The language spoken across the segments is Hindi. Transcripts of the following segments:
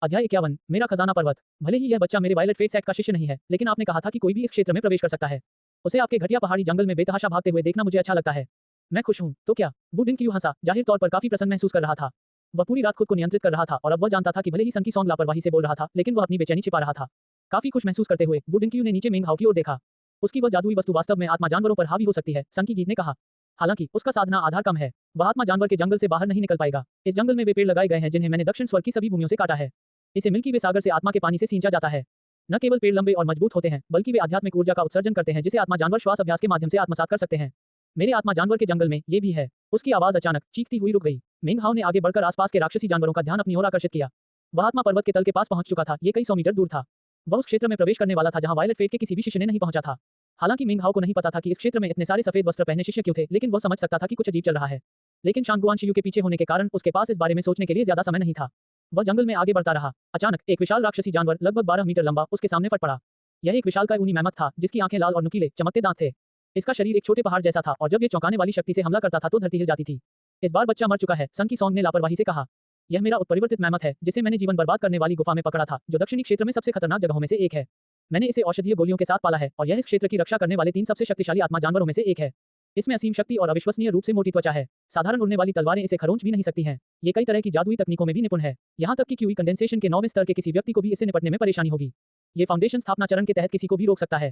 अध्याय 51 मेरा खजाना पर्वत। भले ही यह बच्चा मेरे वायलेट फेट सेट का शिष्य नहीं है, लेकिन आपने कहा था कि कोई भी इस क्षेत्र में प्रवेश कर सकता है। उसे आपके घटिया पहाड़ी जंगल में बेतहाशा भागते हुए देखना मुझे अच्छा लगता है। मैं खुश हूँ, तो क्या? वुड इंग क्यू हंसा, जाहिर तौर पर काफी प्रसन्न महसूस कर रहा था। वह पूरी रात खुद को नियंत्रित कर रहा था और अब वह जानता था कि भले ही संकी सॉन्ग लापरवाही से बोल रहा था, लेकिन वह अपनी बेचैनी छिपा रहा था। काफी खुश महसूस करते हुए वुड इंग क्यू ने नीचे मेंग हाउ की ओर देखा। उसकी वह जादुई वस्तु वास्तव में आत्मा जानवरों पर हावी हो सकती है, संकी गीत ने कहा। हालांकि उसका साधना आधार कम है, वह आत्मा जानवर के जंगल से बाहर नहीं निकल पाएगा। इस जंगल में वे पेड़ लगाए गए हैं जिन्हें मैंने दक्षिण स्वर्ग की सभी भूमियों से काटा है। इसे मिल्की वे सागर से आत्मा के पानी से सींचा जाता है। न केवल पेड़ लंबे और मजबूत होते हैं, बल्कि वे आध्यात्मिक ऊर्जा का उत्सर्जन करते हैं जिसे आत्मा जानवर श्वास अभ्यास के माध्यम से आत्मसात कर सकते हैं। मेरे आत्मा जानवर के जंगल में ये भी है। उसकी आवाज अचानक चीखती हुई रुक गई। मेंग हाउ ने आगे बढ़कर आसपास के राक्षसी जानवरों का ध्यान अपनी ओर आकर्षित किया। वह आत्मा पर्वत के तल के पास पहुंच चुका था, ये कई 100 मीटर दूर था। वह उस क्षेत्र में प्रवेश करने वाला था जहां वायलेट फेट के किसी भी शिष्य ने नहीं पहुंचा था। हालांकि मेंग हाउ को नहीं पता था कि इस क्षेत्र में इतने सारे सफेद वस्त्र पहने शिष्य क्यों थे, लेकिन वह समझ सकता था कि कुछ अजीब चल रहा है। लेकिन शांगुआन शियू के पीछे होने के कारण उसके पास इस बारे में सोचने के लिए ज्यादा समय नहीं था। वह जंगल में आगे बढ़ता रहा। अचानक एक विशाल राक्षसी जानवर लगभग 12 मीटर लंबा उसके सामने फट पड़ा। यह एक विशालकाय ऊनी मैमथ था जिसकी आंखें लाल और नुकीले चमकते दांत थे। इसका शरीर एक छोटे पहाड़ जैसा था और जब ये चौंकाने वाली शक्ति से हमला करता था तो धरती हिल जाती थी। इस बार बच्चा मर चुका है, संकी सॉन्ग ने लापरवाही से कहा। यह मेरा उत्परिवर्तित मैमथ है जिसे मैंने जीवन बर्बाद करने वाली गुफा में पकड़ा था, जो दक्षिणी क्षेत्र में सबसे खतरनाक जगहों में से एक है। मैंने इसे औषधीय गोलियों के साथ पाला है और यह इस क्षेत्र की रक्षा करने वाले 3 सबसे शक्तिशाली आत्मा जानवरों में से एक है। इसमें असीम शक्ति और अविश्वसनीय रूप से मोटी त्वचा है। साधारण उड़ने वाली तलवारें इसे खरोंच भी नहीं सकती हैं। ये कई तरह की जादुई तकनीकों में भी निपुण है। यहाँ तक कि क्यूई कंडेंसेशन के 9वें स्तर के किसी व्यक्ति को भी इससे निपटने में परेशानी होगी। ये फाउंडेशन स्थापना चरण के तहत किसी को भी रोक सकता है।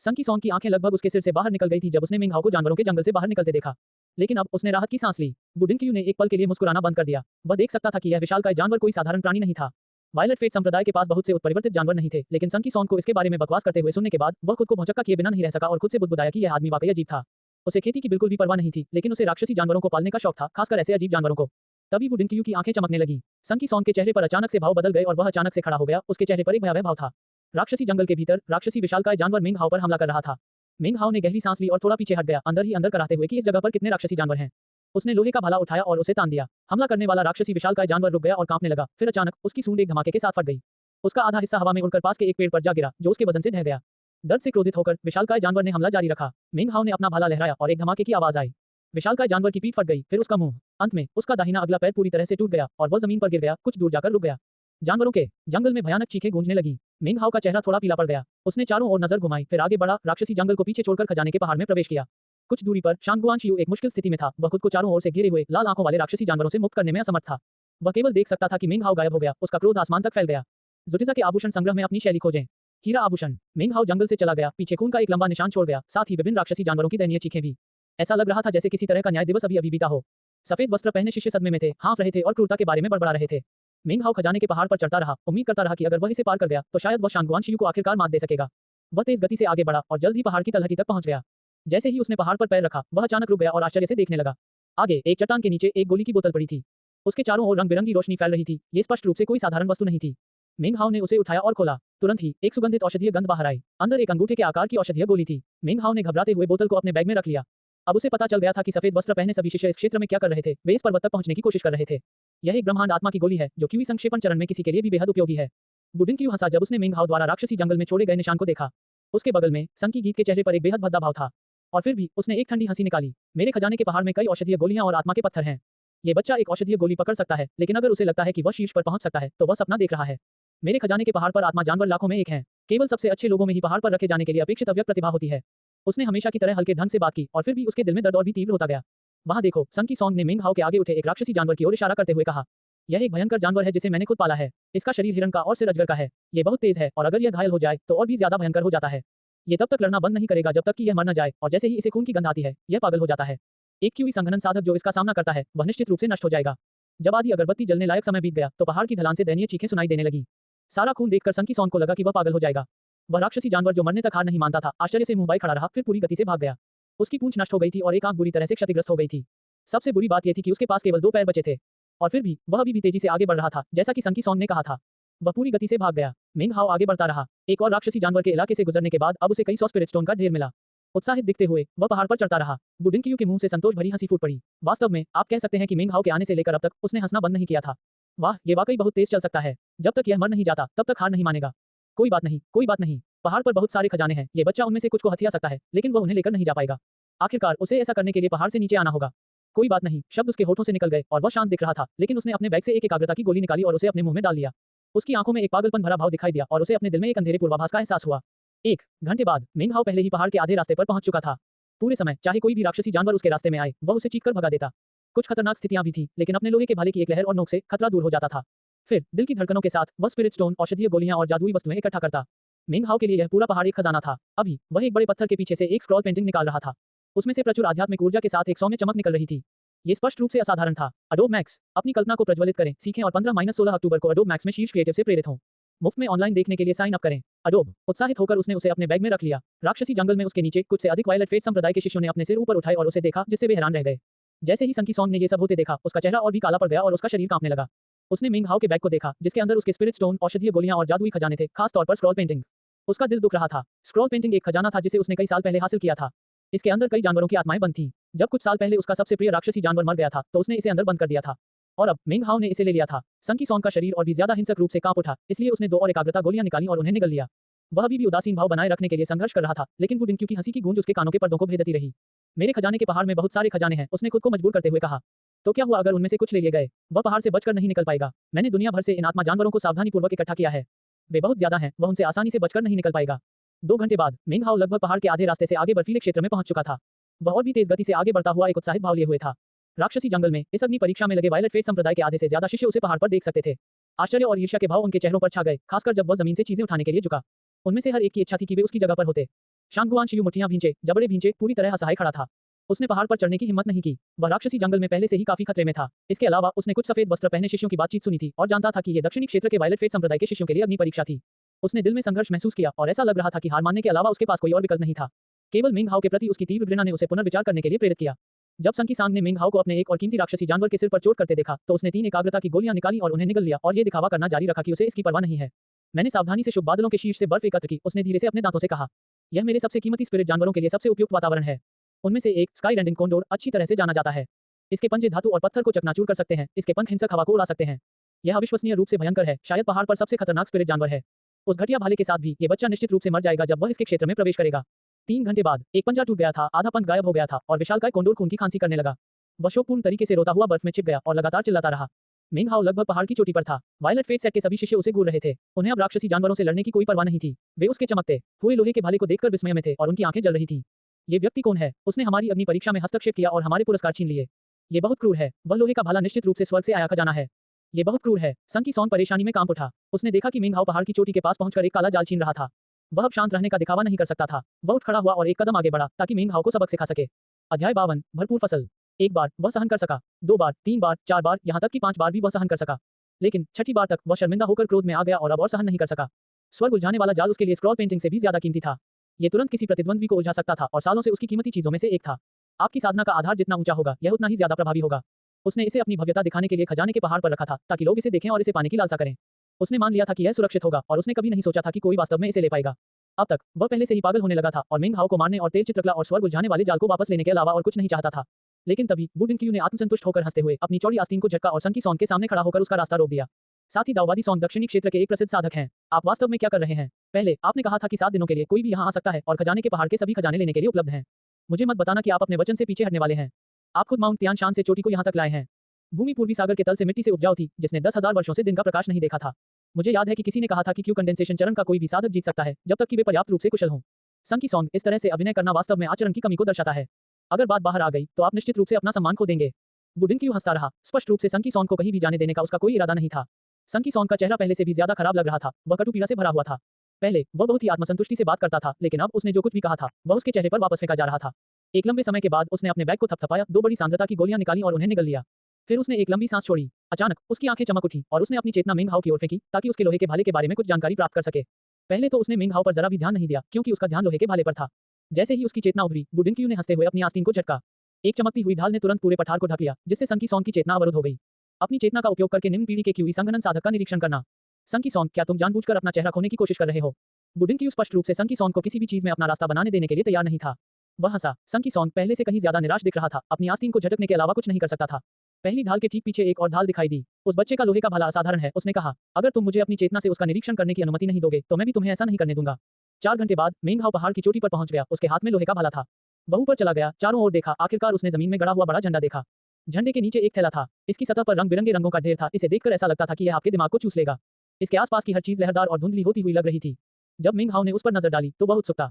संकी सॉन्ग की आंखें लगभग उसके सिर से बाहर निकल गई थी जब उसने मेंग हाउ को जानवरों के जंगल से बाहर निकलते देखा। लेकिन अब उसने राहत की सांस ली। वुड इंग क्यू ने एक पल के लिए मुस्कुराना बंद कर दिया। वह देख सकता था कि यह विशालकाय जानवर कोई साधारण प्राणी नहीं था। वायलेट फेट संप्रदाय के पास बहुत से उत्परिवर्तित जानवर नहीं थे, लेकिन संकी सॉन्ग को इसके बारे में बकवास करते हुए सुनने के बाद वह खुद को भौचक्का किए बिना नहीं रह सका और खुद से बुदबुदाया कि यह आदमी वाकई अजीब था। उसे खेती की बिल्कुल भी परवाह नहीं थी, लेकिन उसे राक्षसी जानवरों को पालने का शौक था, खासकर ऐसे अजीब जानवरों को। तभी वुड इंग क्यू की आंखें चमकने लगी। संकी सॉन्ग के चेहरे पर अचानक से भाव बदल गए और वह अचानक से खड़ा हो गया। उसके चेहरे पर एक भयावह भाव था। राक्षसी जंगल के भीतर राक्षसी विशालकाय जानवर मेंग हाउ पर हमला कर रहा था। मेंग हाउ ने गहरी सांस ली और थोड़ा पीछे हट गया, अंदर ही अंदर कराहते हुए कि इस जगह पर कितने राक्षसी जानवर हैं। उसने लोहे का भाला उठाया और उसे तान दिया। हमला करने वाला राक्षसी विशालकाय जानवर रुक गया और कांपने लगा। फिर अचानक उसकी सूंड एक धमाके के साथ फट गई। उसका आधा हिस्सा हवा में उड़कर पास के एक पेड़ पर जा गिरा, जो उसके वजन से ढह गया। दर्द से क्रोधित होकर विशालकाय जानवर ने हमला जारी रखा। मेंग हाउ ने अपना भाला लहराया और एक धमाके की आवाज आई। विशालकाय जानवर की पीठ फट गई, फिर उसका मुंह। अंत में उसका दाहिना अगला पैर पूरी तरह से टूट गया और वह जमीन पर गिर गया, कुछ दूर जाकर रुक गया। जानवरों के जंगल में भयानक चीखें गूंजने लगी। मेंग हाउ का चेहरा थोड़ा पीला पड़ गया। उसने चारों ओर नजर घुमाई, फिर आगे बढ़ा, राक्षसी जंगल को पीछे छोड़कर खजाने के पहाड़ में प्रवेश किया। कुछ दूरी पर शांगुआन शियू एक मुश्किल स्थिति में था। वह खुद को चारों ओर से घिरे हुए लाल आंखों वाले राक्षसी जानवरों से मुक्त करने में असमर्थ था। वह केवल देख सकता था कि मेंग हाउ गायब हो गया। उसका क्रोध आसमान तक फैल गया। जुटिजा के आभूषण संग्रह में अपनी शैली खोजें। हीरा आभूषण। मेंग हाउ जंगल से चला गया, पीछे खून का एक लंबा निशान छोड़ गया, साथ ही विभिन्न राक्षसी जानवरों की दयनीय चीखें भी। ऐसा लग रहा था जैसे किसी तरह का न्याय दिवस अभी अभी बीता हो। सफेद वस्त्र पहने शिष्य सदमे में थे, हाँफ रहे थे और क्रूरता के बारे में बड़बड़ा रहे थे। मेंग हाउ खजाने के पहाड़ पर चढ़ता रहा, उम्मीद करता रहा कि अगर वह इसे पार कर गया तो शायद वह शांगुआन शियू को आखिरकार मात दे सकेगा। वह तेज गति से आगे बढ़ा और जल्द ही पहाड़ की तलहटी तक पहुंच गया। जैसे ही उसने पहाड़ पर पैर रखा, वह अचानक रुक गया और आश्चर्य से देखने लगा। आगे एक चट्टान के नीचे एक गोली की बोतल पड़ी थी। उसके चारों ओर रंग बिरंगी रोशनी फैल रही थी। ये स्पष्ट रूप से कोई साधारण वस्तु नहीं थी। मेंग हाउ ने उसे उठाया और खोला। तुरंत ही एक सुगंधित औषधीय गंध बाहर आई। अंदर एक अंगूठे के आकार की औषधीय गोली थी। मेंग हाउ ने घबराते हुए बोतल को अपने बैग में रख लिया। अब उसे पता चल गया था कि सफेद वस्त्र पहने सभी शिष्य इस क्षेत्र में क्या कर रहे थे। वे इस पर्वत तक पहुंचने की कोशिश कर रहे थे। यह एक ब्रह्मांड आत्मा की गोली है जो क्यूई संक्षेपण चरण में किसी के लिए भी बेहद उपयोगी है। वुड इंग क्यू हंसा जब उसने मेंग हाउ द्वारा राक्षसी जंगल में छोड़े गए निशान को देखा। उसके बगल में संकी गीत के चेहरे पर एक बेहद भद्दा भाव था। और फिर भी उसने एक ठंडी हंसी निकाली। मेरे खजाने के पहाड़ में कई औषधीय गोलियां और आत्मा के पत्थर हैं। ये बच्चा एक औषधीय गोली पकड़ सकता है, लेकिन अगर उसे लगता है कि वह शीर्ष पर पहुंच सकता है तो वह सपना देख रहा है। मेरे खजाने के पहाड़ पर आत्मा जानवर लाखों में एक हैं। केवल सबसे अच्छे लोगों में ही पहाड़ पर रखे जाने के लिए अपेक्षित अव्यक्त प्रतिभा होती है। उसने हमेशा की तरह हल्के ढंग से बात की और फिर भी उसके दिल में दर्द और भी तीव्र होता गया। वहां देखो, संकी सॉन्ग ने मेंग हाउ के आगे उठे एक राक्षसी जानवर की ओर इशारा करते हुए कहा। यह एक भयंकर जानवर है जिसे मैंने खुद पाला है। इसका शरीर हिरण का और सिर अजगर का है। ये बहुत तेज है और अगर यह घायल हो जाए तो और भी ज्यादा भयंकर हो जाता है। ये तब तक लड़ना बंद नहीं करेगा जब तक कि यह मर न जाए, और जैसे ही इसे खून की गंध आती है, यह पागल हो जाता है। एक क्यूई संघनन साधक जो इसका सामना करता है, वह निश्चित रूप से नष्ट हो जाएगा। जब आधी अगरबत्ती जलने लायक समय बीत गया तो पहाड़ की ढलान से दयनीय चीखें सुनाई देने लगी। सारा खून देखकर संकी सॉन्ग को लगा कि वह पागल हो जाएगा। वह राक्षसी जानवर जो मरने तक हार नहीं मानता था, आश्चर्य से मुंह बाई खड़ा रहा, फिर पूरी गति से भाग गया। उसकी पूंछ नष्ट हो गई थी और एक आंख बुरी तरह से क्षतिग्रस्त हो गई थी। सबसे बुरी बात यह थी कि उसके पास केवल 2 पैर बचे थे। और फिर भी वह अभी भी तेजी से आगे बढ़ रहा था, जैसा कि संकी सॉन्ग ने कहा था। वह पूरी गति से भाग गया। मेंग हाउ आगे बढ़ता रहा। एक और राक्षसी जानवर के इलाके से गुजरने के बाद अब उसे कई 100 स्पिरिट स्टोन का ढेर मिला। उत्साहित दिखते हुए वह पहाड़ पर चढ़ता रहा। वुड इंग क्यू के मुंह से संतोष भरी हंसी फूट पड़ी। वास्तव में आप कह सकते हैं कि मेंग हाउ के आने से लेकर अब तक उसने हंसना बंद नहीं किया था। वाह, ये वाकई बहुत तेज चल सकता है। जब तक यह मर नहीं जाता तब तक हार नहीं मानेगा। कोई बात नहीं, कोई बात नहीं। पहाड़ पर बहुत सारे खजाने हैं। ये बच्चा उनमें से कुछ को हथिया सकता है, लेकिन वह उन्हें लेकर नहीं जा पाएगा। आखिरकार उसे ऐसा करने के लिए पहाड़ से नीचे आना होगा। कोई बात नहीं, शब्द उसके होठों से निकल गए और वह शांत दिख रहा था, लेकिन उसने अपने बैग से एक एकाग्रता की गोली निकाली और उसे अपने मुंह में डाल लिया। उसकी आंखों में एक पागलपन भरा भाव दिखाई दिया और उसे अपने दिल में एक अंधेरे पूर्वाभास का एहसास हुआ। 1 घंटे बाद मेंग हाओ पहले ही पहाड़ के आधे रास्ते पर पहुंच चुका था। पूरे समय चाहे कोई भी राक्षसी जानवर उसके रास्ते में आए, वह उसे चीखकर भगा देता। कुछ खतरनाक स्थितियां भी थीं, लेकिन अपने लोहे के भाले की एक लहर और नोक से खतरा दूर हो जाता था। फिर दिल की धड़कनों के साथ वह स्पिरिट स्टोन, औषधीय गोलियां और जादुई वस्तुएं इकट्ठा करता। मेंग हाओ के लिए यह पूरा पहाड़ एक खजाना था। अभी वह एक बड़े पत्थर के पीछे से एक स्क्रॉल पेंटिंग निकाल रहा था। उसमें से प्रचुर आध्यात्मिक ऊर्जा के साथ एक सौम्य चमक निकल रही थी। ये स्पष्ट रूप से असाधारण था। अडोब मैक्स, अपनी कल्पना को प्रज्वलित करें, सीखें और 15-16 अक्टूबर को अडोब मैक्स में शीर्ष क्रिएटिव से प्रेरित हों। मुफ्त में ऑनलाइन देखने के लिए साइन अप करें। अडोब। उत्साहित होकर उसने उसे अपने बैग में रख लिया। राक्षसी जंगल में उसके नीचे कुछ से अधिक वायलेट फेट संप्रदाय के शिष्यों ने अपने सिर ऊपर उठाए और उसे देखा, जिससे वे हैरान रह गए। जैसे ही संकी सॉन्ग ने ये सब होते देखा, उसका चेहरा और भी काला पड़ गया और उसका शरीर कांपने लगा। उसने मेंग हाओ के बैग को देखा, जिसके अंदर उसके स्पिरिट स्टोन, औषधीय गोलियां और जादुई खजाने थे, खास तौर पर स्क्रॉल पेंटिंग। उसका दिल दुख रहा था। स्क्रॉल पेंटिंग एक खजाना था जिसे उसने कई साल पहले हासिल किया था। इसके अंदर कई जानवरों की आत्माएं बंद थीं। जब कुछ साल पहले उसका सबसे प्रिय राक्षसी जानवर मर गया था, तो उसने इसे अंदर बंद कर दिया था। और अब मेंग हाओ ने इसे ले लिया था। संकी सॉन्ग का शरीर और भी ज्यादा हिंसक रूप से कांप उठा, इसलिए उसने 2 और एकाग्रता गोलियां निकाली और उन्हें निगल लिया। वह अभी भी उदासीन भाव बनाए रखने के लिए संघर्ष कर रहा था, लेकिन वुडिन क्यू की हंसी की गूंज उसके कानों के पर्दों को भेदती रही। मेरे खजाने के पहाड़ में बहुत सारे खजाने हैं, उसने खुद को मजबूर करते हुए कहा। तो क्या हुआ अगर उनमें से कुछ ले लिए गए? वह पहाड़ से बचकर नहीं निकल पाएगा। मैंने दुनिया भर से इन आत्मा जानवरों को सावधानीपूर्वक इकट्ठा किया है। वे बहुत ज्यादा हैं, वह उनसे आसानी से बचकर नहीं निकल पाएगा। 2 घंटे बाद मेंग हाओ लगभग पहाड़ के आधे रास्ते से आगे बर्फीले क्षेत्र में पहुंच चुका था। वह और भी तेज गति से आगे बढ़ता हुआ एक उत्साहित भाव लिए हुए था। राक्षसी जंगल में इस अग्नि परीक्षा में लगे वायलेट फेट संप्रदाय के आधे से ज्यादा शिष्य उसे पहाड़ पर देख सकते थे। आश्चर्य और ईर्ष्या के भाव उनके चेहरों पर छा गए, खासकर जब वह जमीन से चीजें उठाने के लिए झुका। उनमें से हर एक की इच्छा थी कि वे उसकी जगह पर होते। शांगुआन शियू मुठ्ठियां भींचे, जबड़े भींचे, पूरी तरह असहाय खड़ा था। उसने पहाड़ पर चढ़ने की हिम्मत नहीं की। वह राक्षसी जंगल में पहले से ही काफी खतरे में था। इसके अलावा उसने कुछ सफेद वस्त्र पहने शिष्यों की बातचीत सुनी थी और जानता था कि ये दक्षिणी क्षेत्र के वायलेट फेट संप्रदाय के शिष्यों के लिए अग्नि परीक्षा थी। उसने दिल में संघर्ष महसूस किया और ऐसा लग रहा था कि हार मानने के अलावा उसके पास कोई और विकल्प नहीं था। केवल मेंग हाओ के प्रति उसकी तीव्र घृणा ने उसे पुनर्विचार करने के लिए प्रेरित किया। जब संकी सांग ने मेंग हाओ को अपने एक और कीमती राक्षसी जानवर के सिर पर चोट करते देखा, तो उसने 3 एकाग्रता की गोलियां निकाली और उन्हें निगल लिया और ये दिखावा करना जारी रखा कि उसे इसकी परवाह नहीं है। मैंने सावधानी से शुभ बादलों के शीर्ष से बर्फ एकत्र की, उसने धीरे से अपने दांतों से कहा। यह मेरे सबसे कीमती स्पिरिट जानवरों के लिए सबसे उपयुक्त वातावरण है। उनमें से एक स्काई रेंडिंग कोंडोर अच्छी तरह से जाना जाता है। इसके पंजे धातु और पत्थर को चकनाचूर कर सकते हैं, इसके पंख हिंसक हवा को उड़ा सकते हैं। यह अविश्वसनीय रूप से भयंकर है, शायद पहाड़ पर सबसे खतरनाक स्पिरिट जानवर है। उस घटिया भाले के साथ भी ये बच्चा निश्चित रूप से मर जाएगा जब वह इसके क्षेत्र में प्रवेश करेगा। 3 घंटे बाद एक पंजा टूट गया था, आधा पंख गायब हो गया था और विशालकाय कोंडोर खून की खांसी करने लगा। वह शोकपूर्ण तरीके से रोता हुआ बर्फ में छिप गया और लगातार चिल्लाता रहा। मेंग हाओ लगभग पहाड़ की चोटी पर था। वायलेट फेट सेट के सभी शिष्य उसे घूर रहे थे। उन्हें अब राक्षसी जानवरों से लड़ने की कोई परवाह नहीं थी। वे उसके चमकते हुए लोहे के भाले को देखकर विस्मय में थे और उनकी आंखें जल रही थीं। ये व्यक्ति कौन है? उसने हमारी अग्नि परीक्षा में हस्तक्षेप किया और हमारे पुरस्कार छीन लिए। ये बहुत क्रूर है। वह लोहे का भाला निश्चित रूप से स्वर्ग से आया खजाना है। ये बहुत क्रूर है। संकी सॉन्ग परेशानी में कांप उठा। उसने देखा कि मेंग हाओ पहाड़ की चोटी के पास पहुंचकर एक काला जाल छीन रहा था। वह अब शांत रहने का दिखावा नहीं कर सकता था। वह उठ खड़ा हुआ और एक कदम आगे बढ़ा ताकि मेंग हाओ को सबक सिखा सके। अध्याय 52 भरपूर फसल। 1 बार वह सहन कर सका, 2 बार, 3 बार, 4 बार, यहाँ तक कि 5 बार भी वह सहन कर सका। लेकिन 6ठी बार तक वह शर्मिंदा होकर क्रोध में आ गया और अब और सहन नहीं कर सका। स्वर्ग उलझाने वाला जाल उसके लिए स्क्रॉल पेंटिंग से भी ज्यादा कीमती था। ये तुरंत किसी प्रतिद्वंद्वी को उलझा सकता था और सालों से उसकी कीमती चीजों में से एक था। आपकी साधना का आधार जितना ऊंचा होगा, यह उतना ही ज्यादा प्रभावी होगा। उसने इसे अपनी भव्यता दिखाने के लिए खजाने के पहाड़ पर रखा था, ताकि लोग इसे देखें और इसे पाने की लालसा करें। उसने मान लिया था कि यह सुरक्षित होगा और उसने कभी नहीं सोचा था कि कोई वास्तव में इसे ले पाएगा। अब तक वह पहले से ही पागल होने लगा था और मेंग हाओ को मारने और तेल चित्रकला और स्वर्ग उलझाने वाले जाल को वापस लेने के अलावा और कुछ नहीं चाहता था। लेकिन तभी वु डिंक्यू ने आत्मसंतुष्ट होकर हंसते हुए अपनी चौड़ी आस्तीन को झटका और संकी सॉन्ग के सामने खड़ा होकर उसका रास्ता रोक दिया। साथ ही दाऊवादी सॉन्ग दक्षिणी क्षेत्र के एक प्रसिद्ध साधक हैं। आप वास्तव में क्या कर रहे हैं? पहले आपने कहा था कि 7 दिनों के लिए कोई भी यहाँ आ सकता है और खजाने के पहाड़ के सभी खजाने लेने के लिए उपलब्ध हैं। मुझे मत बताना कि आप अपने वचन से पीछे हटने वाले हैं। आप खुद माउंट तियान शान से चोटी को यहाँ तक लाए हैं। भूमि पूर्वी सागर के तल से मिट्टी से उपजाऊ थी, जिसने 10,000 वर्षों से दिन का प्रकाश नहीं देखा था। मुझे याद है कि किसी ने कहा था कि क्यों कंडेंसेशन चरण का कोई भी साधक जीत सकता है, जब तक कि वे पर्याप्त रूप से कुशल हों। संकी सॉन्ग इस तरह से अभिनय करना वास्तव में आचरण की कमी को दर्शाता है। अगर बात बाहर आ गई तो आप निश्चित रूप से अपना सम्मान खो देंगे। वु डिंक्यू हंसता रहा। स्पष्ट रूप से संकी सॉन्ग को कहीं भी जाने देने का उसका कोई इरादा नहीं था। संकी सॉन्ग का चेहरा पहले से भी ज्यादा खराब लग रहा था। वह कटु पीड़ा से भरा हुआ था। पहले वह बहुत ही आत्मसंतुष्टि से बात करता था, लेकिन अब उसने जो कुछ भी कहा था वह उसके चेहरे पर वापस फेंका जा रहा था। एक लंबे समय के बाद उसने अपने बैग को थपथपाया, 2 बड़ी सांद्रता की गोलियां निकाली और उन्हें निगल लिया। फिर उसने एक लंबी सांस छोड़ी। अचानक उसकी आंखें चमक उठी और उसने अपनी चेतना मेंग हाओ की ओर फेंकी ताकि उसके लोहे के भाले के बारे में कुछ जानकारी प्राप्त कर सके। पहले तो उसने मेंग हाओ पर जरा भी ध्यान नहीं दिया, क्योंकि उसका ध्यान लोहे के भाले पर था। जैसे ही उसकी चेतना उभरी, वु डिंक्यू ने हंसते हुए अपनी आस्तीन को झटका। एक चमकती हुई ढाल ने तुरंत पूरे पठार को ढक लिया, जिससे संकी सॉन्ग की चेतना अवरुद्ध हो गई। अपनी चेतना का उपयोग करके निम्न पीढ़ी के क्यूई संघनन साधक का निरीक्षण करना। संकी सॉन्ग, क्या तुम जानबूझकर अपना चेहरा खोने की कोशिश कर रहे हो? वु डिंक्यू स्पष्ट रूप से संकी सॉन्ग को किसी भी चीज में अपना रास्ता बनाने देने के लिए तैयार नहीं था। वह हंसा। संकी सॉन्ग पहले से कहीं ज्यादा निराश दिख रहा था, अपनी आस्तीन को झटकने के अलावा कुछ नहीं कर सकता था। पहली ढाल के ठीक पीछे एक और ढाल दिखाई दी। उस बच्चे का लोहे का भाला असाधारण है, उसने कहा। अगर तुम मुझे अपनी चेतना से उसका निरीक्षण करने की अनुमति नहीं दोगे तो मैं भी तुम्हें ऐसा नहीं करने दूंगा। 4 घंटे बाद मेंग हाओ पहाड़ की चोटी पर पहुंच गया। उसके हाथ में लोहे का भाला था। वह ऊपर चला गया, चारों ओर देखा। आखिरकार उसने जमीन में गड़ा हुआ बड़ा झंडा देखा। झंडे के नीचे एक थैला था। इसकी सतह पर रंग बिरंगे रंगों का ढेर था। इसे देखकर ऐसा लगता था कि यह आपके दिमाग को चूस लेगा। इसके आसपास की हर चीज लहरदार और धुंधली होती हुई लग रही थी। जब मिंग हाओ ने उस पर नजर डाली तो वह उत्सुकता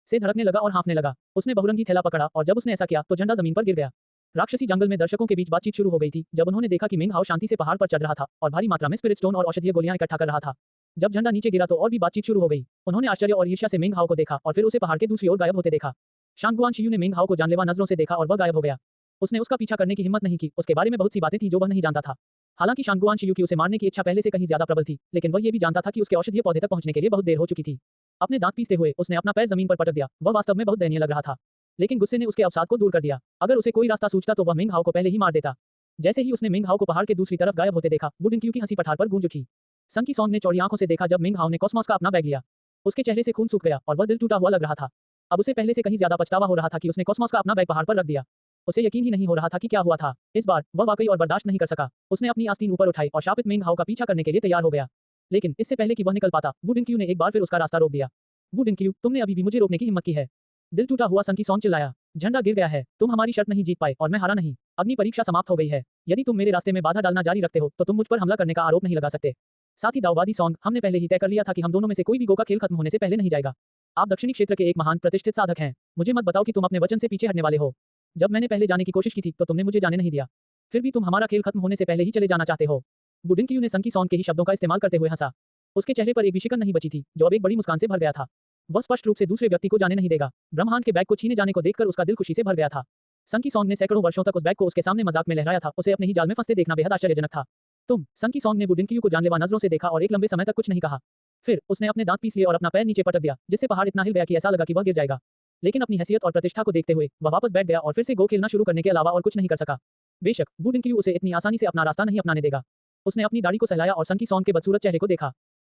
से धड़कने लगा और हाँफने लगा। उसने बहुरंगी थैला पकड़ा और जब उसने ऐसा किया तो झंडा जमीन पर गिर गया। राक्षसी जंगल में दर्शकों के बीच बातचीत शुरू हो गई थी जब उन्होंने देखा कि मिंग हाओ शांति से पहाड़ पर चढ़ रहा था और भारी मात्रा में स्पिरिट स्टोन और औषधीय गोलियां इकट्ठा कर रहा था। जब झंडा नीचे गिरा तो और भी बातचीत शुरू हो गई। उन्होंने आश्चर्य और ईर्ष्या से मिंग हाओ को देखा और फिर उसे पहाड़ के दूसरी ओर गायब होते देखा। शांगुआन शियू ने मिंग हाओ को जानलेवा नजरों से देखा और वह गायब हो गया। उसने उसका पीछा करने की हिम्मत नहीं की। उसके बारे में बहुत सी बातें थी जो वह नहीं जानता था। हालांकि शांगुआन शियू की उसे मारने की इच्छा पहले से कहीं ज्यादा प्रबल थी, लेकिन वह ये भी जानता था कि उसके औषधीय पौधे तक पहुंचने के लिए बहुत देर हो चुकी थी। अपने दांत पीसते हुए उसने अपना पैर जमीन पर पटक दिया। वह वास्तव में बहुत दयनीय लग रहा था, लेकिन गुस्से ने उसके अवसाद को दूर कर दिया। अगर उसे कोई रास्ता सूझता तो वह मिंग हाओ को पहले ही मार देता। जैसे ही उसने मिंग हाओ को पहाड़ के दूसरी तरफ गायब होते देखा, वुडिंग क्यू की हंसी पठार पर गूंज उठी। संकी सॉन्ग ने चौड़ी आंखों से देखा जब मिंग हाओ ने कॉस्मोस का अपना बैग लिया। उसके चेहरे से खून सूख गया और वह दिल टूटा हुआ लग रहा था। अब उसे पहले से कहीं ज्यादा पछतावा हो रहा था कि उसने कॉस्मोस का अपना बैग पहाड़ पर रख दिया। उसे यकीन ही नहीं हो रहा था कि क्या हुआ था। इस बार वह वाकई और बर्दाश्त नहीं कर सका। उसने अपनी आस्तीन ऊपर उठाई और शापित मिंग हाओ का पीछा करने के लिए तैयार हो गया। लेकिन इससे पहले कि वह निकल पाता, वुडिंग क्यू ने एक बार फिर उसका रास्ता रोक दिया। वुडिंग क्यू, तुमने अभी भी मुझे रोकने की हिम्मत की है। दिल टूटा हुआ संकी सॉन्ग चिल्लाया। झंडा गिर गया है। तुम हमारी शर्त नहीं जीत पाए और मैं हारा नहीं। अग्नि परीक्षा समाप्त हो गई है। यदि तुम मेरे रास्ते में बाधा डालना जारी रखते हो तो तुम मुझ पर हमला करने का आरोप नहीं लगा सकते। साथ ही दाववादी सॉन्ग, हमने पहले ही तय कर लिया था कि हम दोनों में से कोई भी गो का खेल खत्म होने से पहले नहीं जाएगा। आप दक्षिणी क्षेत्र के एक महान प्रतिष्ठित साधक हैं। मुझे मत बताओ कि तुम अपने वचन से पीछे हटने वाले हो। जब मैंने पहले जाने की कोशिश की थी तो तुमने मुझे जाने नहीं दिया। फिर भी तुम हमारा खेल खत्म होने से पहले ही चले जाना चाहते हो। वुडिंग क्यू ने संकी सॉन्ग के ही शब्दों का इस्तेमाल करते हुए हंसा। उसके चेहरे पर एक भी शिकन नहीं बची थी, जो अब एक बड़ी मुस्कान से भर गया था। वह स्पष्ट रूप से दूसरे व्यक्ति को जाने नहीं देगा। ब्रह्मांड के बैग को छीने जाने को देखकर उसका दिल खुशी से भर गया था। संकी सॉन्ग ने सैकड़ों वर्षों तक उस बैग को उसके सामने मजाक में लहराया था। उसे अपने ही जाल में फंसते देखना बेहद आश्चर्यजनक था। संकी सॉन्ग ने वुडिंग क्यू को जानलेवा नजरों से देखा और एक लंबे समय तक कुछ नहीं कहा। फिर उसने अपने दांत पीस लिए और अपना पैर नीचे पटक दिया, जिससे पहाड़ इतना हिल गया कि ऐसा लगा कि वह गिर जाएगा। लेकिन अपनी हैसियत और प्रतिष्ठा को देखते हुए वह वापस बैठ गया और फिर से गो खेलना शुरू करने के अलावा और कुछ नहीं कर सका। बेशक वुडिंग क्यू उसे इतनी आसानी से अपना रास्ता नहीं अपनाने देगा। उसने अपनी दाढ़ी को सहलाया और संकी सॉन्ग के बदसूरत चेहरे को देखा।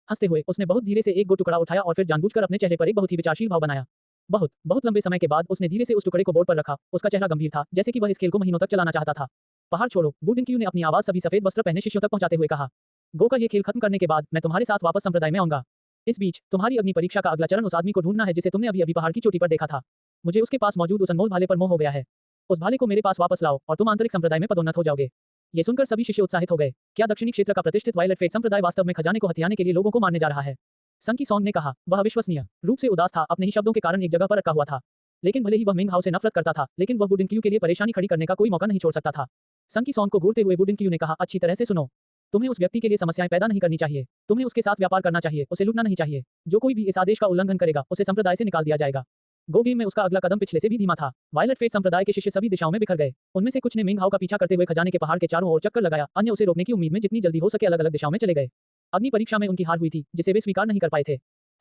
हंसते हुए उसने बहुत धीरे से एक गो टुकड़ा उठाया और फिर जानबूझकर अपने चेहरे पर एक बहुत ही विचारशील भाव बनाया। बहुत लंबे समय के बाद उसने धीरे से उस टुकड़े को बोर्ड पर रखा। उसका चेहरा गंभीर था, जैसे कि वह इस खेल को महीनों तक चलाना चाहता था। पहाड़ छोड़ो, वुडिंग क्यू ने अपनी आवाज सभी सफेद वस्त्र पहने शिष्यों तक पहुंचाते हुए कहा। गो का ये खेल खत्म करने के बाद मैं तुम्हारे साथ वापस संप्रदाय में आऊंगा। इस बीच तुम्हारी अग्नि परीक्षा का अगला चरण उस आदमी को ढूंढना है जिसे तुमने अभी अभी पहाड़ की चोटी पर देखा था। मुझे उसके पास मौजूद उस अनमोल भाले पर मोह हो गया है। उस भाले को मेरे पास वापस लाओ और तुम आंतरिक संप्रदाय में पदोन्नत हो जाओगे। ये सुनकर सभी शिष्य उत्साहित हो गए। क्या दक्षिणी क्षेत्र का प्रतिष्ठित वायलेट फेट संप्रदाय वास्तव में खजाने को हथियाने के लिए लोगों को मारने जा रहा है? संकी सॉन्ग ने कहा। वह अविश्वसनीय रूप से उदास था, अपने ही शब्दों के कारण एक जगह पर अटका हुआ था। लेकिन भले ही वह मिंग हाओ से नफरत करता था, लेकिन वह वुडिंग क्यू के लिए परेशानी खड़ी करने का कोई मौका नहीं छोड़ सकता था। संकी सॉन्ग को घूरते हुए वुडिंग क्यू ने कहा, अच्छी तरह से सुनो। तुम्हें उस व्यक्ति के लिए समस्याएं पैदा नहीं करनी चाहिए। तुम्हें उसके साथ व्यापार करना चाहिए, उसे लूटना नहीं चाहिए। जो कोई भी इस आदेश का उल्लंघन करेगा उसे संप्रदाय से निकाल दिया जाएगा। गो गेम में उसका अगला कदम पिछले से भी धीमा था। वायलेट फेट संप्रदाय के शिष्य सभी दिशाओं में बिखर गए। उनमें से कुछ ने मिंग हाओ का पीछा करते हुए खजाने के पहाड़ के चारों ओर चक्कर लगाया, अन्य उसे रोकने की उम्मीद में जितनी जल्दी हो सके अलग अलग दिशाओं में चले गए। अग्नि परीक्षा में उनकी हार हुई थी, जिसे वे स्वीकार नहीं कर पाए थे।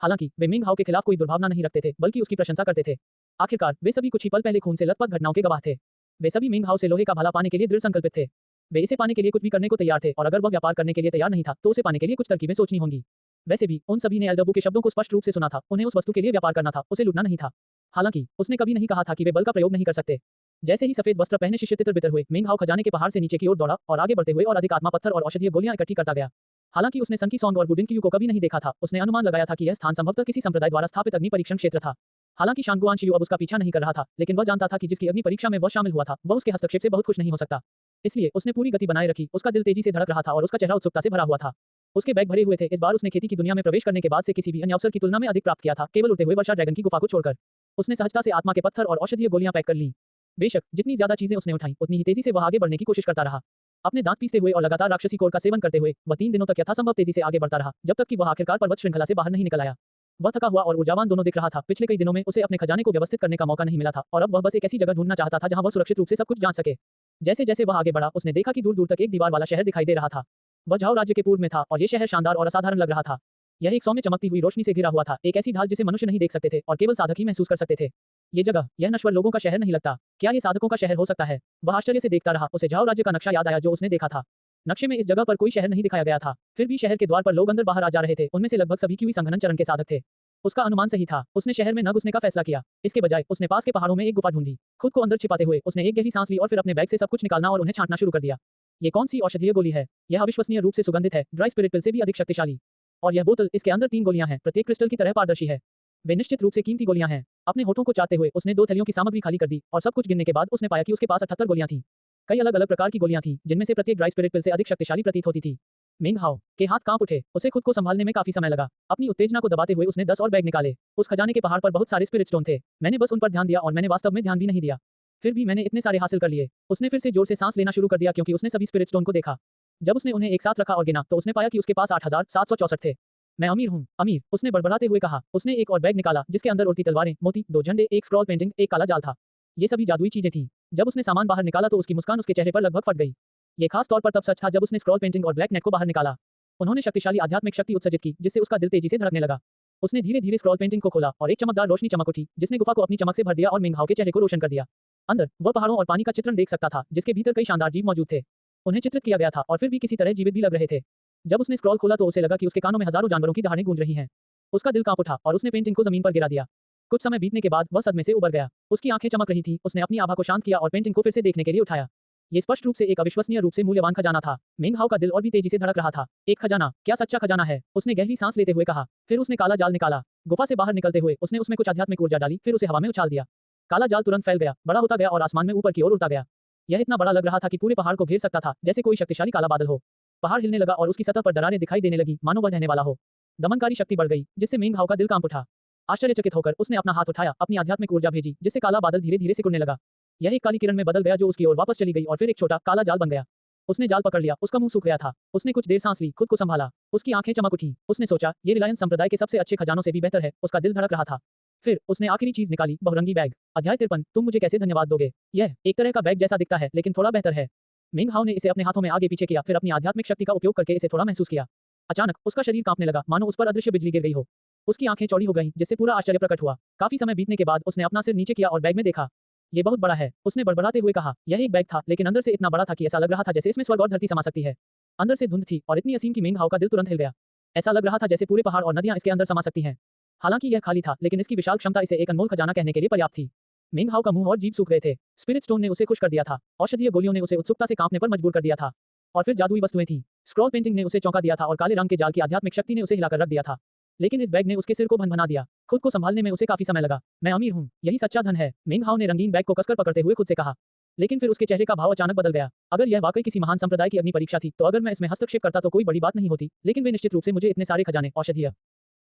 हालांकि वे मिंग हाओ के खिलाफ कोई दुर्भावना नहीं रखते थे, बल्कि उसकी प्रशंसा करते थे। आखिरकार वे सभी कुछ ही पल पहले खून से लथपथ घटनाओं के गवाह थे। वे सभी मिंग हाओ से लोहे का भला पाने के लिए दृढ़ संकल्पित थे। वे इसे पाने के लिए कुछ भी करने को तैयार थे और अगर वह व्यापार करने के लिए तैयार नहीं था तो उसे पाने के लिए कुछ तरकीबें सोचनी होंगी। वैसे भी उन सभी ने एल्डबू के शब्दों को स्पष्ट रूप से सुना था। उन्हें उस वस्तु के लिए व्यापार करना था, उसे लूटना नहीं था। हालांकि उसने कभी नहीं कहा था कि वे बल का प्रयोग नहीं कर सकते। जैसे ही सफेद वस्त्र पहने शिष्य तितर बितर हुए, मिंग हाओ खजाने के पहाड़ से नीचे की ओर दौड़ा और आगे बढ़ते हुए और अधिक आत्मा पत्थर और औषधीय गोलियां इकट्ठी करता गया। हालांकि उसने संकी सॉन्ग और वुडिंग क्यू को कभी नहीं देखा था, उसने अनुमान लगाया था कि यह स्थान संभवतः किसी संप्रदाय द्वारा स्थापित अग्नि परीक्षण क्षेत्र था। हालांकि शांगुआन शियू अब उसका पीछा नहीं कर रहा था, लेकिन वह जानता था कि जिसकी अग्नि परीक्षा में वह शामिल हुआ था वह उसके हस्तक्षेप से बहुत खुश नहीं हो सकता। इसलिए उसने पूरी गति बनाए रखी। उसका दिल तेजी से धड़क रहा था और उसका चेहरा उत्सुकता से भरा हुआ था। उसके बैग भरे हुए थे। इस बार उसने खेती की दुनिया में प्रवेश करने के बाद से किसी भी अन्य अवसर की तुलना में अधिक प्राप्त किया था, केवल उड़ते हुए वर्षा ड्रैगन की गुफा को छोड़कर। उसने सहजता से आत्मा के पत्थर और औषधीय गोलियां पैक कर लीं। बेशक जितनी ज्यादा चीजें उसने उठाई, उतनी ही तेजी से वह आगे बढ़ने की कोशिश करता रहा। अपने दांत पीसते हुए और लगातार राक्षसी कोर का सेवन करते हुए वह 3 दिनों तक यथासंभव तेजी से आगे बढ़ता रहा, जब तक कि वह आखिरकार पर्वत श्रृंखला से बाहर नहीं निकल आया। वह थका हुआ और ऊर्जावान दोनों दिख रहा था। पिछले कई दिनों में उसे अपने खजाने को व्यवस्थित करने का मौका नहीं मिला था और अब वह बस एक ऐसी जगह ढूंढना चाहता था जहां वह सुरक्षित रूप से सब कुछ जांच सके। जैसे जैसे वह आगे बढ़ा, उसने देखा कि दूर दूर तक एक दीवार वाला शहर दिखाई दे रहा था। वह झाओ राज्य के पूर्व में था और ये शहर शानदार और असाधारण लग रहा था। यह एक सौम्य चमकती हुई रोशनी से घिरा हुआ था, एक ऐसी ढाल जिसे मनुष्य नहीं देख सकते थे और केवल साधक ही महसूस कर सकते थे। ये जगह, यह नश्वर लोगों का शहर नहीं लगता। क्या ये साधकों का शहर हो सकता है? वह आश्चर्य से देखता रहा। उसे झाओ राज्य का नक्शा याद आया जो उसने देखा था। नक्शे में इस जगह पर कोई शहर नहीं दिखाया गया था, फिर भी शहर के द्वार पर लोग अंदर बाहर आ जा रहे थे। उनमें से लगभग सभी क्यूई संघनन चरण के साधक थे। उसका अनुमान सही था। उसने शहर में न घुसने का फैसला किया। इसके बजाय उसने पास के पहाड़ों में एक गुफा ढूंढी। खुद को अंदर छिपाते हुए उसने एक गहरी सांस ली और फिर अपने बैग से सब कुछ निकालना और उन्हें छांटना शुरू कर दिया। ये कौन सी औषधीय गोली है? यह अविश्वसनीय रूप से सुगंधित है, ड्राई स्पिरिट पिल से भी अधिक शक्तिशाली। और यह बोतल, इसके अंदर 3 गोलियां हैं, प्रत्येक क्रिस्टल की तरह पारदर्शी है। वे निश्चित रूप से कीमती गोलियां हैं। अपने होठों को चाटते हुए उसने 2 थैलियों की सामग्री खाली कर दी और सब कुछ गिनने के बाद उसने पाया कि उसके पास 78 गोलियां थीं। कई अलग अलग प्रकार की गोलियां थीं, जिनमें से प्रत्येक ड्राई स्पिरिट पिल से अधिक शक्तिशाली प्रतीत होती थी। मेंग हाओ के हाथ कांप उठे, उसे खुद को संभालने में काफी समय लगा। अपनी उत्तेजना को दबाते हुए उसने 10 और बैग निकाले। उस खजाने के पहाड़ पर बहुत सारे स्पिरिट स्टोन थे। मैंने बस उन पर ध्यान दिया और मैंने वास्तव में ध्यान भी नहीं दिया। फिर भी मैंने इतने सारे हासिल कर लिए। उसने फिर से जोर से सांस लेना शुरू कर दिया क्योंकि उसने सभी स्पिरिट स्टोन को देखा। जब उसने उन्हें एक साथ रखा और गिना तो उसने पाया कि उसके पास 8,764 थे। मैं अमीर हूँ, अमीर, उसने बड़बड़ाते हुए कहा। उसने एक और बैग निकाला जिसके अंदर उड़ती तलवारें, मोती, 2 झंडे, एक स्क्रॉल पेंटिंग, एक काला जाल था। ये सभी जादुई चीजें थीं। जब उसने सामान बाहर निकाला तो उसकी मुस्कान उसके चेहरे पर लगभग फट गई। ये खास तौर पर तब सच था जब उसने स्क्रॉल पेंटिंग और ब्लैक नेट को बाहर निकाला। उन्होंने शक्तिशाली आध्यात्मिक शक्ति उत्सर्जित की जिससे उसका दिल तेजी से धड़कने लगा। उसने धीरे धीरे स्क्रॉल पेंटिंग को खोला और एक चमकदार रोशनी चमक उठी जिसने गुफा को अपनी चमक से भर दिया और मिंग हाओ के चेहरे को रोशन कर दिया। अंदर वह पहाड़ों और पानी का चित्रण देख सकता था जिसके भीतर कई शानदार जीव मौजूद थे। उन्हें चित्रित किया गया था और फिर भी किसी तरह जीवित भी लग रहे थे। जब उसने स्क्रॉल खोला तो उसे लगा कि उसके कानों में हजारों जानवरों की दहाड़ें गूंज रही हैं। उसका दिल कांप उठा और उसने पेंटिंग को जमीन पर गिरा दिया। कुछ समय बीतने के बाद वह सदमे से उबर गया। उसकी आंखें चमक रही थी। उसने अपनी आभा को शांत किया और पेंटिंग को फिर से देखने के लिए उठाया। ये स्पष्ट रूप से एक अविश्वसनीय रूप से मूल्यवान खजाना था। मिंग हाओ का दिल और भी तेजी से धड़क रहा था। एक खजाना, क्या सच्चा खजाना है? उसने गहरी सांस लेते हुए कहा। फिर उसने काला जाल निकाला। गुफा से बाहर निकलते हुए उसने उसमें कुछ आध्यात्मिक ऊर्जा डाली, फिर उसे हवा में उछाल दिया। काला जाल तुरंत फैल गया, बड़ा होता गया और आसमान में ऊपर की ओर उड़ता गया। यह इतना बड़ा लग रहा था कि पूरे पहाड़ को घेर सकता था, जैसे कोई शक्तिशाली काला बादल हो। पहाड़ हिलने लगा और उसकी सतह पर दरारें दिखाई देने लगी, मानो वह ढहने वाला हो। दमनकारी शक्ति बढ़ गई, जिससे मिंग हाओ का दिल कांप उठा। आश्चर्यचकित होकर उसने अपना हाथ उठाया, अपनी आध्यात्मिक ऊर्जा भेजी, जिससे काला बादल धीरे धीरे सिकुड़ने लगा। यह एक काली किरण में बदल गया जो उसकी ओर वापस चली गई और फिर एक छोटा काला जाल बन गया। उसने जाल पकड़ लिया, उसका मुंह सूख गया था। उसने कुछ देर सांस ली, खुद को संभाला। उसकी आंखें चमक उठी। उसने सोचा, ये रिलायंस संप्रदाय के सबसे अच्छे खजानों से भी बेहतर है। उसका दिल धड़क रहा था। फिर उसने आखिरी चीज निकाली, बहुरंगी बैग। अध्याय 53, तुम मुझे कैसे धन्यवाद दोगे? यह एक तरह का बैग जैसा दिखता है लेकिन थोड़ा बेहतर है। मिंग हाओ ने इसे अपने हाथों में आगे पीछे किया, फिर अपनी आध्यात्मिक शक्ति का उपयोग करके इसे थोड़ा महसूस किया। अचानक उसका शरीर कांपने लगा, मानो उस पर अदृश्य बिजली गिर गई हो। उसकी आंखें चौड़ी हो गईं, जिससे पूरा आश्चर्य प्रकट हुआ। काफी समय बीतने के बाद उसने अपना सिर नीचे किया और बैग में देखा। ये बहुत बड़ा है, उसने बड़बड़ाते हुए कहा। यह एक बैग था, लेकिन अंदर से इतना बड़ा था कि ऐसा लग रहा था जैसे इसमें स्वर्ग और धरती समा सकती है। अंदर से धुंध थी और इतनी असीम कि मिंग हाओ का दिल तुरंत हिल गया। ऐसा लग रहा था जैसे पूरे पहाड़ और नदियां इसके अंदर समा सकती हैं। हालांकि यह खाली था, लेकिन इसकी विशाल क्षमता इसे एक अनमोल खजाना कहने के लिए पर्याप्त थी। मिंग हाओ का मुंह और जीभ सूख गए थे। स्पिरिट स्टोन ने उसे खुश कर दिया था। औषधीय गोलियों ने उसे उत्सुकता से कांपने पर मजबूर कर दिया था। और फिर जादुई वस्तुएं थीं। स्क्रॉल पेंटिंग ने उसे चौंका दिया था और काले रंग के जाल की आध्यात्मिक शक्ति ने उसे हिलाकर रख दिया था। लेकिन इस बैग ने उसके सिर को भन-भना दिया। खुद को संभालने में उसे काफी समय लगा। मैं अमीर हूँ, यही सच्चा धन है, मिंग हाओ ने रंगीन बैग को कसकर पकड़ते हुए खुद से कहा। लेकिन फिर उसके चेहरे का भाव अचानक बदल गया। अगर यह वाकई किसी महान संप्रदाय की अग्नि परीक्षा थी तो अगर मैं इसमें हस्तक्षेप करता तो कोई बड़ी बात नहीं होती, लेकिन वे निश्चित रूप से मुझे इतने सारे खजाने, औषधीय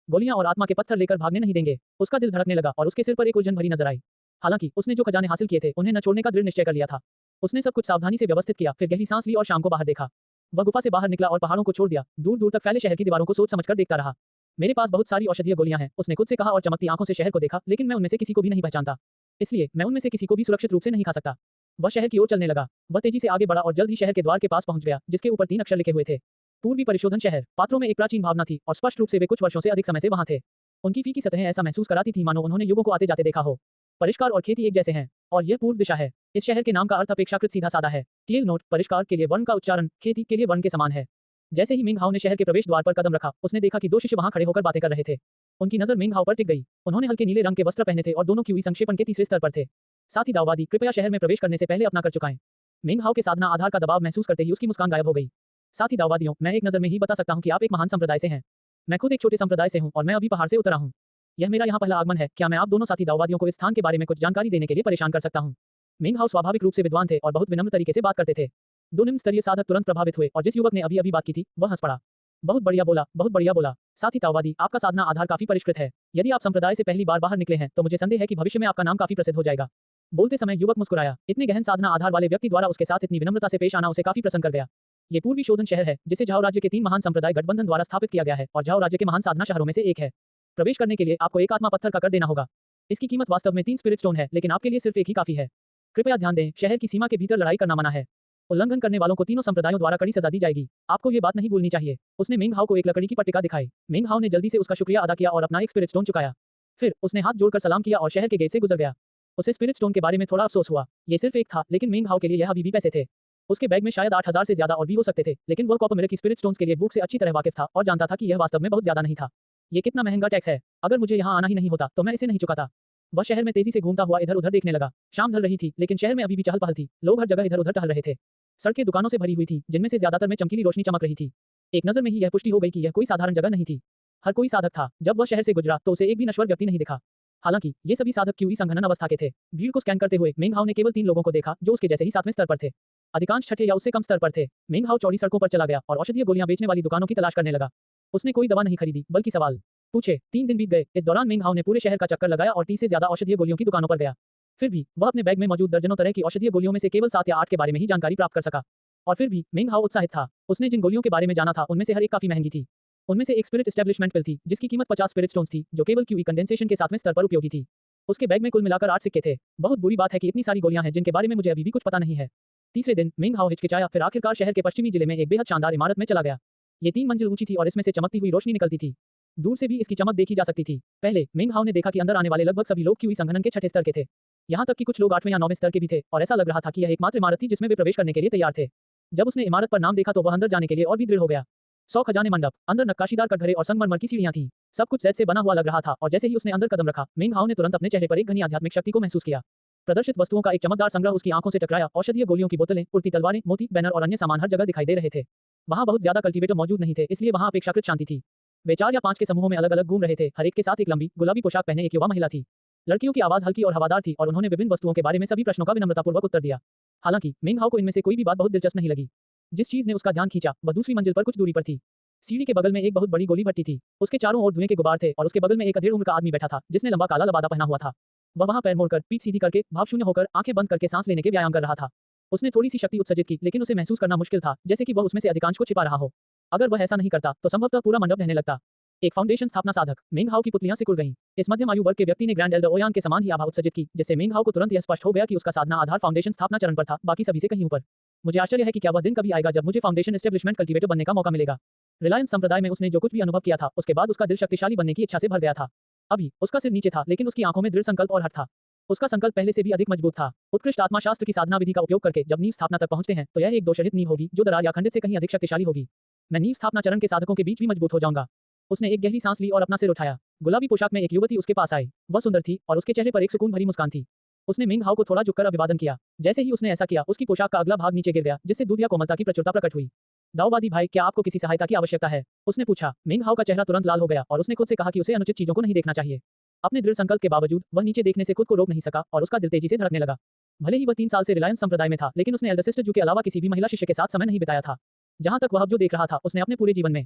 गोलियां और आत्मा के पत्थर लेकर भागने नहीं देंगे। उसका दिल धड़कने लगा और उसके सिर पर एक उलझन भरी नजर आई। हालांकि उसने जो खजाने हासिल किए थे उन्हें न छोड़ने का दृढ़ निश्चय कर लिया था। उसने सब कुछ सावधानी से व्यवस्थित किया, फिर गहरी सांस ली और शाम को बाहर देखा। वह गुफा से बाहर निकला और पहाड़ों को छोड़ दिया। दूर दूर तक फैले शहर की दीवारों को सोच समझकर देखता रहा। मेरे पास बहुत सारी औषधीय गोलियां हैं, उसने खुद से कहा और चमकती आंखों से शहर को देखा, लेकिन मैं उनमें से किसी को भी नहीं पहचानता। इसलिए मैं उनमें से किसी को भी सुरक्षित रूप से नहीं खा सकता। वह शहर की ओर चलने लगा। वह तेजी से आगे बढ़ा और जल्द ही शहर के द्वार के पास पहुंच गया, जिसके ऊपर 3 अक्षर लिखे हुए थे। पूर्वी परिशोधन शहर। पात्रों में एक प्राचीन भावना थी और स्पष्ट रूप से वे कुछ वर्षों से अधिक समय से वहां थे। उनकी फीकी सतहें ऐसा महसूस कराती थी मानो उन्होंने युगों को आते जाते देखा हो। परिष्कार और खेती एक जैसे हैं, और यह पूर्व दिशा है। इस शहर के नाम का अर्थ अपेक्षाकृत सीधा साधा है। टीएल नोट, परिष्कार के लिए वर्ण का उच्चारण खेती के लिए वर्ण के समान है। जैसे ही मिंग हाओ ने शहर के प्रवेश द्वार पर कदम रखा, उसने देखा कि 2 शिष्य वहां खड़े होकर बातें कर रहे थे। उनकी नजर मिंग हाओ पर टिक गई। उन्होंने हल्के नीले रंग के वस्त्र पहने थे और दोनों क्यूई संक्षेपण के तीसरे स्तर पर थे। साथ ही दाववादी, कृपया शहर में प्रवेश करने से पहले अपना कर चुकाएं। मिंग हाओ के साधना आधार का दबाव महसूस करते ही उसकी मुस्कान गायब हो गई। साथ ही दाववादियों, मैं एक नजर में ही बता सकता हूं कि आप एक महान संप्रदाय से हैं। मैं खुद एक छोटे संप्रदाय से हूं और मैं अभी पहाड़ से उतरा हूं। यह मेरा यहाँ पहला आगमन है। क्या मैं आप दोनों साथी दाववादियों को इस स्थान के बारे में कुछ जानकारी देने के लिए परेशान कर सकता हूँ? मिंग हाओ स्वाभाविक रूप से विद्वान थे और बहुत विनम्र तरीके से बात करते थे। 2 निम्न स्तरीय साधक तुरंत प्रभावित हुए और जिस युवक ने अभी अभी बात की थी वह हंस पड़ा। बहुत बढ़िया बोला, बहुत बढ़िया बोला। साथ ही ताओवादी, आपका साधना आधार काफी परिष्कृत है। यदि आप संप्रदाय से पहली बार बाहर निकले हैं तो मुझे संदेह है कि भविष्य में आपका नाम काफी प्रसिद्ध हो जाएगा। बोलते समय युवक मुस्कुराया। इतने गहन साधना आधार वाले व्यक्ति द्वारा उसके साथ इतनी विनम्रता से पेश आना उसे काफी प्रसन्न कर गया। ये पूर्वी शोधन शहर है जिसे झाओ राज्य के 3 महान संप्रदाय गठबंधन द्वारा स्थापित किया गया है और झाओ राज्य के महान साधना शहरों में से एक है। प्रवेश करने के लिए आपको एक आत्मा पत्थर का कर देना होगा। इसकी कीमत वास्तव में 3 स्पिरिट स्टोन है, लेकिन आपके लिए सिर्फ एक ही काफी है। कृपया ध्यान दें, शहर की सीमा के भीतर लड़ाई करना मना है। उल्लंघन करने वालों को तीनों संप्रदायों द्वारा कड़ी सजा दी जाएगी। आपको ये बात नहीं भूलनी चाहिए। उसने मिंग हाओ को एक लकड़ी की पट्टिका दिखाई। मिंग हाओ ने जल्दी से उसका शुक्रिया अदा किया और अपना एक स्पिरिट स्टोन चुकाया। फिर उसने हाथ जोड़कर सलाम किया और शहर के गेट से गुजर गया। उसे स्पिरिट स्टोन के बारे में थोड़ा अफसोस हुआ। ये सिर्फ एक था, लेकिन मिंग हाओ के लिए यह अभी भी पैसे थे। उसके बैग में शायद 8000 से ज्यादा और भी हो सकते थे, लेकिन वह कॉपर मिरर की स्पिरिट स्टोन्स के लिए बुक से अच्छी तरह वाकिफ था और जानता था कि यह वास्तव में बहुत ज्यादा नहीं था। ये कितना महंगा टैक्स है। अगर मुझे यहाँ आना ही नहीं होता तो मैं इसे नहीं चुकाता। वह शहर में तेजी से घूमता हुआ इधर उधर देखने लगा। शाम ढल रही थी, लेकिन शहर में अभी भी चहल पहल थी। लोग हर जगह इधर उधर टहल रहे थे। सड़कें दुकानों से भरी हुई थी, जिनमें से ज्यादातर में चमकीली रोशनी चमक रही थी। एक नजर में ही यह पुष्टि हो गई कि यह कोई साधारण जगह नहीं थी। हर कोई साधक था। जब वह शहर से गुजरा तो उसे एक भी नश्वर व्यक्ति नहीं दिखा। हालांकि ये सभी साधक क्यूई संघनन अवस्था के थे। भीड़ को स्कैन करते हुए मिंग हाओ ने केवल 3 लोगों को देखा जो उसके जैसे ही 7वें स्तर पर थे। अधिकांश छठे या उससे कम स्तर पर थे। मेंग हाओ चौड़ी सड़कों पर चला गया और औषधीय गोलियां बेचने वाली दुकानों की तलाश करने लगा। उसने कोई दवा नहीं खरीदी, बल्कि सवाल पूछे। 3 दिन बीत गए। इस दौरान मेंग हाओ ने पूरे शहर का चक्कर लगाया और 30 से ज्यादा औषधीय गोलियों की दुकानों पर गया। फिर भी वह अपने बैग में मौजूद दर्जनों तरह की औषधीय गोलियों में से केवल 7 या 8 के बारे में ही जानकारी प्राप्त कर सका। और फिर भी मेंग हाओ उत्साहित था। उसने जिन गोलियों के बारे में जाना था उनमें से हर एक काफी महंगी थी। उनमें से एक स्पिरिट एस्टेब्लिशमेंट पिल थी, जिसकी कीमत 50 स्पिरिट स्टोन्स थी, जो केवल क्यूई कंडेंसेशन के 7वें स्तर पर उपयोगी थी। उसके बैग में कुल मिलाकर 8 सिक्के थे। बहुत बुरी बात है कि इतनी सारी गोलियां हैं जिनके बारे में मुझे अभी भी कुछ पता नहीं है। तीसरे दिन मेंग हाओ हिचकिचाया, फिर आखिरकार शहर के पश्चिमी जिले में एक बेहद शानदार इमारत में चला गया। ये 3 मंजिल ऊंची थी और इसमें से चमकती हुई रोशनी निकलती थी। दूर से भी इसकी चमक देखी जा सकती थी। पहले मेंग हाओ ने देखा कि अंदर आने वाले लगभग सभी लोग क्यूई संघनन के 6ठे स्तर के थे। यहाँ तक कि कुछ लोग 8वें या 9वें स्तर के भी थे और ऐसा लग रहा था कि यह एकमात्र इमारत थी जिसमें वे प्रवेश करने के लिए तैयार थे। जब उसने इमारत पर नाम देखा तो वह अंदर जाने के लिए और भी दृढ़ हो गया। 100 खजाने मंडप, अंदर नक्काशीदार कटघरे और संगमरमर की सीढ़ियां थीं। सब कुछ जैद से बना हुआ लग रहा था और जैसे ही उसने अंदर कदम रखा, मेंग हाओ ने तुरंत अपने चेहरे पर एक घनी आध्यात्मिक शक्ति को महसूस किया। प्रदर्शित वस्तुओं का एक चमकदार संग्रह उसकी आंखों से टकराया। औषधीय गोलियों की बोतलें, उड़ती तलवारें, मोती, बैनर और अन्य सामान हर जगह दिखाई दे रहे थे। वहां बहुत ज्यादा कल्टीवेटर मौजूद नहीं थे, इसलिए वहां अपेक्षाकृत शांति थी। वे 4 या 5 के समूहों में अलग-अलग घूम रहे थे, हर एक के साथ एक लंबी गुलाबी पोशाक पहने एक युवा महिला थी। लड़कियों की आवाज हल्की और हवादार थी और उन्होंने विभिन्न वस्तुओं के बारे में सभी प्रश्नों का विनम्रतापूर्वक उत्तर दिया। हालांकि मेंग हाओ को इनमें से कोई भी बात बहुत दिलचस्प नहीं लगी। जिस चीज ने उसका ध्यान खींचा वह दूसरी मंजिल पर कुछ दूरी पर थी। सीढ़ी के बगल में एक बहुत बड़ी गोली भट्टी थी। उसके चारों ओर धुएं के गुब्बार थे और उसके बगल में एक अधेड़ उम्र का आदमी बैठा था, जिसने लंबा काला लबादा पहना हुआ था। वह वहां पैर मोड़कर, पीठ सीधी करके, भावशून्य होकर, आंखें बंद करके सांस लेने के व्यायाम कर रहा था। उसने थोड़ी सी शक्ति उत्सर्जित की, लेकिन उसे महसूस करना मुश्किल था, जैसे कि वह उसमें से अधिकांश को छिपा रहा हो। अगर वह ऐसा नहीं करता तो संभवतः पूरा मंडप ढहने लगता। एक फाउंडेशन स्थापना साधक। मेंग हाओ की पुतलियां सिकुड़ गईं। इस मध्यम आयु वर्ग के व्यक्ति ने ग्रैंड एल्डर ओयान के समान ही आभा उत्सर्जित की, जिससे मेंग हाओ को तुरंत यह स्पष्ट हो गया कि उसका साधना आधार फाउंडेशन स्थापना चरण पर था, बाकी सभी से कहीं ऊपर। मुझे आश्चर्य है कि क्या वह दिन कभी आएगा जब मुझे फाउंडेशन एस्टेब्लिशमेंट कल्टीवेटर बनने का मौका मिलेगा। रिलायंस संप्रदाय में उसने जो कुछ भी अनुभव किया था, उसके बाद उसका दिल शक्तिशाली बनने की इच्छा से भर गया था। अभी उसका सिर नीचे था, लेकिन उसकी आंखों में दृढ़ संकल्प और हठ था। उसका संकल्प पहले से भी अधिक मजबूत था। उत्कृष्ट आत्माशास्त्र की साधना विधि का उपयोग करके जब नींव स्थापना तक पहुंचते हैं तो यह एक दोषरहित नींव होगी जो दरार या खंडित से कहीं अधिक शक्तिशाली होगी। मैं नींव स्थापना चरण के साधकों के बीच भी मजबूत हो जाऊंगा। उसने एक गहरी सांस ली और अपना सिर उठाया। गुलाबी पोशाक में एक युवती उसके पास आई। वह सुंदर थी और उसके चेहरे पर एक सुकून भरी मुस्कान थी। उसने मेंग हाओ को थोड़ा झुककर अभिवादन किया। जैसे ही उसने ऐसा किया, उसकी पोशाक का अगला भाग नीचे गिर गया, जिससे दूध या कोमलता की प्रचुरता प्रकट हुई। दाऊवादी भाई, क्या आपको किसी सहायता की आवश्यकता है? उसने पूछा। मेंग हाओ का चेहरा तुरंत लाल हो गया और उसने खुद से कहा कि उसे अनुचित चीजों को नहीं देखना चाहिए। अपने दृढ़ संकल्प के बावजूद वह नीचे देखने से खुद को रोक नहीं सका और उसका दिल तेजी से धड़कने लगा। भले ही वह 3 साल से रिलायंस संप्रदाय में था, लेकिन उसने एल्डर सिस्टर जू के अलावा किसी भी महिला शिष्य के साथ समय नहीं बिताया था। जहां तक वह अब जो देख रहा था, उसने अपने पूरे जीवन में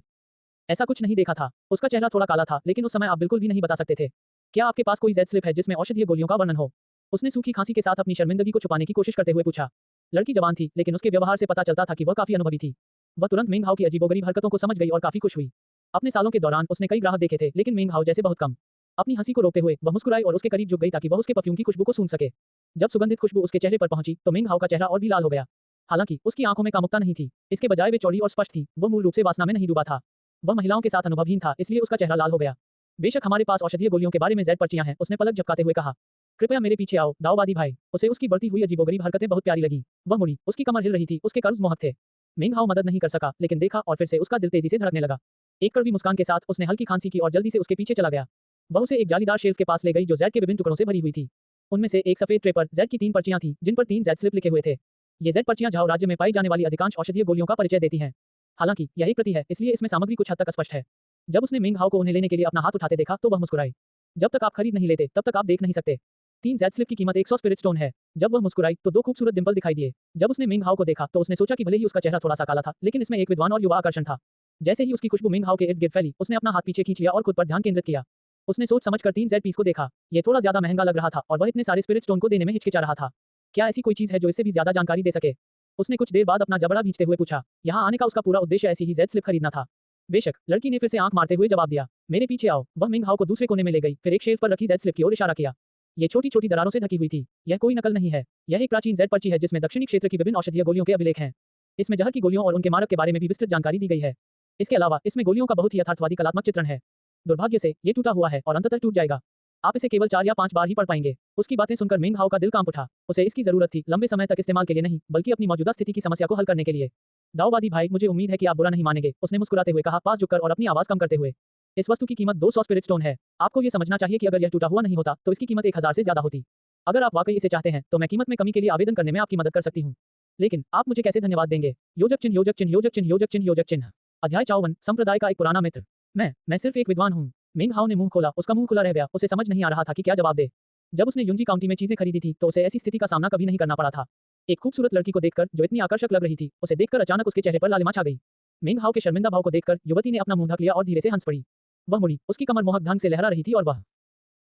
ऐसा कुछ नहीं देखा था। उसका चेहरा थोड़ा काला था, लेकिन उस समय आप बिल्कुल भी नहीं बता सकते थे। क्या आपके पास कोई जेड स्लिप है जिसमें औषधीय गोलियों का वर्णन हो? उसने सूखी खांसी के साथ अपनी शर्मिंदगी को छुपाने की कोशिश करते हुए पूछा। लड़की जवान थी, लेकिन उसके व्यवहार से पता चलता था कि वह काफी अनुभवी थी। वह तुरंत मेंग हाओ की अजीबोगरीब हरकतों को समझ गई और काफी खुश हुई। अपने सालों के दौरान उसने कई ग्राहक देखे थे, लेकिन मेंग हाओ जैसे बहुत कम। अपनी हंसी को रोकते हुए वह मुस्कुराई और उसके करीब झुक गई ताकि वह उसके परफ्यूम की खुशबू को सूंघ सके। जब सुगंधित खुशबू उसके चेहरे पर पहुंची तो मेंग हाओ का चेहरा और भी लाल हो गया। हालांकि उसकी आंखों में कामुकता नहीं थी, इसके बजाय वे चौड़ी और स्पष्ट थी। वो मूल रूप से वासना में नहीं डूबा था। वह महिलाओं के साथ अनुभवहीन था, इसलिए उसका चेहरा लाल हो गया। बेशक हमारे पास औषधीय गोलियों के बारे में जेड पर्चियां हैं, उसने पलक झपकाते हुए कहा। कृपया मेरे पीछे आओ, दाऊवादी भाई। उसे उसकी बढ़ती हुई अजीबोगरीब हरकतें बहुत प्यारी लगी। वह मुड़ी, उसकी कमर हिल रही थी, उसके कर्व्स मोहक थे। मेंग हाओ मदद नहीं कर सका, लेकिन देखा और फिर से उसका दिल तेजी से धड़कने लगा। एक कड़वी मुस्कान के साथ उसने हल्की खांसी की और जल्दी से उसके पीछे चला गया। वह उसे एक जालीदार शेल्फ के पास ले गई जो जेड के विभिन्न टुकड़ों से भरी हुई थी। उनमें से एक सफेद ट्रे पर जेड की 3 पर्चियां थीं, जिन पर 3 जेड स्लिप लिखे हुए थे। ये जेड पर्चियां झाओ राज्य में पाई जाने वाली अधिकांश औषधीय गोलियों का परिचय देती हैं। हालांकि यह एक प्रति है, इसलिए इसमें सामग्री कुछ हद तक अस्पष्ट है। जब उसने मेंग हाओ को उन्हें लेने के लिए अपना हाथ उठाते देखा तो वह मुस्कुराई। जब तक आप खरीद नहीं लेते तब तक आप देख नहीं सकते। 3 जेड स्लिप की कीमत 100 स्पिरिट स्टोन है। जब वह मुस्कुराई तो 2 खूबसूरत डिंपल दिखाई दिए। जब उसने मेंग हाओ को देखा तो उसने सोचा कि भले ही उसका चेहरा थोड़ा सा काला था, लेकिन इसमें एक विद्वान और युवा आकर्षण था। जैसे ही उसकी खुशबू मेंग हाओ के इर्द गिर्द फैली, उसने अपना हाथ पीछे खींच लिया और खुद पर ध्यान केंद्रित किया। उसने सोच समझकर 3 जेड पीस को देखा। ये थोड़ा ज्यादा महंगा लग रहा था और वह इतने सारे स्पिरिट स्टोन को देने में हिचकिचा रहा था। क्या ऐसी कोई चीज है जो इससे भी ज्यादा जानकारी दे सके? उसने कुछ देर बाद अपना जबड़ा भींचते हुए पूछा। यहाँ आने का उसका पूरा उद्देश्य ऐसी ही जेड स्लिप खरीदना था। बेशक, लड़की ने फिर से आंख मारते हुए जवाब दिया। मेरे पीछे आओ। वह मेंग हाओ को दूसरे कोने में ले गई, फिर एक शेल्फ पर रखी जेड स्लिप की ओर इशारा किया। ये छोटी-छोटी दरारों से ढकी हुई थी। यह कोई नकल नहीं है। यह एक प्राचीन जेड पर्ची है जिसमें दक्षिणी क्षेत्र की विभिन्न औषधीय गोलियों के अभिलेख हैं। इसमें जहर की गोलियों और उनके मारक के बारे में भी विस्तृत जानकारी दी गई है। इसके अलावा इसमें गोलियों का बहुत ही यथार्थवादी कलात्मक चित्रण है। दुर्भाग्य से ये टूटा हुआ है और अंततः टूट जाएगा। आप इसे केवल 4 या 5 बार ही पढ़ पाएंगे। उसकी बातें सुनकर मेंग हाओ का दिल कांप उठा। उसे इसकी जरूरत थी, लंबे समय तक इस्तेमाल के लिए नहीं, बल्कि अपनी मौजूदा स्थिति की समस्या को हल करने के लिए। दाऊवादी भाई, मुझे उम्मीद है कि आप बुरा नहीं मानेंगे, उसने मुस्कुराते हुए कहा, पास झुककर और अपनी आवाज कम करते हुए। इस वस्तु की कीमत 200 स्पिरिट स्टोन है। आपको ये समझना चाहिए कि अगर यह टूटा हुआ नहीं होता तो इसकी कीमत 1000 से ज्यादा होती। अगर आप वाकई इसे चाहते हैं तो मैं कीमत में कमी के लिए आवेदन करने में आपकी मदद कर सकती हूँ। लेकिन आप मुझे कैसे धन्यवाद देंगे? योजक चिन्ह, योजक चिन्ह, योजक चिन्ह, योजक चिन्ह, योजक चिन्ह। अध्याय 54, संप्रदाय का एक पुराना मित्र। मैं सिर्फ एक विद्वान हूँ। मेंग हाओ ने मुंह खोला, उसका मुंह खुला रह गया। उसे समझ नहीं आ रहा था कि क्या जवाब दे। जब उसने युंजी काउंटी में चीजें खरीदी थी तो उसे ऐसी स्थिति का सामना कभी नहीं करना पड़ा था। एक खूबसूरत लड़की को देखकर जो इतनी आकर्षक लग रही थी, उसे देखकर अचानक उसके चेहरे पर लालिमा छा गई। मेंग हाओ के शर्मिंदा भाव को देखकर युवती ने अपना मुंह ढक लिया और धीरे से हंस पड़ी। वह मुड़ी, उसकी कमर मोहक ढंग से लहरा रही थी और वह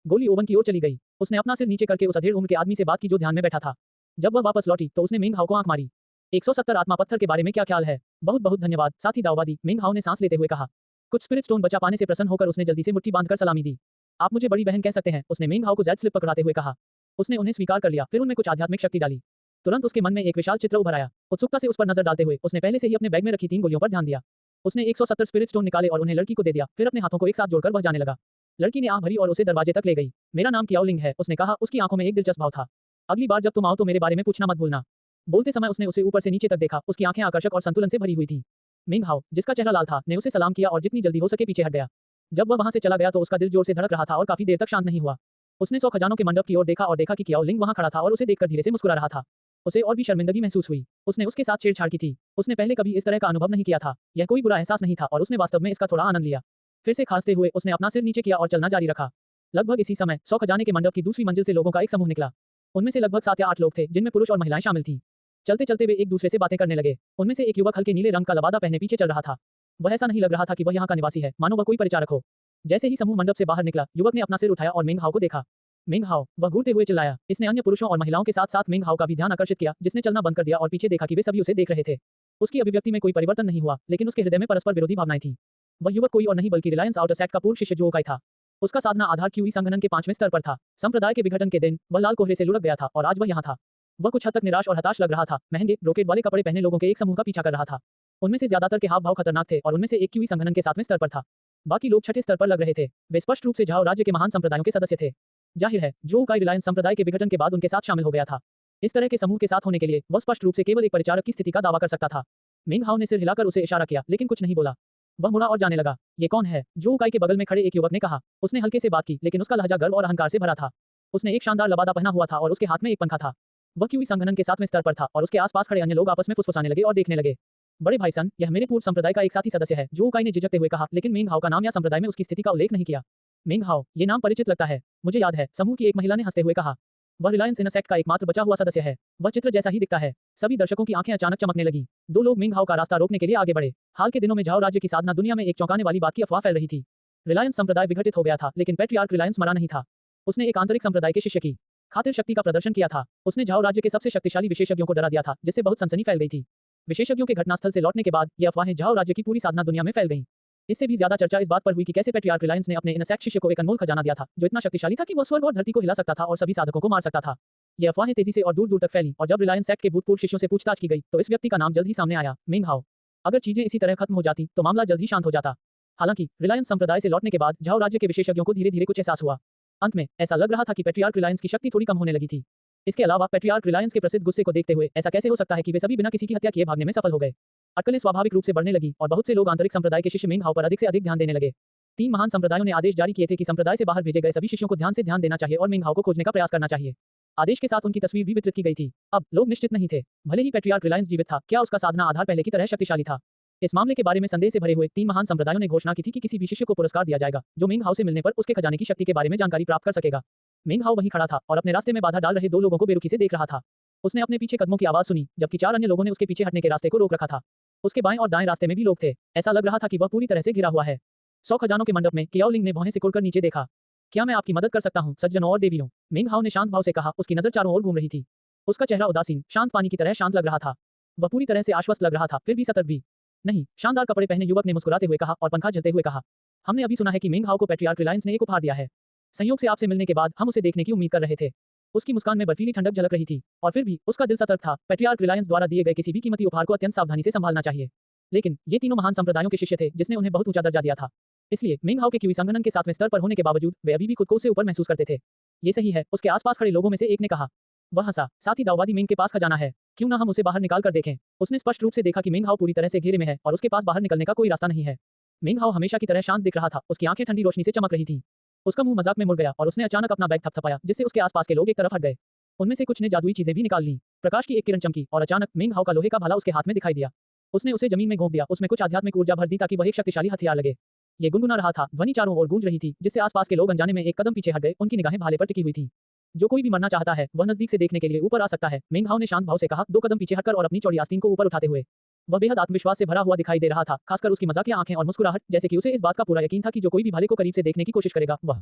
गोली ओवन की ओर चली गई। उसने अपना सिर नीचे करके उस अधेड़ उम्र के आदमी से बात की जो ध्यान में बैठा था। जब वह वापस लौटी तो उसने मेंग हाओ को आंख मारी। 170 आत्मा पत्थर के बारे में क्या ख्याल है? बहुत बहुत धन्यवाद साथी दाओवादी, मेंग हाओ ने सांस लेते हुए कहा। कुछ स्पिरिट स्टोन बचा पाने से प्रसन्न होकर उसने जल्दी से मुट्ठी बांधकर सलामी दी। आप मुझे बड़ी बहन कह सकते हैं, उसने मेंग हाओ को जैद स्लिप पकड़ाते हुए कहा। उसने उन्हें स्वीकार कर लिया, फिर उनमें कुछ आध्यात्मिक शक्ति डाली। तुरंत उसके मन में एक विशाल चित्र उभर आया। उत्सुकता से उस पर नजर डालते हुए उसने पहले से ही अपने बैग में रखी 3 गोलियों पर ध्यान दिया। उसने 170 स्पिरिट स्टोन निकाले और उन्हें लड़की को दे दिया, फिर अपने हाथों को एक साथ जोड़कर वह जाने लगा। लड़की ने आह भरी और उसे दरवाजे तक ले गई। मेरा नाम कियाओ लिंग है, उसने कहा, उसकी आंखों में एक दिलचस्प भाव था। अगली बार जब तुम आओ तो मेरे बारे में पूछना मत भूलना। बोलते समय उसने उसे ऊपर से नीचे तक देखा, उसकी आंखें आकर्षक और संतुलन से भरी हुई थीं। मेंग हाओ, जिसका चेहरा लाल था, ने उसे सलाम किया और जितनी जल्दी हो सके पीछे हट गया। जब वह वहां से चला गया तो उसका दिल जोर से धड़क रहा था और काफी देर तक शांत नहीं हुआ। उसने 100 खजानों के मंडप की ओर देखा और देखा कि कियाओ लिंग वहां खड़ा था और उसे देखकर धीरे से मुस्कुरा रहा था। उसे और भी शर्मिंदगी महसूस हुई। उसने उसके साथ छेड़छाड़ की थी। उसने पहले कभी इस तरह का अनुभव नहीं किया था। यह कोई बुरा एहसास नहीं था और उसने वास्तव में इसका थोड़ा आनंद लिया। फिर से खांसते हुए उसने अपना सिर नीचे किया और चलना जारी रखा। लगभग इसी समय 100 खजाने के मंडप की दूसरी मंजिल से लोगों का एक समूह निकला। उनमें से लगभग 7 या 8 लोग थे, जिनमें पुरुष और महिलाएं शामिल थीं। चलते चलते वे एक दूसरे से बातें करने लगे। उनमें से एक युवक हल्के नीले रंग का लबादा पहने पीछे चल रहा था। वह ऐसा नहीं लग रहा था कि वह यहाँ का निवासी है, मानो वह कोई परिचारक हो। जैसे ही समूह मंडप से बाहर निकला, युवक ने अपना सिर उठाया और मेंग हाओ को देखा। मेंग हाओ, वह घूरते हुए चिल्लाया। इसने अन्य पुरुषों और महिलाओं के साथ साथ मेंग हाओ का भी ध्यान आकर्षित किया, जिसने चलना बंद कर दिया और पीछे देखा कि वे सभी उसे देख रहे थे। उसकी अभिव्यक्ति में कोई परिवर्तन नहीं हुआ, लेकिन उसके हृदय में परस्पर विरोधी भावनाएं थीं। वह युवक कोई और नहीं बल्कि रिलायंस आउटरसैक का पूर्व शिष्य जो ओकाई था। उसका साधना आधार क्यूई संगठन के 5वें स्तर पर था। संप्रदाय के विघटन के दिन वह लाल कोहरे से लुढ़क गया था और आज वह यहाँ था। वह कुछ हद तक निराश और हताश लग रहा था। महंगे ब्रोकेड वाले कपड़े पहने लोगों के एक समूह का पीछा कर रहा था। उनमें से ज्यादातर के हाव भाव खतरनाक थे और उनमें से एक क्यूई संगठन के 7वें स्तर पर था। बाकी लोग 6ठे स्तर पर लग रहे थे। वे स्पष्ट रूप से झाओ राज्य के महान संप्रदायों के सदस्य थे। जाहिर है, जो ओकाई रिलायंस संप्रदाय के विघटन के बाद उनके साथ शामिल हो गया था। इस तरह के समूह के साथ होने के लिए वह स्पष्ट रूप से केवल एक परिचारक की स्थिति का दावा कर सकता था। मेंग हाओ ने सिर हिलाकर उसे इशारा किया, लेकिन कुछ नहीं बोला। वह मुड़ा और जाने लगा। ये कौन है? जो ओकाई के बगल में खड़े एक युवक ने कहा। उसने हल्के से बात की, लेकिन उसका लहजा गर्व और अहंकार से भरा था। उसने एक शानदार लबादा पहना हुआ था और उसके हाथ में एक पंखा था। वह क्यूई संगठन के 7वें स्तर पर था और उसके आसपास खड़े अन्य लोग आपस में फुसफुसाने लगे और देखने लगे। बड़े भाई सन, यह मेरे पूर्व संप्रदाय का एक साथी सदस्य है, जो ओकाई ने झिझकते हुए कहा, लेकिन मेंग हाओ का नाम या संप्रदाय में उसकी स्थिति का उल्लेख नहीं किया। मेंग हाओ, ये नाम परिचित लगता है। मुझे याद है, समूह की एक महिला ने हंसते हुए कहा। वह रिलायंस इनर सेक्ट का एकमात्र बचा हुआ सदस्य है। वह चित्र जैसा ही दिखता है। सभी दर्शकों की आंखें अचानक चमकने लगी। 2 लोग मेंग हाओ का रास्ता रोकने के लिए आगे बढ़े। हाल के दिनों में झाओ राज्य की साधना दुनिया में एक चौंकाने वाली बात की अफवाह फैल रही थी। रिलायंस संप्रदाय विघटित हो गया था, लेकिन पैट्रियार्क रिलायंस मरा नहीं था। उसने एक आंतरिक संप्रदाय के शिष्य की खातिर शक्ति का प्रदर्शन किया था। उसने झाओ राज्य के सबसे शक्तिशाली विशेषज्ञों को डरा दिया था, जिससे बहुत सनसनी फैल गई थी। विशेषज्ञों के घटनास्थल से लौटने के बाद ये अफवाहें झाओ राज्य की पूरी साधना दुनिया में फैल गईं। इससे भी ज्यादा चर्चा इस बात पर हुई कि कैसे पैट्रियार्क रिलायंस ने अपने इनसेक्ट शिष्य को एक अनमोल खजाना दिया था, जो इतना शक्तिशाली था कि वह स्वर्ग और धरती को हिला सकता था और सभी साधकों को मार सकता था। ये अफवाहें तेजी से और दूर दूर तक फैली और जब रिलायंस सेक्ट के भूतपूर्व शिष्यों से पूछताछ की गई तो इस व्यक्ति का नाम जल्द ही सामने आया, मेंग हाओ। अगर चीजें इसी तरह खत्म हो जाती तो मामला जल्द ही शांत हो जाता। हालांकि रिलायंस संप्रदाय से लौटने के बाद झाओ राज्य के विशेषज्ञों को धीरे धीरे कुछ एहसास हुआ। अंत में ऐसा लग रहा था कि पैट्रियार्क रिलायंस की शक्ति थोड़ी कम होने लगी थी। इसके अलावा पैट्रियार्क रिलायंस के प्रसिद्ध गुस्से को देखते हुए ऐसा कैसे हो सकता है कि वे सभी बिना किसी की हत्या किए भागने में सफल हो गए। अटकलें स्वाभाविक रूप से बढ़ने लगी और बहुत से लोग आंतरिक संप्रदाय के शिष्य मेंग हाओ पर अधिक से अधिक ध्यान देने लगे। 3 महान संप्रदायों ने आदेश जारी किए थे कि संप्रदाय से बाहर भेजे गए सभी शिष्यों को ध्यान से ध्यान देना चाहिए और मेंग हाओ को खोजने का प्रयास करना चाहिए। आदेश के साथ उनकी तस्वीर भी वितरित की गई थी। अब लोग निश्चित नहीं थे। भले ही पैट्रियार्क रिलायंस जीवित था, क्या उसका साधना आधार पहले की तरह शक्तिशाली था? इस मामले के बारे में संदेह से भरे हुए 3 महान संप्रदायों ने घोषणा की थी कि किसी भी शिष्य को पुरस्कार दिया जाएगा जो मेंग हाओ से मिलने पर उसके खजाने की शक्ति के बारे में जानकारी प्राप्त कर सकेगा। मेंग हाओ वहीं खड़ा था और अपने रास्ते में बाधा डाल रहे 2 लोगों को बेरुखी से देख रहा था। उसने अपने पीछे कदमों की आवाज सुनी, जबकि 4 अन्य लोगों ने उसके पीछे हटने के रास्ते को रोक रखा था। उसके बाएं और दाएं रास्ते में भी लोग थे। ऐसा लग रहा था कि वह पूरी तरह से घिरा हुआ है। 100 खजानों के मंडप में कियाओ लिंग ने भौहें सिकुड़कर नीचे देखा। क्या मैं आपकी मदद कर सकता हूँ सज्जनों और देवियों? मेंग हाओ ने शांत भाव से कहा। उसकी नजर चारों ओर घूम रही थी। उसका चेहरा उदासीन, शांत पानी की तरह शांत लग रहा था। वह पूरी तरह से आश्वस्त लग रहा था, फिर भी सतर्क भी। नहीं, शानदार कपड़े पहने युवक ने मुस्कुराते हुए कहा और पंखा झलते हुए कहा। हमने अभी सुना है कि मेंग हाओ को पैट्रियार्क रिलायंस ने एक उपहार दिया है। संयोग से आपसे मिलने के बाद हम उसे देखने की उम्मीद कर रहे थे। उसकी मुस्कान में बर्फीली ठंडक झलक रही थी और फिर भी उसका दिल सतर्क था। पैट्रियार्क रिलायंस द्वारा दिए गए किसी भी कीमती उपहार को अत्यंत सावधानी से संभालना चाहिए। लेकिन ये तीनों महान संप्रदायों के शिष्य थे जिसने उन्हें बहुत ऊंचा दर्जा दिया था। इसलिए मेंग हाओ के क्यूई संगठन के 7वें स्तर पर होने के बावजूद वे अभी भी खुद को उससे ऊपर महसूस करते थे। ये सही है, उसके आसपास खड़े लोगों में से एक ने कहा। वह हंसा। साथी दाओवादी मेंग के पास खजाना है, क्यों ना हम उसे बाहर निकाल कर देखें? उसने स्पष्ट रूप से देखा कि मेंग हाओ पूरी तरह से घेरे में है और उसके पास बाहर निकलने का कोई रास्ता नहीं है। मेंग हाओ हमेशा की तरह शांत दिख रहा था। उसकी आंखें ठंडी रोशनी से चमक रही थीं। उसका मुंह मजाक में मुड़ गया और उसने अचानक अपना बैग थपथपाया, जिससे उसके आसपास के लोग एक तरफ हट गए। उनमें से कुछ ने जादुई चीजें भी निकाल लीं। प्रकाश की एक किरण चमकी और अचानक मेंग हाओ का लोहे का भाला उसके हाथ में दिखाई दिया। उसने उसे जमीन में घोंप दिया। उसमें कुछ आध्यात्मिक ऊर्जा भर दी ताकि वह एक शक्तिशाली हथियार लगे। ये गुनगुना रहा था। ध्वनि चारों ओर गूंज रही थी, जिससे आसपास के लोग अनजाने में एक कदम पीछे हट गए। उनकी निगाहें भाले पर टिकी हुई थीं। जो कोई भी मरना चाहता है वह नजदीक से देखने के लिए ऊपर आ सकता है। मेंग हाओ ने शांत भाव से कहा, 2 कदम पीछे हटकर और अपनी चौड़ी आस्तीन को ऊपर उठाते हुए। वह बेहद आत्मविश्वास से भरा हुआ दिखाई दे रहा था, खासकर उसकी मजाकिया आंखें और मुस्कुराहट, जैसे कि उसे इस बात का पूरा यकीन था कि जो कोई भी भाले को करीब से देखने की कोशिश करेगा वह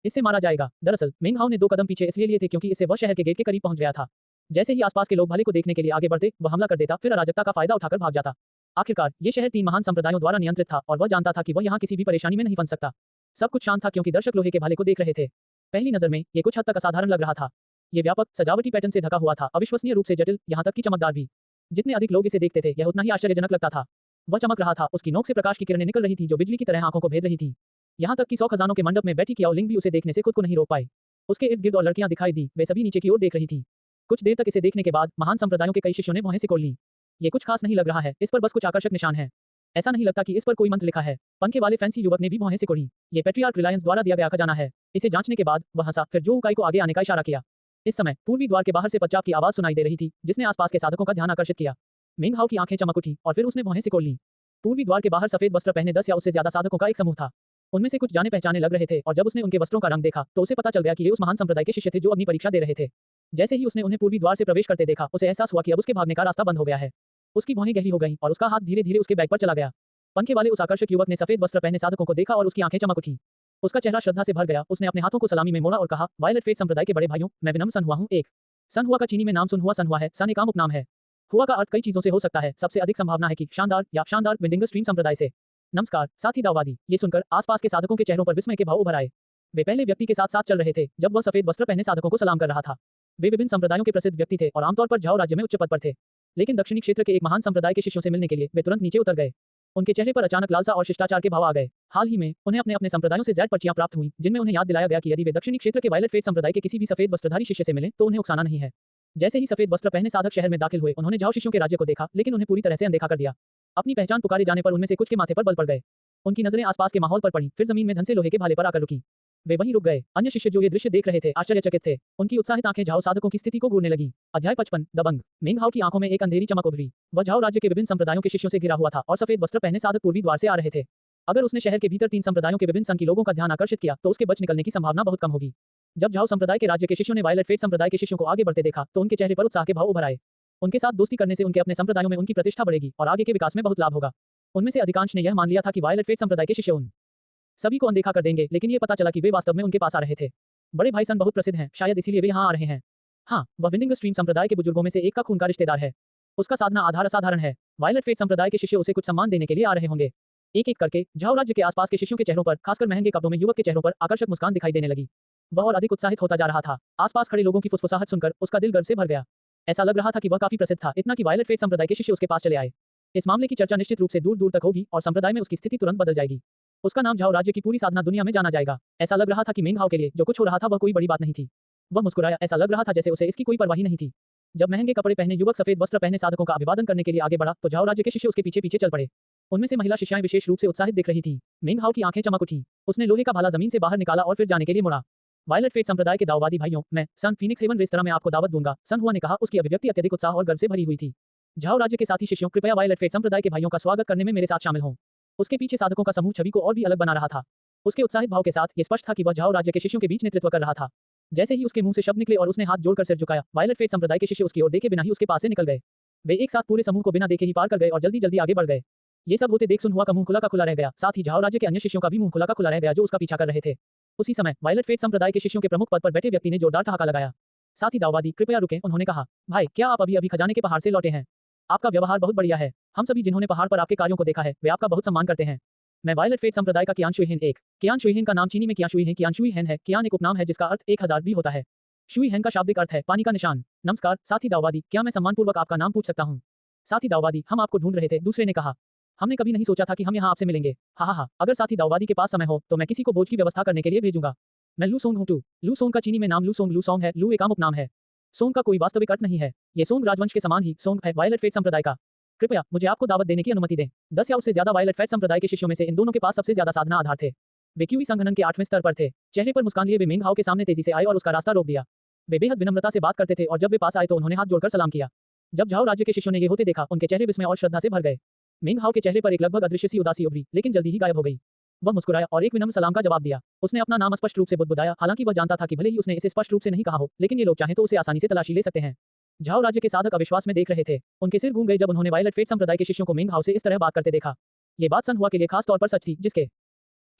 इससे मारा जाएगा। दरअसल मेंग हाओ ने 2 कदम पीछे इसलिए लिए थे क्योंकि इससे वह शहर के गेट के करीब पहुंच गया था। जैसे ही आसपास के लोग भाले को देखने के लिए आगे बढ़ते, वह हमला कर देता, फिर अराजकता का फायदा उठाकर भाग जाता। आखिरकार ये शहर 3 महान संप्रदायों द्वारा नियंत्रित था और वह जानता था कि वह यहाँ किसी भी परेशानी में नहीं फंस सकता। सब कुछ शांत था क्योंकि दर्शक लोहे के भाले को देख रहे थे। पहली नजर में ये कुछ हद तक असाधारण लग रहा था। ये व्यापक सजावटी पैटर्न से ढका हुआ था, अविश्वसनीय रूप से जटिल, यहाँ तक कि चमकदार भी। जितने अधिक लोग इसे देखते थे यह उतना ही आश्चर्यजनक लगता था। वह चमक रहा था, उसकी नोक से प्रकाश की किरणें निकल रही थी जो बिजली की तरह आंखों को भेद रही थी। यहाँ तक कि 100 खजानों के मंडप में बैठी कियाओ लिंग भी उसे देखने से खुद को नहीं रोक पाए। उसके इर्द गिर्द और लड़कियां दिखाई दी, वे सभी नीचे की ओर देख रही थी। कुछ देर तक इसे देखने के बाद महान संप्रदायों के कई शिष्यों ने भौहें सिकोड़ लीं। ये कुछ खास नहीं लग रहा है, इस पर बस कुछ आकर्षक निशान है। ऐसा नहीं लगता कि इस पर कोई मंत्र लिखा है। पंखे वाले फैंसी युवक ने भी भौहें सिकोड़ी। ये पेट्रियार्क रिलायंस द्वारा दिया गया खजाना है। इसे जांचने के बाद वह हंसा, फिर जो उकाई को आगे आने का इशारा किया। इस समय पूर्वी द्वार के बाहर से पदचाप की आवाज सुनाई दे रही थी, जिसने आसपास के साधकों का ध्यान आकर्षित किया। मेंग हाओ की आंखें चमक उठी और फिर उसने भौहें सिकोड़ लीं। पूर्वी द्वार के बाहर सफेद वस्त्र पहने 10 या उससे ज्यादा साधकों का एक समूह था। उनमें से कुछ जाने पहचाने लग रहे थे और जब उसने उनके वस्त्रों का रंग देखा तो उसे पता चल गया कि ये उस महान संप्रदाय के शिष्य थे जो अपनी परीक्षा दे रहे थे। जैसे ही उसने उन्हें पूर्वी द्वार से प्रवेश करते देखा, उसे एहसास हुआ कि अब उसके भागने का रास्ता बंद हो गया है। उसकी भौहें गहरी हो गईं और उसका हाथ धीरे धीरे उसके बैग पर चला गया। पंखे वाले उस आकर्षक युवक ने सफेद वस्त्र पहने साधकों को देखा और उसकी आंखें चमक उठी। उसका चेहरा श्रद्धा से भर गया। उसने अपने हाथों को सलामी में मोड़ा और कहा, वायलेट फेट संप्रदाय के बड़े भाइयों, मैं विनम्र सन हुआ हूं। एक सन हुआ का चीनी में नाम सुन हुआ है। सन एक आम उपनाम है। हुआ का अर्थ कई चीजों से हो सकता है, सबसे अधिक संभावना है कि शानदार या शानदार विंडिंगर स्ट्रीम संप्रदाय से। नमस्कार साथी दाववादी। ये सुनकर आसपास के साधकों के चेहरों पर विस्मय के भाव उभर आए। वे पहले व्यक्ति के साथ साथ चल रहे थे जब वह सफेद वस्त्र पहने साधकों को सलाम कर रहा था। वे विभिन्न संप्रदायों के प्रसिद्ध व्यक्ति थे और आमतौर पर झाओ राज्य में उच्च पद पर थे। लेकिन दक्षिणी क्षेत्र के एक महान संप्रदाय के शिष्यों से मिलने के लिए वे तुरंत नीचे उतर गए। उनके चेहरे पर अचानक लालसा और शिष्टाचार के भाव आ गए। हाल ही में उन्हें अपने अपने संप्रदायों से ज़ैड पर्चियां प्राप्त हुई, जिनमें उन्हें याद दिलाया गया कि यदि वे दक्षिणी क्षेत्र के वायलेट फेट संप्रदाय के किसी भी सफेद वस्त्रधारी शिष्य से मिले तो उन्हें उकसाना नहीं है। जैसे ही सफेद वस्त्र पहने साधक शहर में दाखिल हुए, उन्होंने झाओ शिष्यों के राज्य को देखा, लेकिन उन्हें पूरी तरह से अनदेखा कर दिया। अपनी पहचान पुकारे जाने पर उनमें से कुछ के माथे पर बल पड़ गए। उनकी नजरें आसपास के माहौल पर पड़ी, फिर जमीन में धंसे लोहे के भाले पर आकर रुकी। वे वहीं रुक गए। अन्य शिष्य जो ये दृश्य देख रहे थे आश्चर्यचकित थे। उनकी उत्साहित आंखें झाओ साधकों की स्थिति को घूरने लगी। अध्याय 55 दबंग। मेंग हाओ की आंखों में एक अंधेरी चमक उभरी। वह झाओ राज्य के विभिन्न संप्रदायों के शिष्यों से घिरा हुआ था और सफेद वस्त्र पहने साधक पूर्वी द्वार से आ रहे थे। अगर उसने शहर के भीतर 3 संप्रदायों के विभिन्न सन के लोगों का ध्यान आकर्षित किया तो उसके बच निकलने की संभावना बहुत कम होगी। जब झाओ संप्रदाय के राज्य के शिष्यों ने वायलेट फेट संप्रदाय के शिष्यों को आगे बढ़ते देखा तो उनके चेहरे पर उत्साह के भाव उभर आए। उनके साथ दोस्ती करने से उनके अपने संप्रदायों में उनकी प्रतिष्ठा बढ़ेगी और आगे के विकास में बहुत लाभ होगा। उनमें से अधिकांश ने यह मान लिया था कि वायलेट फेट संप्रदाय के शिष्य उन सभी को अनदेखा कर देंगे, लेकिन ये पता चला कि वे वास्तव में उनके पास आ रहे थे। बड़े भाई सन बहुत प्रसिद्ध हैं, शायद इसीलिए वे यहाँ आ रहे हैं। हाँ, वह विंडिंग स्ट्रीम संप्रदाय के बुजुर्गों में से एक का खून का रिश्तेदार है। उसका साधना आधार असाधारण है। वायलेट फेट संप्रदाय के शिष्य उसे कुछ सम्मान देने के लिए आ रहे होंगे। एक एक करके झाओ राज्य के आसपास के शिष्यों के चेहरों पर, खासकर महंगे कपड़ों में युवक के चेहरों पर आकर्षक मुस्कान दिखाई देने लगी। वह और अधिक उत्साहित होता जा रहा था। आसपास खड़े लोगों की फुसफुसाहट सुनकर उसका दिल गर्व से भर गया। ऐसा लग रहा था कि वह काफी प्रसिद्ध था, इतना कि वायलेट फेट संप्रदाय के शिष्य उसके पास चले आए। इस मामले की चर्चा निश्चित रूप से दूर दूर तक होगी और संप्रदाय में उसकी स्थिति तुरंत बदल जाएगी। उसका नाम झाओ राज्य की पूरी साधना दुनिया में जाना जाएगा। ऐसा लग रहा था कि मेंग हाओ के लिए जो कुछ हो रहा था वह कोई बड़ी बात नहीं थी। वह मुस्कुराया, ऐसा लग रहा था जैसे उसे इसकी कोई परवाह ही नहीं थी। जब महंगे कपड़े पहने युवक सफेद वस्त्र पहने साधकों का अभिवादन करने के लिए आगे बढ़ा तो झाओ राज्य के शिष्य उसके पीछे पीछे चल पड़े। उनमें से महिला शिष्याएं विशेष रूप से उत्साहित दिख रही थीं। मेंग हाओ की आंखें चमक उठी। उसने लोहे का भाला जमीन से बाहर निकाला और फिर जाने के लिए मुड़ा। वायलेट फेट संप्रदाय के दाववादी भाइयों, मैं सन फीनिक्स हेवन रेस्तरां में आपको दावत दूंगा, सन हुआ ने कहा। उसकी अभिव्यक्ति अत्यधिक उत्साह और गर्व से भरी हुई थी। झाओ राज्य के साथी शिष्यों, कृपया वायलेट फेट संप्रदाय के भाइयों का स्वागत करने में मेरे साथ शामिल हों। उसके पीछे साधकों का समूह छवि को और भी अलग बना रहा था। उसके उत्साहित भाव के साथ ये स्पष्ट था कि वह झाओ राज्य के शिष्यों के बीच नेतृत्व कर रहा था। जैसे ही उसके मुंह से शब्द निकले और उसने हाथ जोड़कर सिर झुकाया, वायलेट फेट संप्रदाय के शिष्य उसकी ओर देखे बिना ही उसके पास से निकल गए। वे एक साथ पूरे समूह को बिना देखे ही पार कर गए और जल्दी जल्दी आगे बढ़ गए। ये सब होते देख सुन हुआ का मुंह खुला का खुला रह गया। साथ ही झाओ राज्य के अन्य शिष्यों का भी मुंह खुला का खुला रह गया जो उसका पीछा कर रहे थे। उसी समय वायलेट फेट संप्रदाय के शिष्यों के प्रमुख पद पर बैठे व्यक्ति ने जोरदार ठहाका लगाया। साथी दाववादी, कृपया रुकें। उन्होंने कहा, भाई, क्या आप अभी खजाने के पहाड़ से लौटे हैं? आपका व्यवहार बहुत बढ़िया है। हम सभी जिन्होंने पहाड़ पर आपके कार्यों को देखा है वे आपका बहुत सम्मान करते हैं। मैं वायलेट फेट संप्रदाय का कियान शुई हेन एक। कियान शुई हेन का नाम चीनी में कियान शुई हेन है। कियान एक उपनाम है जिसका अर्थ 1000 भी होता है। शुई हेन का शाब्दिक अर्थ है पानी का निशान। नमस्कार साथी दाववादी, क्या मैं सम्मानपूर्वक आपका नाम पूछ सकता हूँ? साथी दाववादी, हम आपको ढूंढ रहे थे, दूसरे ने कहा। हमने कभी नहीं सोचा था कि हम यहाँ आपसे मिलेंगे। हा, अगर साथी दाववादी के पास समय हो तो मैं किसी को भोज की व्यवस्था करने के लिए भेजूंगा। मैं लू सोंग हूँ। लू सोंग का चीनी में नाम लू सोंग है। लू एक आम उपनाम है। सोंग का कोई वास्तविक अर्थ नहीं है। ये सोंग राजवंश के समान ही सोंग है, वायलेट फेट संप्रदाय का। कृपया मुझे आपको दावत देने की अनुमति दें। 10 या उससे ज्यादा वायलेट फेट संप्रदाय के शिष्यों में से इन दोनों के पास सबसे ज्यादा साधना आधार थे। वे क्यूई संघनन के 8वें स्तर पर थे। चेहरे पर मुस्कान लिए वे मेंग हाओ के सामने तेजी से आए और उसका रास्ता रोक दिया। वे बेहद विनम्रता से बात करते थे और जब वे पास आए तो उन्होंने हाथ जोड़कर सलाम किया। जब झाओ राज्य के शिष्यों ने ये होते देखा, उनके चेहरे विस्मय और श्रद्धा से भर गए। मेंग हाओ के चेहरे पर एक लगभग अदृश्य सी उदासी उभरी, लेकिन जल्दी ही गायब हो गई। वह मुस्कुराया और एक विनम्र सलाम का जवाब दिया। उसने अपना नाम स्पष्ट रूप से बुदबुदाया, हालांकि वह जानता था कि भले ही उसने इसे स्पष्ट रूप से नहीं कहा हो, लेकिन ये लोग चाहें तो उसे आसानी से तलाशी ले सकते हैं। झाओ राज्य के साधक अविश्वास में देख रहे थे। उनके सिर घूम गए जब उन्होंने वायलेट फेट संप्रदाय के शिष्यों को मिंग हाउ से इस तरह बात करते देखा। ये बात सन हुआ के लिए खास तौर पर सच थी, जिसके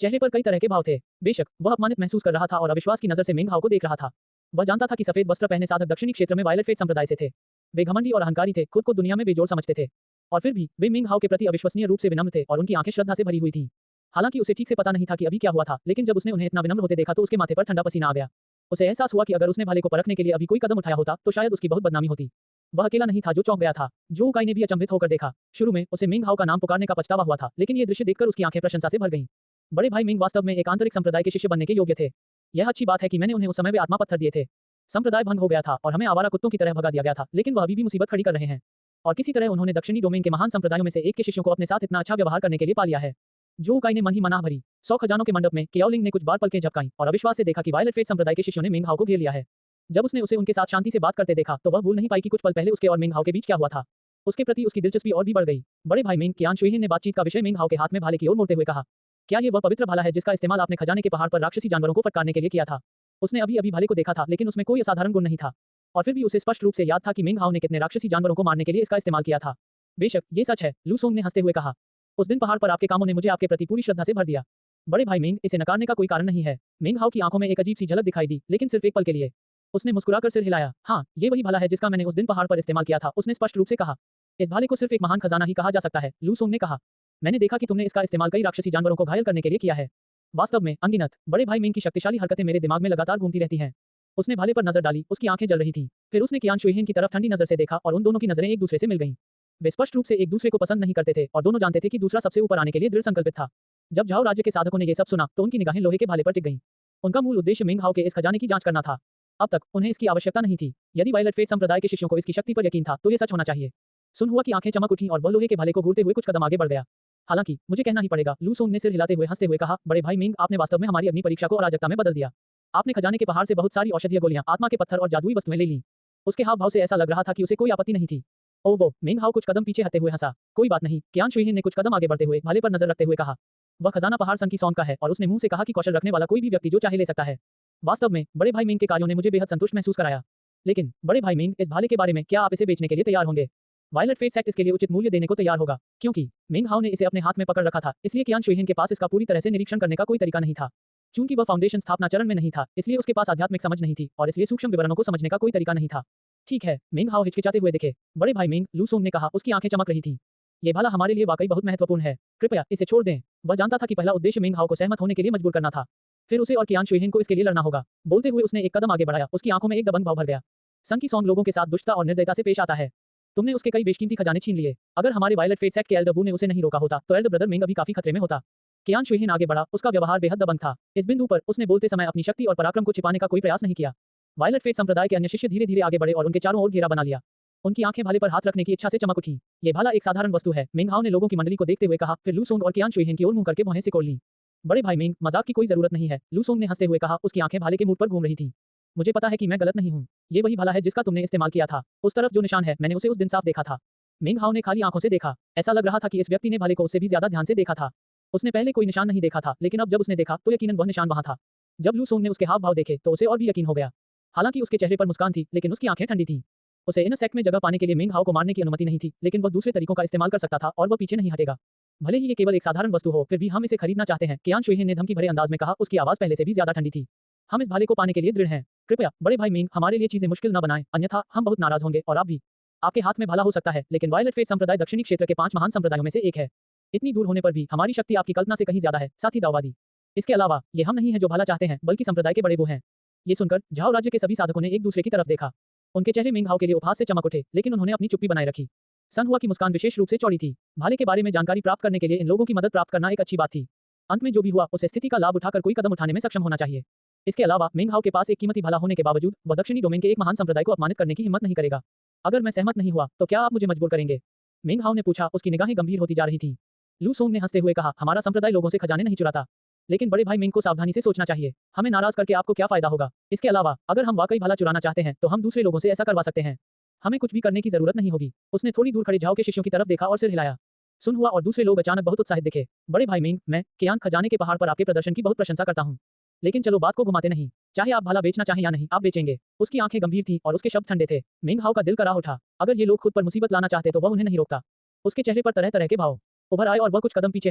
चेहरे पर कई तरह के भाव थे। बेशक वह अपमानित महसूस कर रहा था और अविश्वास की नजर से मिंग हाउ को देख रहा था। वह जानता था कि सफेद वस्त्र पहने साधक दक्षिणी क्षेत्र में वायलेट फेट संप्रदाय से थे। वे घमंडी और अहंकारी थे, खुद को दुनिया में बेजोड़ समझते थे। और फिर भी वे मिंग हाउ के प्रति अविश्वसनीय रूप से विनम्र थे और उनकी आंखें श्रद्धा से भरी हुई थीं। हालांकि उसे ठीक से पता नहीं था कि अभी क्या हुआ था, लेकिन जब उसने उन्हें इतना विनम्र होते देखा तो उसके माथे पर ठंडा पसीना आ गया। उसे एहसास हुआ कि अगर उसने भाले को परखने के लिए अभी कोई कदम उठाया होता तो शायद उसकी बहुत बदनामी होती। वह अकेला नहीं था जो चौंक गया था। जो उकाई ने भी अचंभित होकर देखा। शुरू में उसे मिंग हाउ का नाम पुकारने का पछतावा हुआ था, लेकिन ये दृश्य देखकर उसकी आंखें प्रशंसा से भर गईं। बड़े भाई मिंग वास्तव में एक आंतरिक संप्रदाय के शिष्य बनने के योग्य थे। यह अच्छी बात है कि मैंने उन्हें उस समय वे आत्मा पत्थर दिए थे। संप्रदाय भंग हो गया था और हमें आवारा कुत्तों की तरह भगा दिया गया था, लेकिन वह अभी भी मुसीबत खड़ी कर रहे हैं। और किसी तरह उन्होंने दक्षिणी डोमेन के महान संप्रदायों में से एक के शिष्यों को अपने साथ इतना अच्छा व्यवहार करने के लिए पा लिया है। जो उकाई ने मन ही मनाह भरी। 100 खजानों के मंडप में केओलिंग ने कुछ बार पलकें झपकाईं और अविश्वास से देखा कि वायलेट फेट संप्रदाय के शिष्यों ने मिंग हाउ को घेर लिया है। जब उसने उसे उनके साथ शांति से बात करते देखा तो वह भूल नहीं पाई कि कुछ पल पहले उसके और मिंग हाउ के बीच क्या हुआ था। उसके प्रति उसकी दिलचस्पी और भी बढ़ गई। बड़े भाई मिंग कियान शुइहिन ने बातचीत का विषय मिंग हाउ के हाथ में भाले की ओर मोड़ते हुए कहा, क्या ये वह पवित्र भाला है जिसका इस्तेमाल आपने खजाने के पहाड़ पर राक्षसी जानवरों को फटकारने के लिए किया था? उसने अभी अभी भाले को देखा था, लेकिन उसमें कोई असाधारण गुण नहीं था। और फिर भी उसे स्पष्ट रूप से याद था कि मिंग हाउ ने कितने राक्षसी जानवरों को मारने के लिए इसका इस्तेमाल किया था। बेशक ये सच है, लू सोंग ने हंसते हुए कहा। उस दिन पहाड़ पर आपके कामों ने मुझे आपके प्रति पूरी श्रद्धा से भर दिया। बड़े भाई मिंग, इसे नकारने का कोई कारण नहीं है। मिंग हाउ की आंखों में एक अजीब सी झलक दिखाई दी, लेकिन सिर्फ एक पल के लिए। उसने मुस्कुराकर सिर हिलाया। हाँ, ये वही भाला है जिसका मैंने उस दिन पहाड़ पर इस्तेमाल किया था, उसने स्पष्ट रूप से कहा। इस भाले को सिर्फ एक महान खजाना ही कहा जा सकता है, लू सोंग ने कहा। मैंने देखा कि तुमने इसका इस्तेमाल कई राक्षसी जानवरों को घायल करने के लिए किया है। वास्तव में अनगिनत। बड़े भाई मिंग की शक्तिशाली हरकतें मेरे दिमाग में लगातार घूमती रहती हैं। उसने भाले पर नजर डाली, उसकी आंखें जल रही थीं। फिर उसने कियान शुइहिन की तरफ ठंडी नजर से देखा और उन दोनों की नजरें एक दूसरे से मिल गईं। वे स्पष्ट रूप से एक दूसरे को पसंद नहीं करते थे और दोनों जानते थे कि दूसरा सबसे ऊपर आने के लिए दृढ़ संकल्पित था। जब झाओ राज्य के साधकों ने ये सब सुना तो उनकी निगाहें लोहे के भाले पर टिक गईं। उनका मूल उद्देश्य मिंग हाउ के इस खजाने की जांच करना था। अब तक उन्हें इसकी आवश्यकता नहीं थी। यदि वायलेट फेट संप्रदाय के शिष्यों को इसकी शक्ति पर यकीन था तो ये सच होना चाहिए। सुन हुआ की आंखें चमक उठीं और वह लोहे के भाले को घूरते हुए कुछ कदम आगे बढ़ गया। हालांकि मुझे कहना ही पड़ेगा, लू सोंग ने सिर हिलाते हुए हंसते हुए कहा, बड़े भाई मिंग, आपने वास्तव में हमारी अग्नि परीक्षा को अराजकता में बदल दिया। आपने खजाने के पहाड़ से बहुत सारी औषधीय गोलियां, आत्मा के पत्थर और जादुई वस्तुएं ले लीं। उसके हाव भाव से ऐसा लग रहा था कि उसे कोई आपत्ति नहीं थी। ओह वो, मिंग हाउ कुछ कदम पीछे हटते हुए हंसा। कोई बात नहीं, कियान शुइहिन ने कुछ कदम आगे बढ़ते हुए भाले पर नजर रखते हुए कहा। वह खजाना पहाड़ सन की सौंग का है और उसने मुंह से कहा कि कौशल रखने वाला कोई भी व्यक्ति जो चाहे ले सकता है। वास्तव में बड़े भाई मिंग के कार्यों ने मुझे बेहद संतुष्ट महसूस कराया। लेकिन बड़े भाई मिंग, इस भाले के बारे में क्या आप इसे बेचने के लिए तैयार होंगे? वायलेट फेट सेक्ट इसके लिए उचित मूल्य देने को तैयार होगा। क्योंकि मिंग हाउ ने इसे अपने हाथ में पकड़ रखा था, इसलिए कियान शुइहिन के पास इसका पूरी तरह से निरीक्षण करने का कोई तरीका नहीं था। चूंकि वह फाउंडेशन स्थापना चरण में नहीं था, इसलिए उसके पास आध्यात्मिक समझ नहीं थी और इसलिए सूक्ष्म विवरणों को समझने का कोई तरीका नहीं था। ठीक है, मिंग हाउ हिचकिचाते हुए दिखे। बड़े भाई मिंग, लू सोंग ने कहा, उसकी आंखें चमक रही थीं। ये भाला हमारे लिए वाकई बहुत महत्वपूर्ण है, कृपया इसे छोड़ दें। वह जानता था कि पहला उद्देश्य मिंग हाउ को सहमत होने के लिए मजबूर करना था। फिर उसे और कियान शुइहिन को इसके लिए लड़ना होगा। बोलते हुए उसने एक कदम आगे बढ़ाया, उसकी आंखों में एक दबंग भाव भर गया। सन की सौंग लोगों के साथ दुष्टता और निर्दयता से पेश आता है। तुमने उसके कई बेशकीमती खजाने छीन लिए। अगर हमारे वायलेट फेट सेक्ट के एल्डर वू ने उसे नहीं रोका होता तो एल्डर ब्रदर मिंग अभी काफी खतरे में होता। कियान शुइहिन आगे बढ़ा, उसका व्यवहार बेहद दबंग था। इस बिंदु पर उसने बोलते समय अपनी शक्ति और पराक्रम को छिपाने का कोई प्रयास नहीं किया। वायलेट फेट संप्रदाय के अन्य शिष्य धीरे धीरे आगे बढ़े और उनके चारों ओर घेरा बना लिया। उनकी आंखें भाले पर हाथ रखने की इच्छा से चमक उठी। ये भाला एक साधारण वस्तु है, मिंग हाउ ने लोगों की मंडली को देखते हुए कहा। फिर लू सोंग और कियान शुइहिन की ओर मुंह करके भौहें सिकोड़ लीं। बड़े भाई मिंग, मजाक की कोई जरूरत नहीं है, लू सोंग ने हंसते हुए कहा। उसकी आंखें भाले के मुंह पर घूम रही थीं। मुझे पता है कि मैं गलत नहीं हूँ। ये वही भाला है जिसका तुमने इस्तेमाल किया था। उस तरफ जो निशान है, मैंने उसे उस दिन साफ देखा था। मिंग हाउ ने खाली आंखों से देखा। ऐसा लग रहा था कि इस व्यक्ति ने भाले को उससे भी ज्यादा ध्यान से देखा था। उसने पहले कोई निशान नहीं देखा था, लेकिन अब जब उसने देखा तो यकीनन वह निशान वहां था। जब लू सोंग ने उसके हाव भाव देखे तो उसे और भी यकीन हो गया। हालांकि उसके चेहरे पर मुस्कान थी, लेकिन उसकी आंखें ठंडी थीं। उसे इन सेक्ट में जगह पाने के लिए मिंग हाउ को मारने की अनुमति नहीं थी, लेकिन वह दूसरे तरीकों का इस्तेमाल कर सकता था और वह पीछे नहीं हटेगा। भले ही ये केवल एक साधारण वस्तु हो, फिर भी हम इसे खरीदना चाहते हैं, कियान शुइहिन ने धमकी भरे अंदाज में कहा। उसकी आवाज पहले से भी ज्यादा ठंडी थी। हम इस भाले को पाने के लिए दृढ़ हैं। कृपया बड़े भाई मिंग, हमारे लिए चीजें मुश्किल न बनाएं, अन्यथा हम बहुत नाराज होंगे और आप भी। आपके हाथ में भाला हो सकता है, लेकिन वायलेट फेट संप्रदाय दक्षिणी क्षेत्र के 5 महान संप्रदायों में से एक है। इतनी दूर होने पर भी हमारी शक्ति आपकी कल्पना से कहीं ज्यादा है, साथी दाववादी। इसके अलावा ये हम नहीं है जो भाला चाहते हैं, बल्कि संप्रदाय के बड़े वो हैं। ये सुनकर झाओ राज्य के सभी साधकों ने एक दूसरे की तरफ देखा। उनके चेहरे मिंग हाउ के लिए उपहास से चमक उठे, लेकिन उन्होंने अपनी चुप्पी बनाए रखी। सन हुआ की मुस्कान विशेष रूप से चौड़ी थी। भाले के बारे में जानकारी प्राप्त करने के लिए इन लोगों की मदद प्राप्त करना एक अच्छी बात थी। अंत में जो भी हुआ, उसे स्थिति का लाभ उठाकर कोई कदम उठाने में सक्षम होना चाहिए। इसके अलावा मिंग हाउ के पास एक कीमती भाला होने के बावजूद वह दक्षिणी डोमेन के एक महान संप्रदाय को अपमानित करने की हिम्मत नहीं करेगा। अगर मैं सहमत नहीं हुआ तो क्या आप मुझे मजबूर करेंगे? मिंग हाउ ने पूछा, उसकी निगाहें गंभीर होती जा रही थीं। लू सोंग ने हंसते हुए कहा, हमारा संप्रदाय लोगों से खजाने नहीं चुराता। लेकिन बड़े भाई मिंग को सावधानी से सोचना चाहिए। हमें नाराज करके आपको क्या फायदा होगा? इसके अलावा अगर हम वाकई भाला चुराना चाहते हैं तो हम दूसरे लोगों से ऐसा करवा सकते हैं। हमें कुछ भी करने की जरूरत नहीं होगी। उसने थोड़ी दूर खड़े झाओ के शिष्यों की तरफ देखा और सिर हिलाया। सुन हुआ और दूसरे लोग अचानक बहुत उत्साहित दिखे। बड़े भाई मिंग, मैं कियान खजाने के पहाड़ पर आपके प्रदर्शन की बहुत प्रशंसा करता हूँ। लेकिन चलो बात को घुमाते नहीं। चाहे आप भला बेचना चाहें या नहीं, आप बेचेंगे। उसकी आंखें गंभीर थीं और उसके शब्द ठंडे थे। मिंग हाओ का दिल कराह उठा। अगर ये लोग खुद पर मुसीबत लाना चाहते तो वह उन्हें नहीं रोकता। उसके चेहरे पर तरह तरह के भाव उभर आए और वह कुछ कदम पीछे